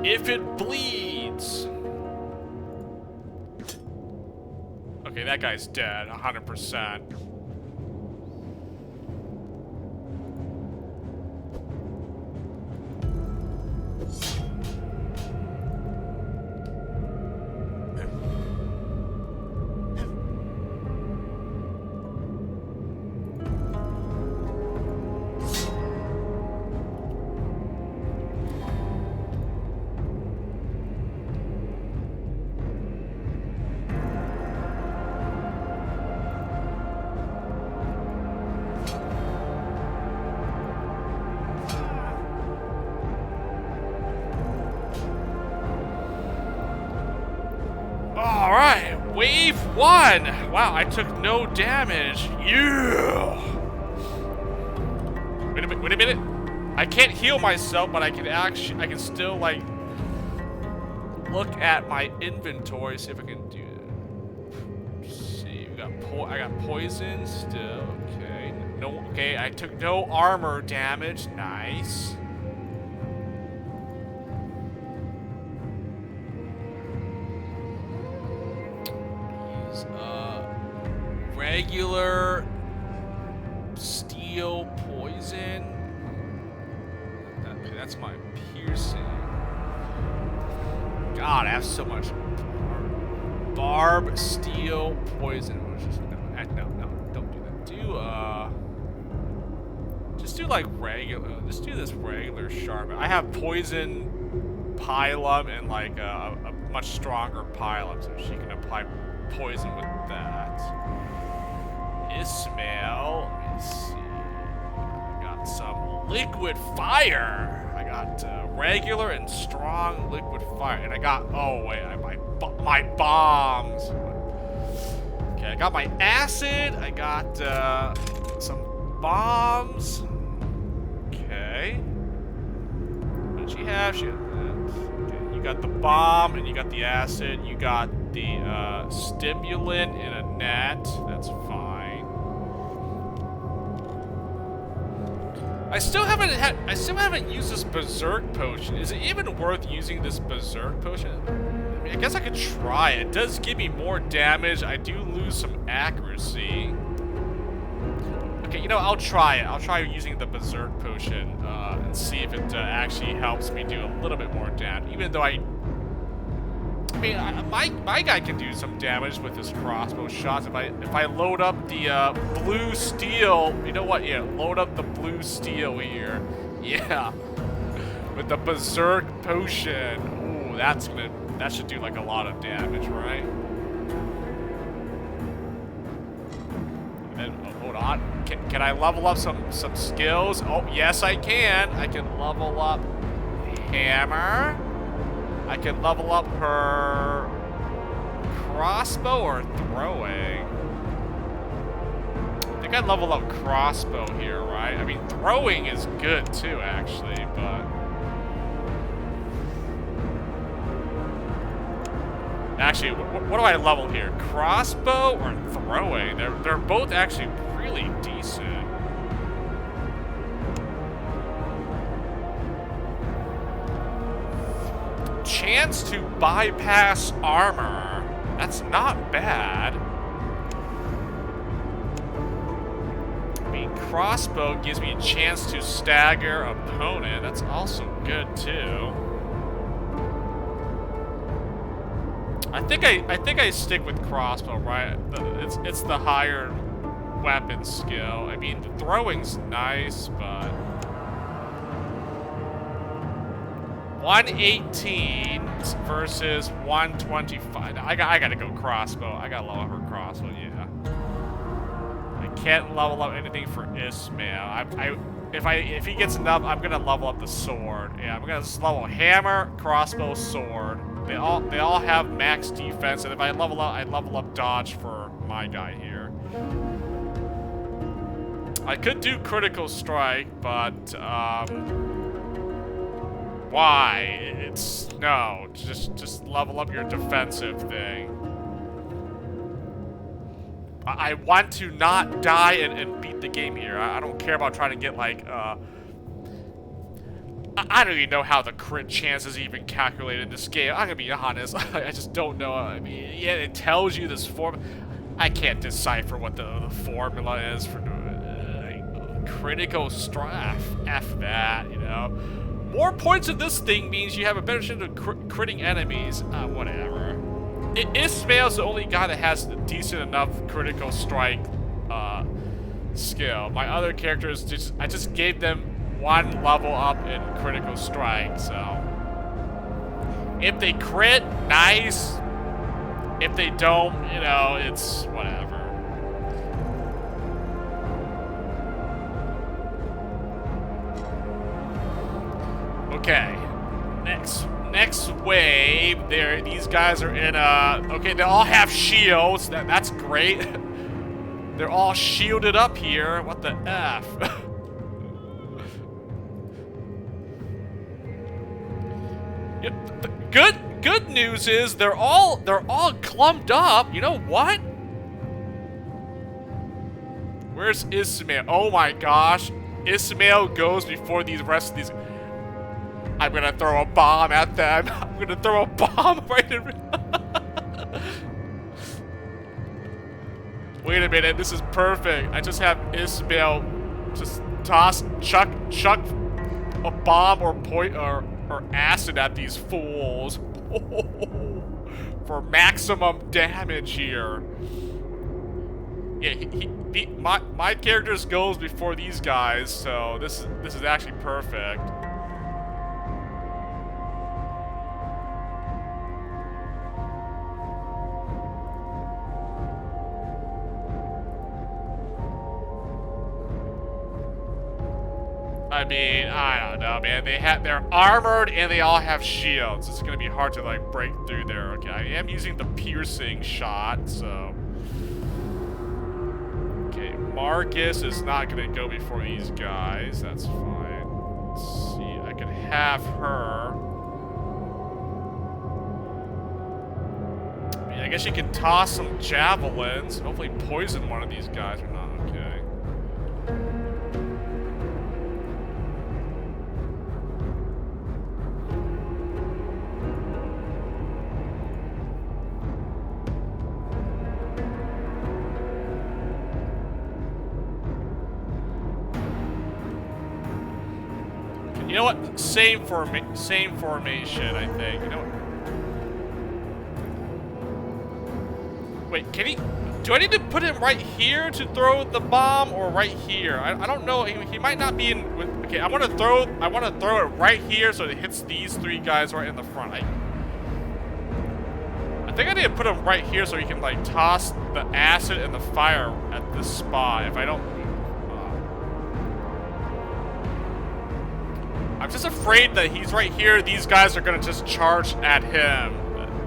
[SPEAKER 1] If it bleeds. Okay, that guy's dead, 100%. Alright, wave 1! Wow, I took no damage. Yeah! Wait a minute. I can't heal myself, but I can still, like, look at my inventory, see if I can do it. Let's see, I got poison still, okay. Okay, I took no armor damage, nice. Regular steel poison. That's my piercing. God, I have so much. Barb, steel, poison. No, don't do that. Just do like regular. Just do this regular sharp. I have poison, pylum, and like a much stronger pylum, so she can apply poison with that. Ismail, let me see. I got some liquid fire. I got regular and strong liquid fire, and I got my bombs. Okay, I got my acid. I got some bombs. Okay. What did she have? She had okay, you got the bomb and you got the acid. You got the stimulant in a net. That's fine. I still haven't used this berserk potion. Is it even worth using this berserk potion? I mean, I guess I could try it. It does give me more damage. I do lose some accuracy. Okay, you know, I'll try it. I'll try using the berserk potion and see if it actually helps me do a little bit more damage. Even though I mean, my guy can do some damage with his crossbow shots. If I load up the blue steel, you know what? Yeah, load up the blue steel here. Yeah, with the berserk potion. Ooh, that should do like a lot of damage, right? And then, oh, hold on. Can I level up some skills? Oh, yes, I can. I can level up hammer. I can level up her crossbow or throwing. I think I'd level up crossbow here, right? I mean, throwing is good too, actually, but... Actually, what do I level here? Crossbow or throwing? They're both actually really decent. chance to bypass armor. That's not bad. I mean, crossbow gives me a chance to stagger opponent. That's also good too. I think I stick with crossbow, right? It's the higher weapon skill. I mean, the throwing's nice, but 118 versus 125. I gotta go crossbow. I gotta level her crossbow. Yeah. I can't level up anything for Ismail. If he gets enough, I'm gonna level up the sword. Yeah, I'm gonna just level hammer, crossbow, sword. They all have max defense, and if I level up, I level up dodge for my guy here. I could do critical strike, but why? No. Just level up your defensive thing. I want to not die and beat the game here. I don't care about trying to get like I don't even know how the crit chance is even calculated in this game. I'm gonna be honest. I just don't know. I mean, yeah, it tells you this form. I can't decipher what the formula is for critical strike. F that, you know. More points in this thing means you have a better chance of critting enemies. Whatever. Ismail's the only guy that has a decent enough critical strike skill. My other characters, I just gave them one level up in critical strike, so if they crit, nice. If they don't, you know, it's whatever. Okay, next wave. These guys are in okay, they all have shields. That's great. They're all shielded up here. What the F? Good news is they're all clumped up. You know what? Where's Ismail? Oh my gosh. Ismail goes before the rest of these. I'm gonna throw a bomb at them. I'm gonna throw a bomb right in. Wait a minute, this is perfect. I just have Ismail just chuck a bomb or acid at these fools for maximum damage here. Yeah, my character goes before these guys, so this is actually perfect. I mean, I don't know, man. They're armored and they all have shields. It's gonna be hard to like break through there. Okay, I am using the piercing shot, so. Okay, Marcus is not gonna go before these guys. That's fine. Let's see, I could have her. I mean, I guess you can toss some javelins. Hopefully poison one of these guys or not. Okay. You know what? Same formation, I think. You know what? Wait, can he? Do I need to put him right here to throw the bomb, or right here? I don't know. He might not be in. Okay, I want to throw it right here so it hits these three guys right in the front. I think I need to put him right here so he can like toss the acid and the fire at this spot. If I don't. I'm just afraid that he's right here. These guys are gonna just charge at him,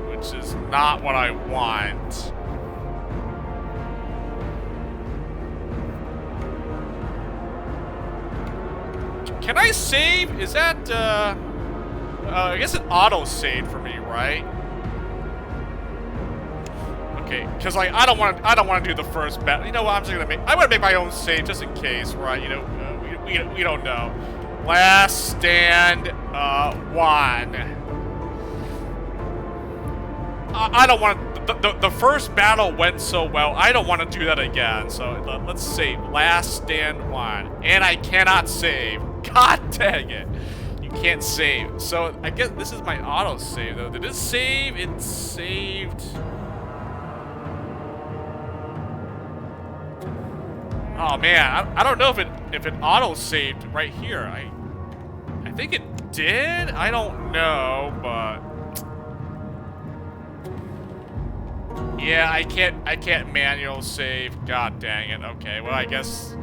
[SPEAKER 1] which is not what I want. Can I save? Is that, I guess it auto-saved for me, right? Okay, because like I don't want to do the first battle. You know what? I'm gonna make my own save just in case, right? You know, we don't know. Last stand, one. I don't want the first battle went so well. I don't want to do that again. So let's save. Last stand one, and I cannot save. God dang it! You can't save. So I guess this is my auto save though. Did it save? It saved. Oh man, I don't know if it auto saved right here. I think it did. I don't know, but. Yeah, I can't manual save. God dang it. Okay, well I guess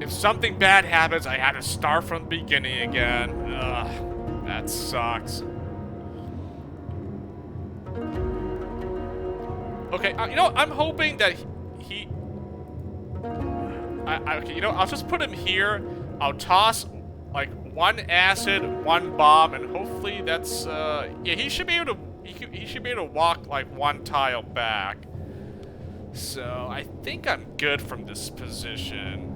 [SPEAKER 1] if something bad happens, I had to start from the beginning again. Ugh, that sucks. Okay, you know, I'm hoping that he okay, you know, I'll just put him here. I'll toss like one acid, one bomb, and hopefully that's yeah, he should be able to. He should be able to walk like one tile back. So I think I'm good from this position.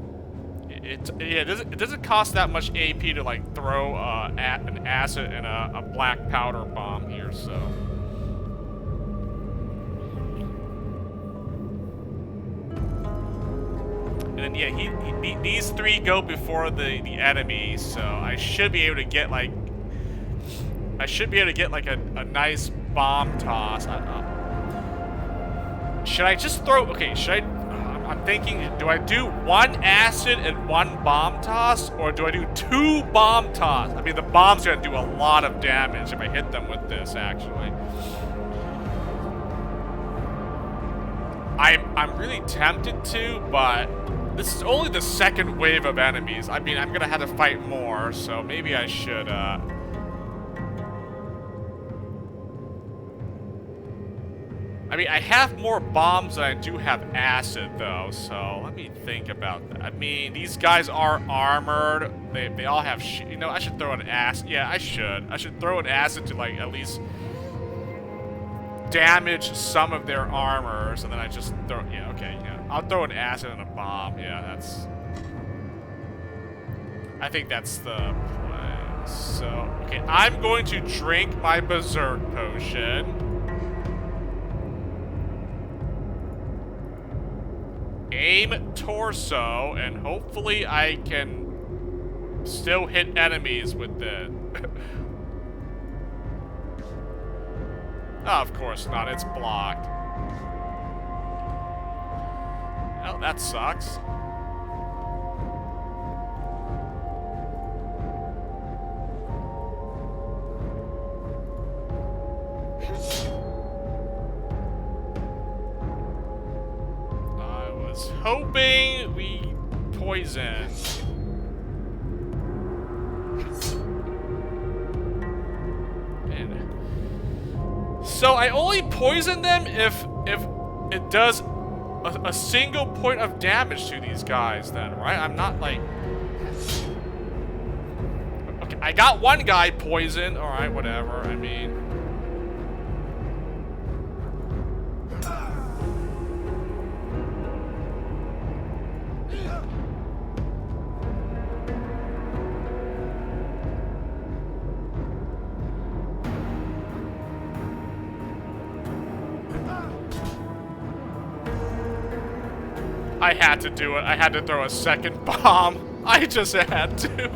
[SPEAKER 1] Yeah, it doesn't cost that much AP to like throw an acid and a black powder bomb here. So. And then yeah, these three go before the enemy, so I should be able to get like. I should be able to get like a nice bomb toss. Should I just throw? Okay, should I? I'm thinking, do I do one acid and one bomb toss, or do I do two bomb toss? I mean, the bomb's gonna do a lot of damage if I hit them with this. Actually, I'm really tempted to, but this is only the second wave of enemies. I mean, I'm gonna have to fight more, so maybe I should. I mean, I have more bombs than I do have acid, though, so let me think about that. I mean, these guys are armored. They all have you know, I should throw an acid. Yeah, I should. I should throw an acid to, like, at least damage some of their armors, and then I just throw... Yeah, okay, yeah. I'll throw an acid and a bomb. Yeah, that's... I think that's the play. So, okay, I'm going to drink my Berserk Potion. Aim torso, and hopefully I can still hit enemies with it. Oh, of course not, it's blocked. Oh, that sucks. Hoping we poison. And so I only poison them if it does a single point of damage to these guys then, right? I'm not like... Okay, I got one guy poisoned. Alright, whatever. I mean... I had to do it. I had to throw a second bomb. I just had to.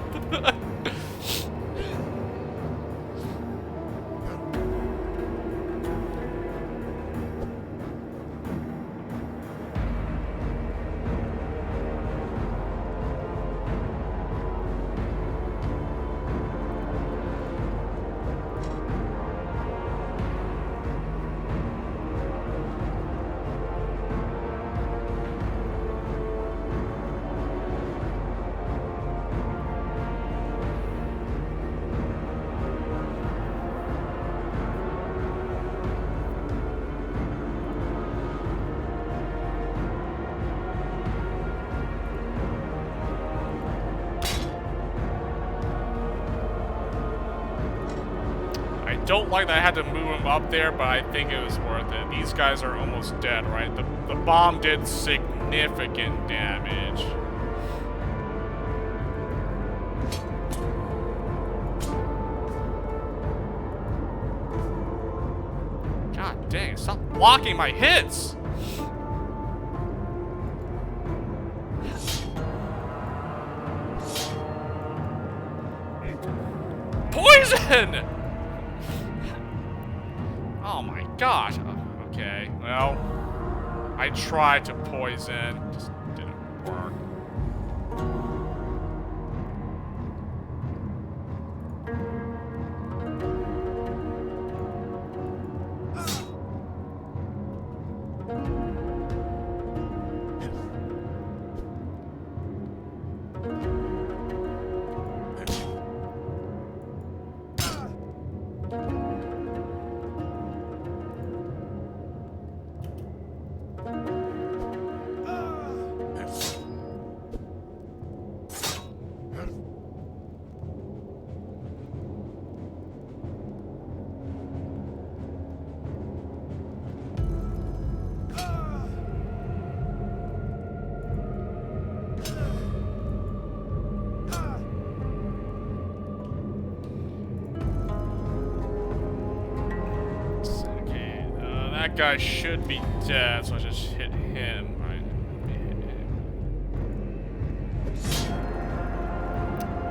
[SPEAKER 1] Don't like that I had to move him up there, but I think it was worth it. These guys are almost dead, right? The bomb did significant damage. blocking my hits. Poison! Oh my gosh. Okay, well, I tried to poison, just didn't work. That guy should be dead, so I just hit him.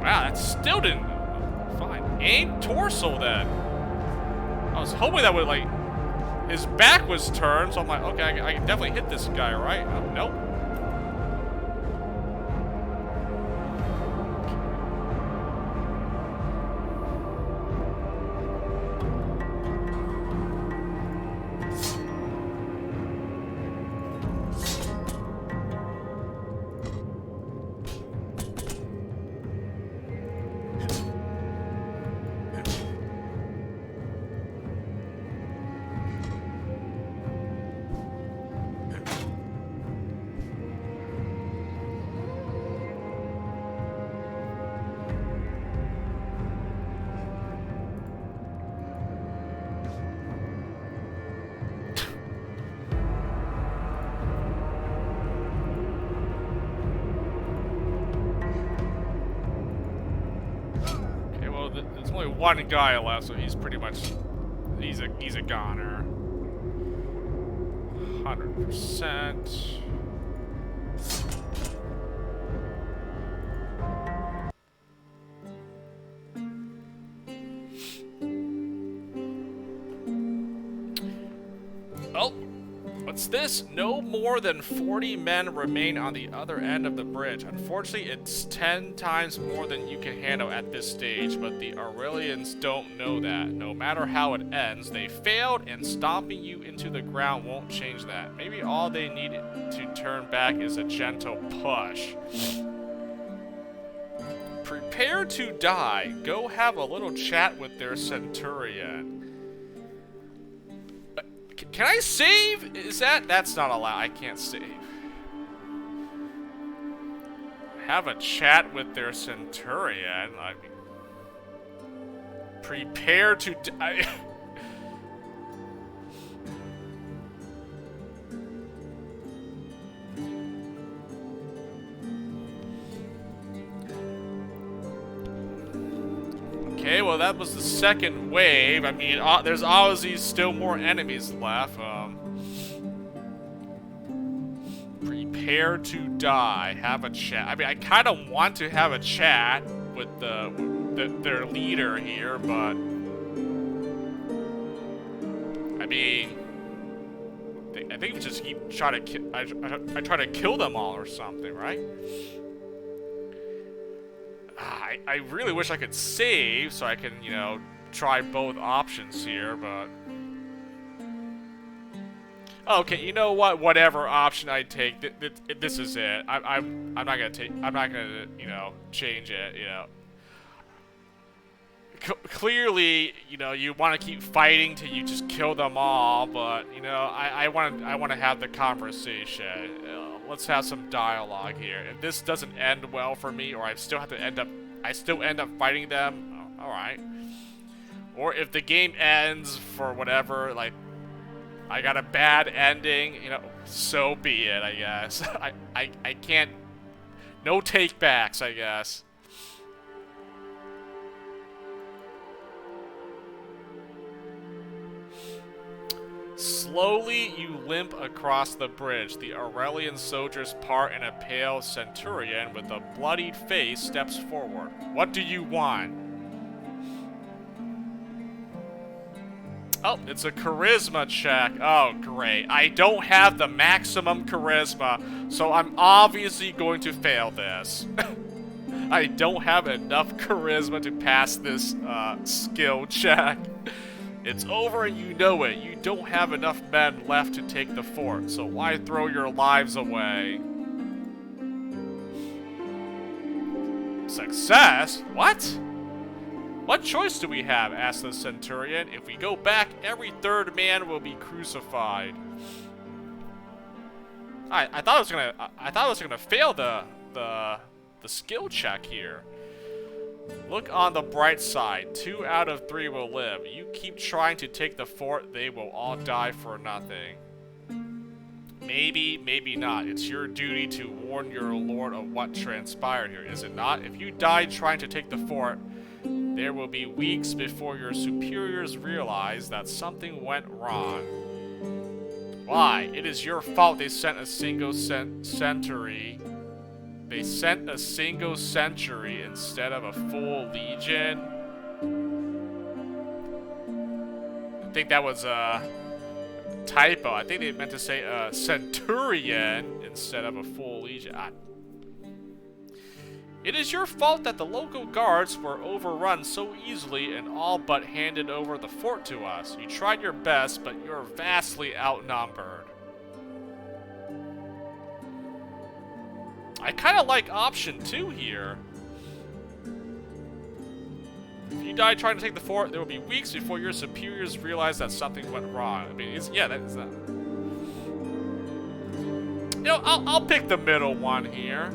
[SPEAKER 1] Wow, that still didn't. Fine. Aim torso then. I was hoping that would, like, his back was turned, so I'm like, okay, I can definitely hit this guy, right? Oh, nope. There's only one guy left, so he's pretty much he's a goner. 100%. Oh, what's this? No more than 40 men remain on the other end of the bridge. Unfortunately, it's 10 times more than you can handle at this stage, but the Aurelians don't know that. No matter how it ends, they failed, and stomping you into the ground won't change that. Maybe all they need to turn back is a gentle push. Prepare to die. Go have a little chat with their centurion. Can I save? That's not allowed. I can't save. Have a chat with their centurion. I mean, prepare to die. Okay, well that was the second wave. I mean, there's obviously still more enemies left. Prepare to die. Have a chat. I mean, I kind of want to have a chat with their leader here, but I mean, I think we just keep trying to I try to kill them all or something, right? I really wish I could save so I can, you know, try both options here, but... Okay, you know what? Whatever option I take, this is it. I'm not gonna you know, change it, you know. Clearly, you know, you want to keep fighting till you just kill them all, but, you know, I want to have the conversation. Let's have some dialogue here. If this doesn't end well for me, or I still end up fighting them, alright. Or if the game ends for whatever, like, I got a bad ending, you know, so be it, I guess. I can't, no take-backs, I guess. Slowly, you limp across the bridge. The Aurelian soldiers part, and a pale centurion with a bloodied face steps forward. What do you want? Oh, it's a charisma check. Oh, great. I don't have the maximum charisma, so I'm obviously going to fail this. I don't have enough charisma to pass this skill check. It's over and you know it. You don't have enough men left to take the fort, so why throw your lives away? Success? What? What choice do we have? Asked the centurion. If we go back, every third man will be crucified. I thought I was gonna fail the skill check here. Look on the bright side. 2 out of 3 will live. You keep trying to take the fort, they will all die for nothing. Maybe, maybe not. It's your duty to warn your lord of what transpired here, is it not? If you die trying to take the fort, there will be weeks before your superiors realize that something went wrong. Why? It is your fault they sent a single century. They sent a single century instead of a full legion. I think that was a typo. I think they meant to say a centurion instead of a full legion. It is your fault that the local guards were overrun so easily and all but handed over the fort to us. You tried your best, but you're vastly outnumbered. I kind of like option 2 here. If you die trying to take the fort, there will be weeks before your superiors realize that something went wrong. I mean, yeah, that is that. You know, I'll pick the middle one here.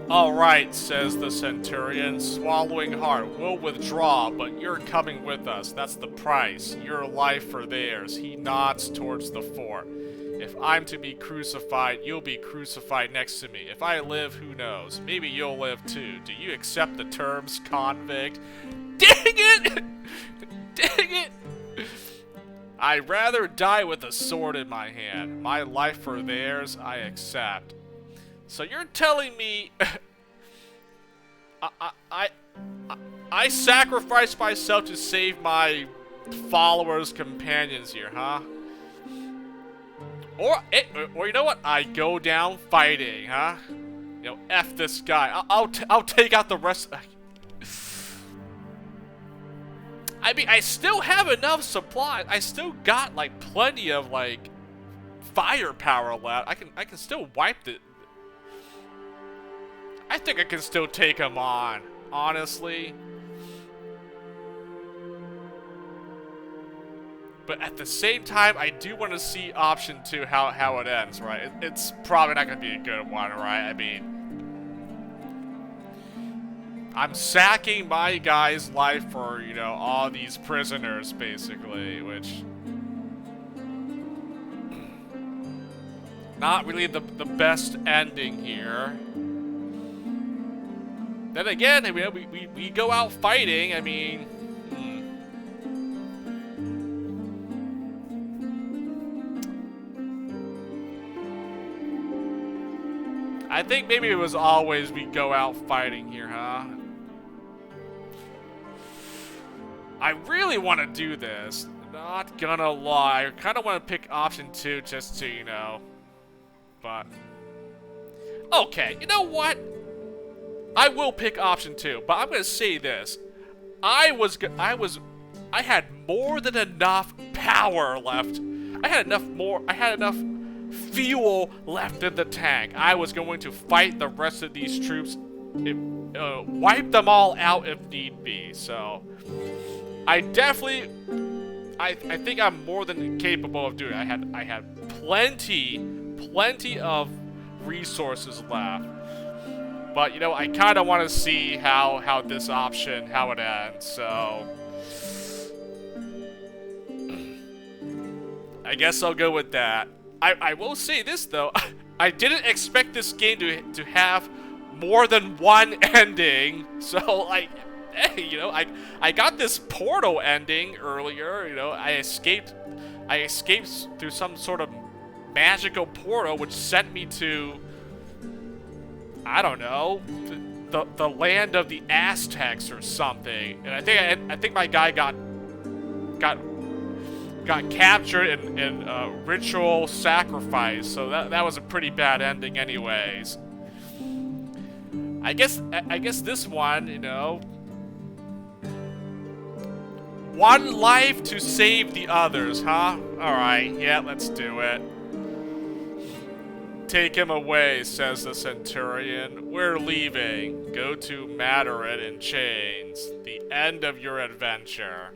[SPEAKER 1] Alright, says the centurion, swallowing hard. We'll withdraw, but you're coming with us. That's the price. Your life for theirs. He nods towards the fort. If I'm to be crucified, you'll be crucified next to me. If I live, who knows? Maybe you'll live too. Do you accept the terms, convict? Dang it! Dang it! I'd rather die with a sword in my hand. My life for theirs, I accept. So you're telling me I sacrificed myself to save my followers, companions here, huh? Or you know what? I go down fighting, huh? You know, F this guy. I'll take out the rest. I mean, I still have enough supplies. I still got like plenty of like firepower left. I can still wipe the. I think I can still take him on, honestly. But at the same time, I do want to see option 2, how it ends, right? It's probably not going to be a good one, right? I mean, I'm sacking my guy's life for, you know, all these prisoners, basically, which... not really the best ending here. Then again, I mean, we go out fighting, I mean... I think maybe it was always we go out fighting here, huh? I really want to do this. Not gonna lie. I kind of want to pick option 2 just to, you know... But... okay, you know what? I will pick option 2, but I'm gonna say this. I had more than enough power left. I had enough fuel left in the tank. I was going to fight the rest of these troops, wipe them all out if need be. So, I definitely, I think I'm more than capable of doing it. I had plenty of resources left. But, you know, I kind of want to see how this option, how it ends, so... I guess I'll go with that. I will say this, though. I didn't expect this game to have more than one ending. So like, hey, you know, I got this Portal ending earlier. You know, I escaped through some sort of magical portal, which sent me to, I don't know, the land of the Aztecs or something. And I think my guy got captured in ritual sacrifice. So that was a pretty bad ending, anyways. I guess this one, you know, one life to save the others, huh? Alright, yeah, let's do it. Take him away, says the Centurion. We're leaving. Go to Madrid in chains. The end of your adventure.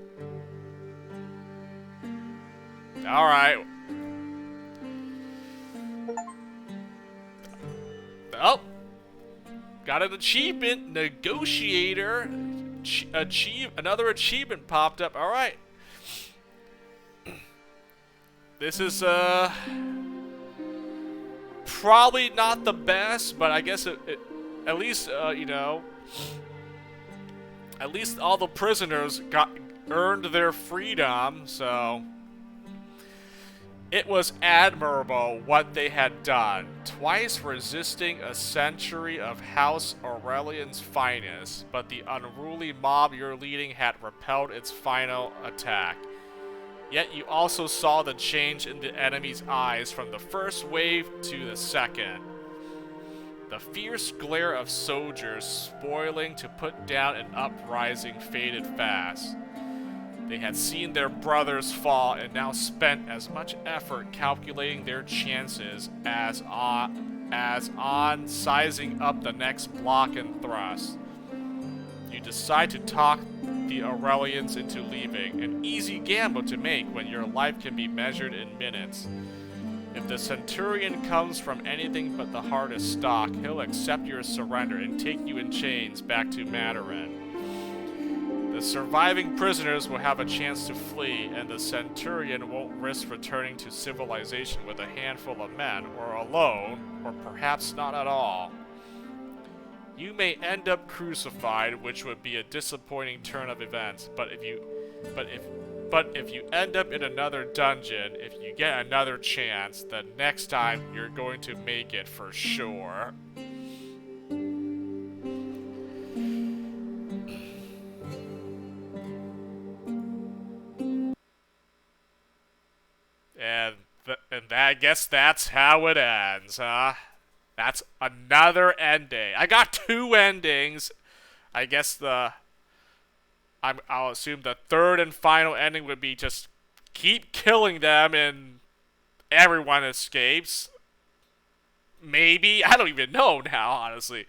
[SPEAKER 1] Alright. Oh. Got an achievement. Negotiator. Another achievement popped up. Alright. This is, probably not the best, but I guess at least, you know, at least all the prisoners earned their freedom, so it was admirable what they had done, twice resisting a century of House Aurelian's finest, but the unruly mob you're leading had repelled its final attack. Yet you also saw the change in the enemy's eyes from the first wave to the second. The fierce glare of soldiers spoiling to put down an uprising faded fast. They had seen their brothers fall and now spent as much effort calculating their chances as on sizing up the next block and thrust. You decide to talk the Aurelians into leaving, an easy gamble to make when your life can be measured in minutes. If the Centurion comes from anything but the hardest stock, he'll accept your surrender and take you in chains back to Madrid. The surviving prisoners will have a chance to flee, and the Centurion won't risk returning to civilization with a handful of men, or alone, or perhaps not at all. You may end up crucified, which would be a disappointing turn of events, but if you end up in another dungeon, if you get another chance, then next time you're going to make it for sure. And I guess that's how it ends, huh? That's another ending. I got 2 endings. I guess I'll assume the third and final ending would be just keep killing them and everyone escapes. Maybe. I don't even know now, honestly.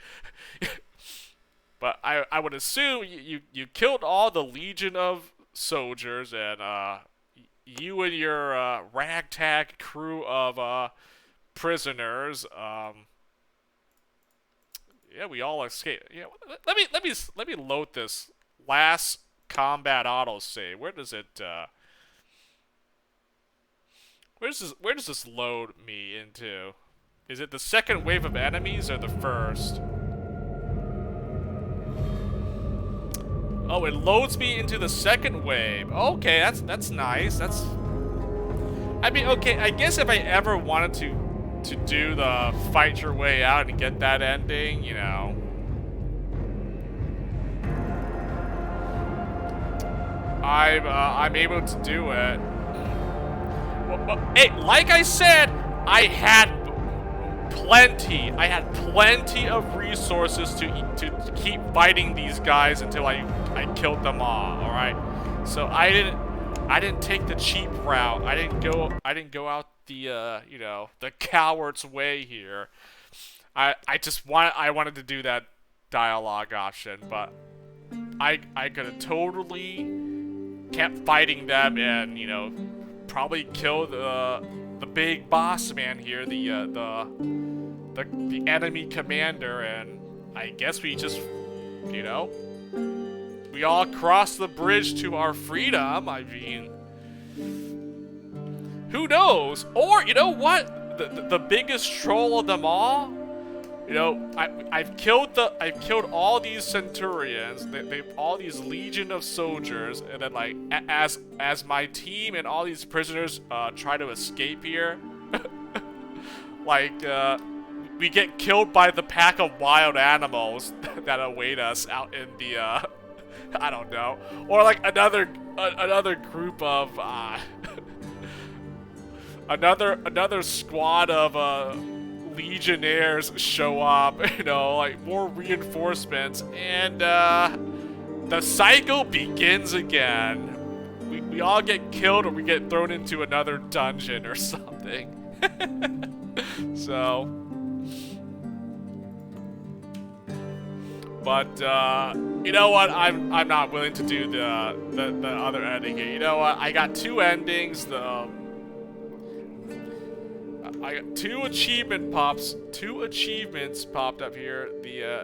[SPEAKER 1] But I would assume you killed all the legion of soldiers, and you and your ragtag crew of prisoners, yeah, we all escaped. Yeah, let me load this last combat autosave. Where does it where does this load me into? Is it the second wave of enemies or the first? Oh, it loads me into the second wave. Okay, that's nice. I mean, okay, I guess if I ever wanted to do the fight your way out and get that ending, you know. I'm able to do it. Well, hey, like I said, I had plenty of resources to keep fighting these guys until I killed them all right? So I didn't take the cheap route. I didn't go out the you know, the coward's way here. I wanted to do that dialogue option, but I could have totally kept fighting them and, you know, probably killed the big boss man here, the enemy commander, and I guess we just, you know, we all crossed the bridge to our freedom. I mean, who knows? Or, you know what? the biggest troll of them all. You know, I've killed all these centurions, they all these legion of soldiers, and then like as my team and all these prisoners try to escape here, like we get killed by the pack of wild animals that await us out in the I don't know, or like another group of another squad of legionnaires show up, you know, like more reinforcements, and the cycle begins again. We all get killed, or we get thrown into another dungeon or something. So, but you know what? I'm not willing to do the other ending here. You know what? I got two endings. I got two achievements popped up here.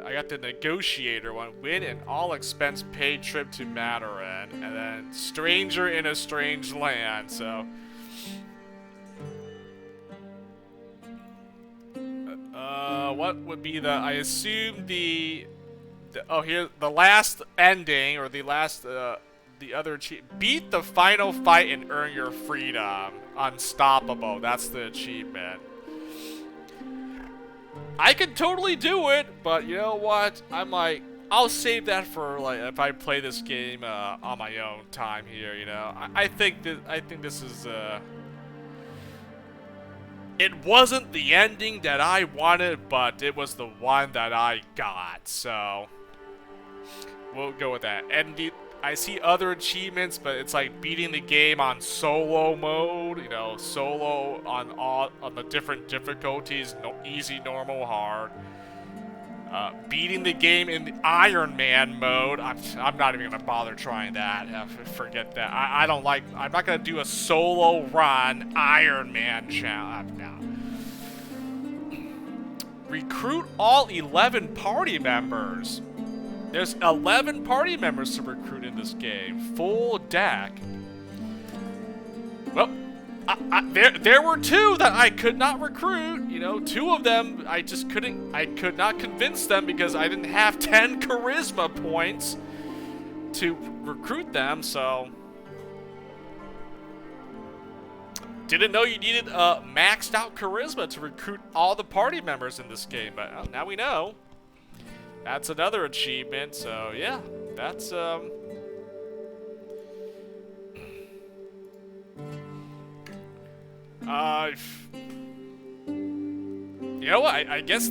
[SPEAKER 1] I got the negotiator one, win an all-expense paid trip to Mataran, and then stranger in a strange land. So, what would be I assume the last ending, or the last the other beat the final fight and earn your freedom. Unstoppable. That's the achievement. I could totally do it, but you know what? I'm like, I'll save that for like if I play this game on my own time here. You know, I think this is it wasn't the ending that I wanted, but it was the one that I got. So we'll go with that. And I see other achievements, but it's like beating the game on solo mode, you know, solo on the different difficulties, easy, normal, hard. Beating the game in the Iron Man mode. I'm not even gonna bother trying that. Forget that. I don't like. I'm not gonna do a solo run Iron Man challenge. No. Recruit all 11 party members. There's 11 party members to recruit in this game. Full deck. Well, there were two that I could not recruit. You know, two of them I could not convince them because I didn't have 10 charisma points to recruit them, so. Didn't know you needed maxed out charisma to recruit all the party members in this game, but now we know. That's another achievement, so yeah, that's you know what? I guess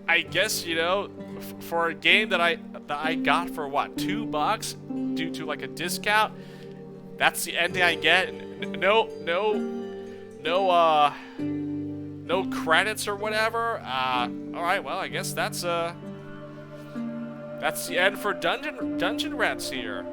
[SPEAKER 1] I guess, you know, for a game that I got for what, $2 due to like a discount, that's the ending I get. No credits or whatever. Alright, well, I guess that's the end for Dungeon Rats here.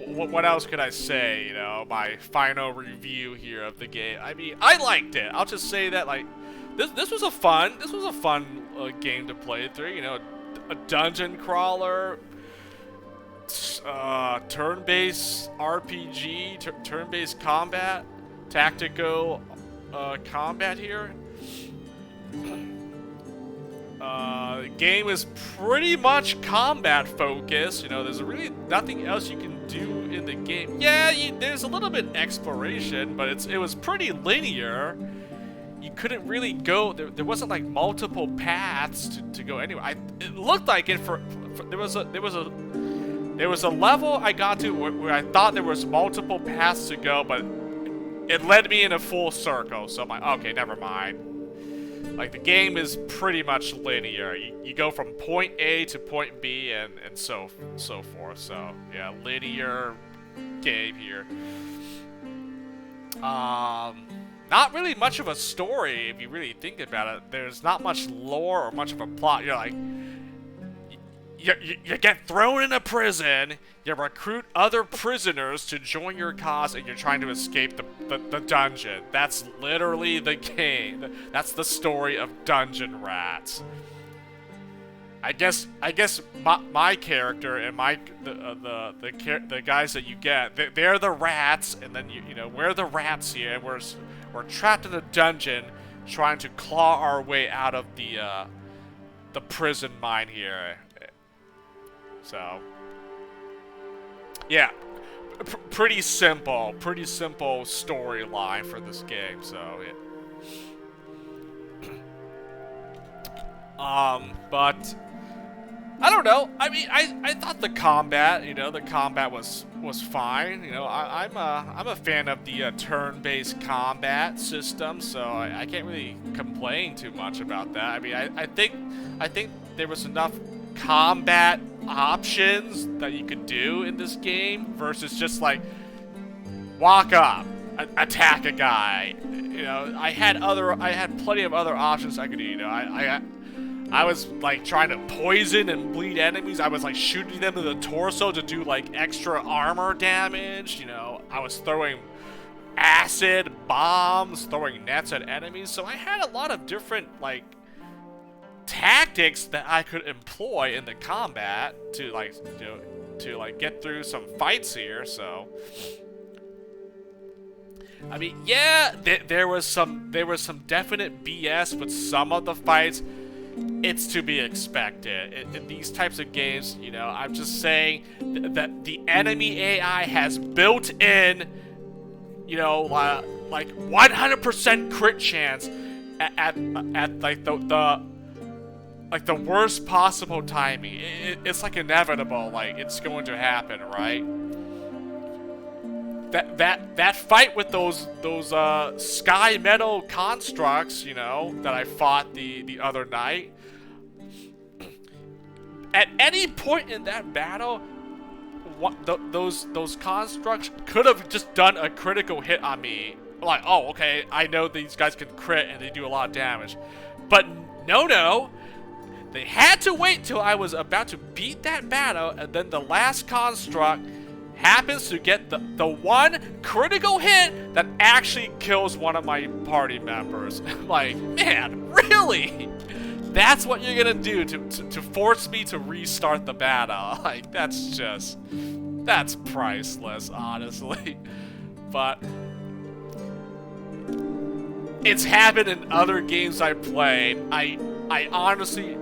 [SPEAKER 1] What else could I say, you know, my final review here of the game? I mean, I liked it. I'll just say that, like, this was a fun game to play through, you know, a dungeon crawler, turn-based RPG, turn-based combat, tactical combat here. The game is pretty much combat focused. You know, there's really nothing else you can do in the game. Yeah, there's a little bit exploration, but it was pretty linear. You couldn't really go. There wasn't like multiple paths to go anywhere. It looked like it there was a level I got to where I thought there was multiple paths to go, but it led me in a full circle. So I'm like, okay, never mind. Like, the game is pretty much linear. You go from point A to point B and so forth. So yeah, linear game here. Not really much of a story if you really think about it. There's not much lore or much of a plot. You're like, you get thrown in a prison, you recruit other prisoners to join your cause, and you're trying to escape the dungeon. That's literally the game. That's the story of Dungeon Rats. I guess my character and the guys that you get, they're the rats, and then you know we're the rats here, and we're trapped in a dungeon trying to claw our way out of the prison mine here. So yeah, pretty simple storyline for this game. So but I don't know. I mean, I thought the combat, was fine. You know, I'm a fan of the turn-based combat system, so I can't really complain too much about that. I mean, I think there was enough combat options that you could do in this game versus just like walk up, attack a guy. You know, I had plenty of other options I could do. You know, I was like trying to poison and bleed enemies. I was like shooting them in the torso to do like extra armor damage. You know, I was throwing acid bombs, throwing nets at enemies. So I had a lot of different like tactics that I could employ in the combat to like get through some fights here. So I mean, yeah, there was some definite BS with some of the fights. It's to be expected. In these types of games, you know, I'm just saying that the enemy AI has built in, you know, like 100% crit chance at like the worst possible timing. It's like inevitable, like it's going to happen, right? That fight with those sky metal constructs, you know, that I fought the other night. At any point in that battle, those constructs could have just done a critical hit on me. Like, oh, okay, I know these guys can crit and they do a lot of damage, but no. They had to wait till I was about to beat that battle, and then the last construct happens to get the one critical hit that actually kills one of my party members. Like, man, really? That's what you're gonna do to force me to restart the battle? Like, that's priceless, honestly. But it's happened in other games I played. I honestly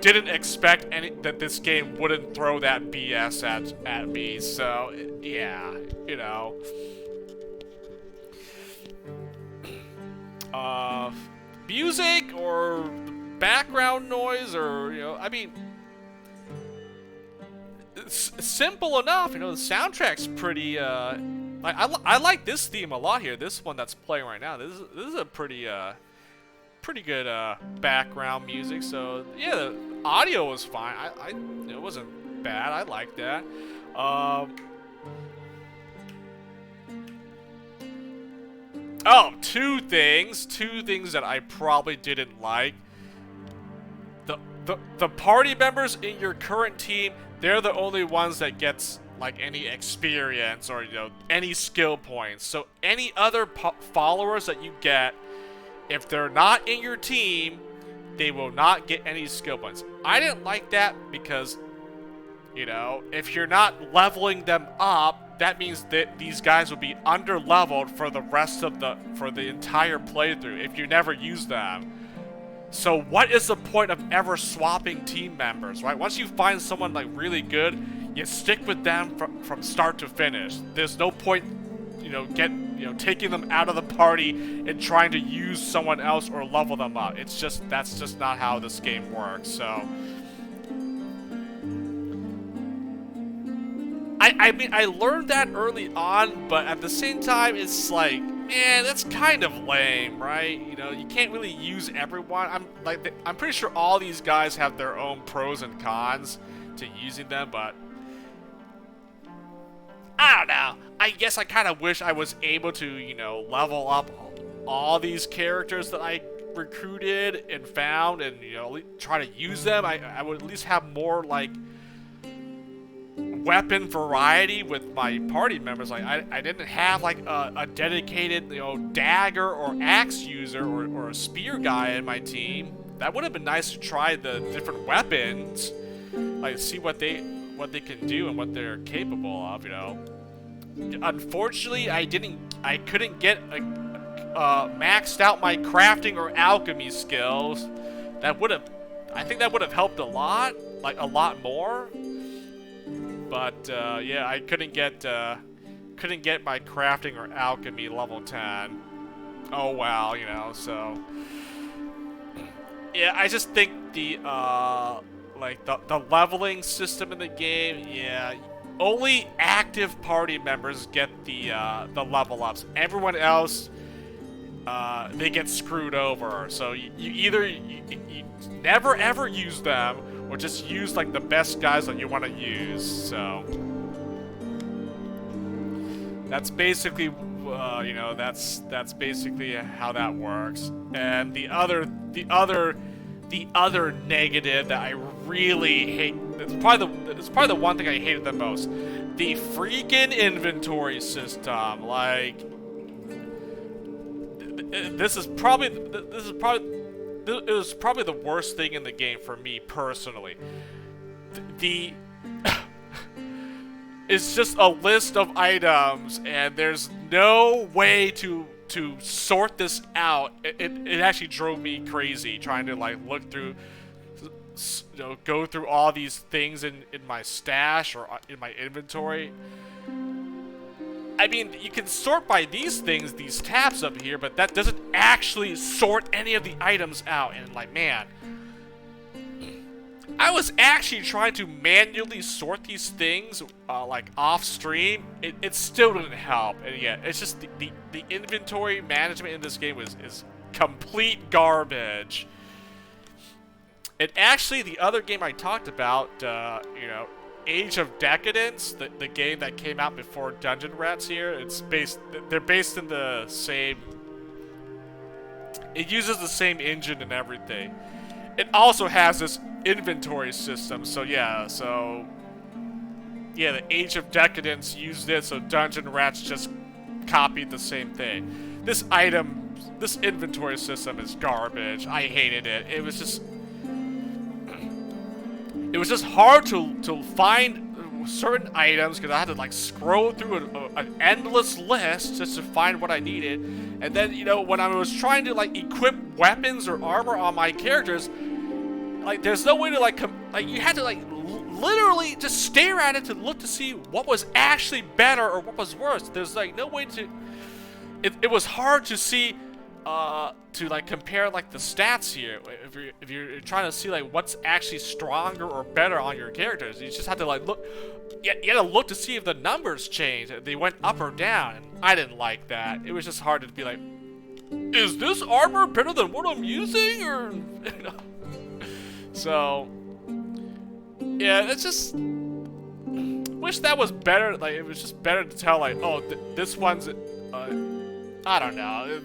[SPEAKER 1] didn't expect that this game wouldn't throw that BS at me, so yeah, you know. Music or background noise, or, you know, I mean, it's simple enough, you know. The soundtrack's pretty, I like this theme a lot here, this one that's playing right now. This is a pretty good background music, so yeah, the audio was fine. It wasn't bad. I liked that. Oh, two things that I probably didn't like. The party members in your current team, they're the only ones that gets like any experience or, you know, any skill points. So any other followers that you get, if they're not in your team, they will not get any skill points. I didn't like that because, you know, if you're not leveling them up, that means that these guys will be under-leveled for the rest of the entire playthrough if you never use them. So what is the point of ever swapping team members, right? Once you find someone like really good, you stick with them from start to finish. There's no point, you know, taking them out of the party and trying to use someone else or level them up. That's just not how this game works. So I mean, I learned that early on, but at the same time, it's like, man, that's kind of lame, right? You know, you can't really use everyone. I'm pretty sure all these guys have their own pros and cons to using them, but I don't know. I guess I kind of wish I was able to, you know, level up all these characters that I recruited and found, and, you know, try to use them. I would at least have more, like, weapon variety with my party members. Like, I didn't have, like, a dedicated, you know, dagger or axe user or a spear guy in my team. that would have been nice to try the different weapons, like see what they can do and what they're capable of, you know. Unfortunately, I couldn't get maxed out my crafting or alchemy skills. I think that would have helped a lot, like a lot more. But yeah, I couldn't get my crafting or alchemy level 10. Oh wow, you know. So yeah, I just think the like the leveling system in the game, yeah, only active party members get the level ups. Everyone else, they get screwed over. So you either never ever use them, or just use like the best guys that you want to use. So that's basically, you know, that's basically how that works. And the other negative that I really hate, it's probably the one thing I hated the most. The freaking inventory system. Like, it was probably the worst thing in the game for me personally. It's just a list of items, and there's no way to sort this out. It actually drove me crazy trying to like look through, you know, go through all these things in my stash or in my inventory. I mean, you can sort by these things, these tabs up here, but that doesn't actually sort any of the items out. And like, man, I was actually trying to manually sort these things, like off stream. It still didn't help. And yeah, it's just the inventory management in this game is complete garbage. And actually, the other game I talked about, you know, Age of Decadence, the game that came out before Dungeon Rats here, they're based in the same, it uses the same engine and everything. It also has this inventory system, so yeah, the Age of Decadence used it, so Dungeon Rats just copied the same thing. This inventory system is garbage. I hated it. It was just hard to find certain items because I had to like scroll through an endless list just to find what I needed. And then, you know, when I was trying to like equip weapons or armor on my characters, like there's no way to like you had to like literally just stare at it to look to see what was actually better or what was worse. There's like no way to. It was hard to see. To like compare like the stats here, if you're trying to see like what's actually stronger or better on your characters, you just have to like look. You had to look to see if the numbers changed, they went up or down. And I didn't like that. It was just hard to be like, is this armor better than what I'm using, or you know? So yeah, it's just wish that was better. Like it was just better to tell like, oh, this one's I don't know.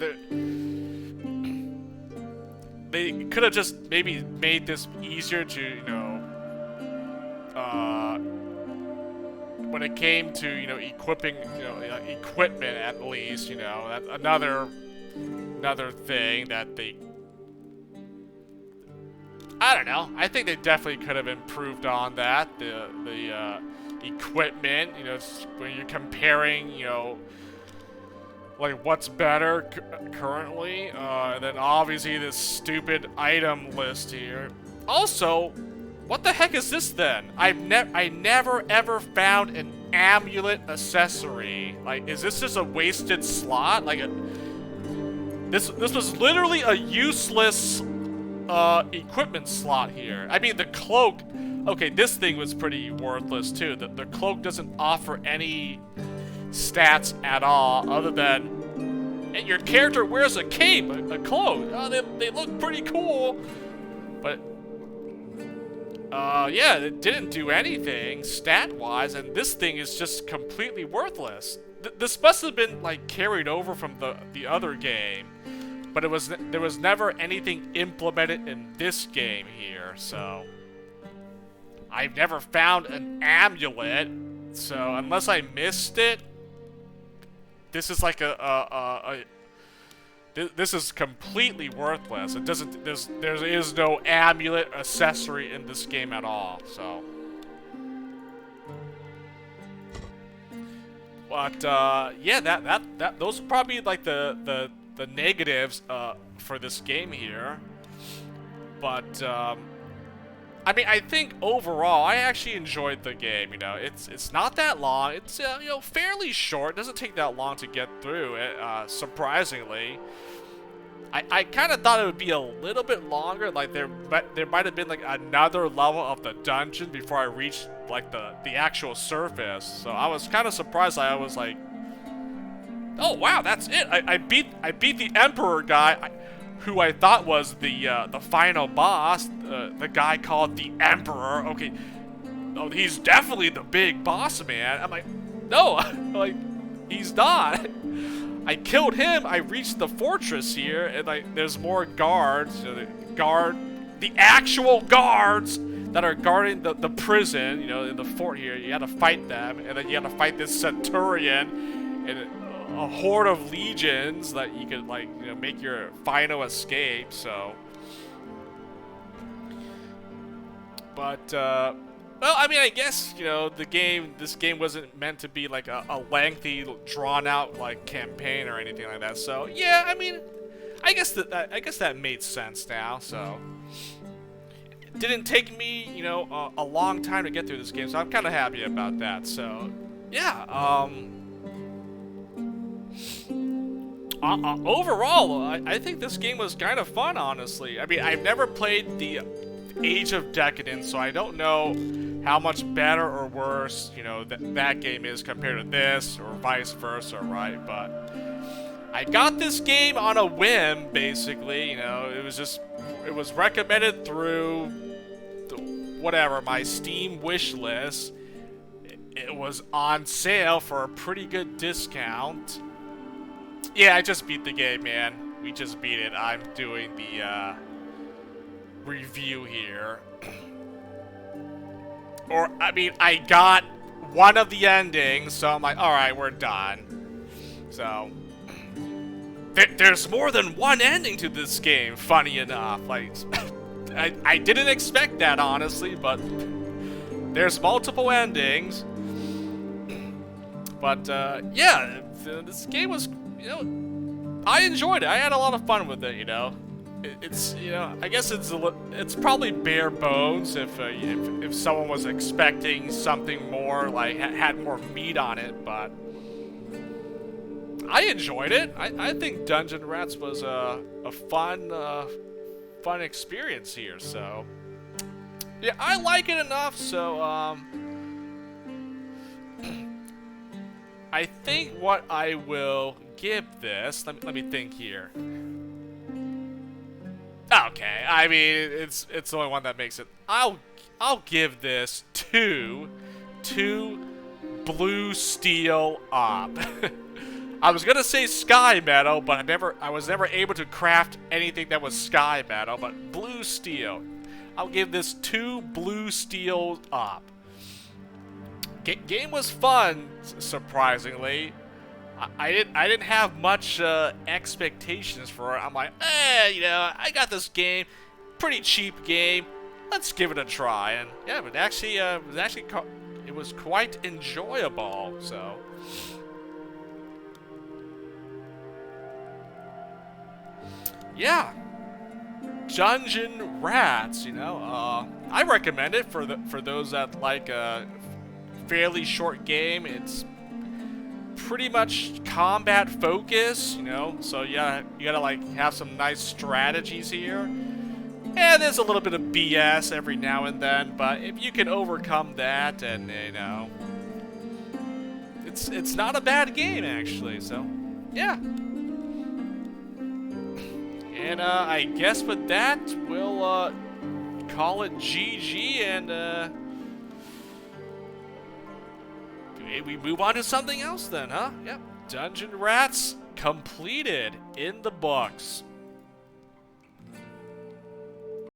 [SPEAKER 1] They could have just maybe made this easier to, you know, when it came to, you know, equipping, you know, equipment at least, you know, that's another thing that they, I don't know. I think they definitely could have improved on that. The equipment, you know, when you're comparing, you know, like what's better currently, and then obviously this stupid item list here. Also, what the heck is this then? I never ever found an amulet accessory. Like, is this just a wasted slot? Like this was literally a useless equipment slot here. I mean, the cloak. Okay, this thing was pretty worthless too. The cloak doesn't offer any stats at all, other than, and your character wears a cape, a cloak. Oh, they look pretty cool, but yeah, it didn't do anything stat-wise, and this thing is just completely worthless. This must have been like carried over from the other game, but there was never anything implemented in this game here. So I've never found an amulet. So unless I missed it, this is like this is completely worthless. It doesn't. There is no amulet accessory in this game at all. So. But yeah, those are probably like the negatives for this game here. But I mean, I think overall, I actually enjoyed the game. You know, it's not that long. It's you know, fairly short. It doesn't take that long to get through it. Surprisingly, I kind of thought it would be a little bit longer. Like there might have been like another level of the dungeon before I reached like the actual surface. So I was kind of surprised. I was like, oh wow, that's it. I beat the Emperor guy, who I thought was the final boss. The guy called the Emperor. Okay, oh, he's definitely the big boss man. I'm like, no, like he's not. I killed him. I reached the fortress here, and like there's more guards. You know, the actual guards that are guarding the prison. You know, in the fort here. You had to fight them, and then you had to fight this centurion and a horde of legions that you could like, you know, make your final escape. So, but well, I mean, I guess, you know, this game wasn't meant to be like a lengthy, drawn-out like campaign or anything like that. So yeah, I mean, I guess that made sense now. So it didn't take me, you know, a long time to get through this game, so I'm kind of happy about that. So yeah, overall, I think this game was kind of fun, honestly. I mean, I've never played the Age of Decadence, so I don't know how much better or worse, you know, that game is compared to this, or vice versa, right? But I got this game on a whim, basically. You know, it was recommended through whatever, my Steam wish list. It was on sale for a pretty good discount. Yeah, I just beat the game, man. We just beat it. I'm doing the review here. Or, I mean, I got one of the endings, so I'm like, alright, we're done. So, there's more than one ending to this game, funny enough. Like, I didn't expect that, honestly, but there's multiple endings. But, yeah, this game was, you know, I enjoyed it. I had a lot of fun with it, you know. It's, you know, I guess it's probably bare bones if someone was expecting something more, like had more meat on it, but I enjoyed it. I think Dungeon Rats was a fun experience here. So yeah, I like it enough. So I think what I will give this. Let me think here. Okay, I mean, it's the only one that makes it. I'll give this two blue steel up. I was gonna say sky metal, but I was never able to craft anything that was sky metal. But blue steel, I'll give this 2 blue steel up. Game was fun, surprisingly. I didn't have much expectations for it. I'm like, you know, I got this game, pretty cheap game. Let's give it a try. And yeah, but actually, it was quite enjoyable. So yeah, Dungeon Rats. You know, I recommend it for those that like a fairly short game. It's pretty much combat focus, you know, so yeah, you gotta like have some nice strategies here, and there's a little bit of BS every now and then, but if you can overcome that, and you know, it's not a bad game actually. So yeah, and I guess with that we'll call it GG, and we move on to something else then, huh? Yep. Dungeon Rats completed in the books.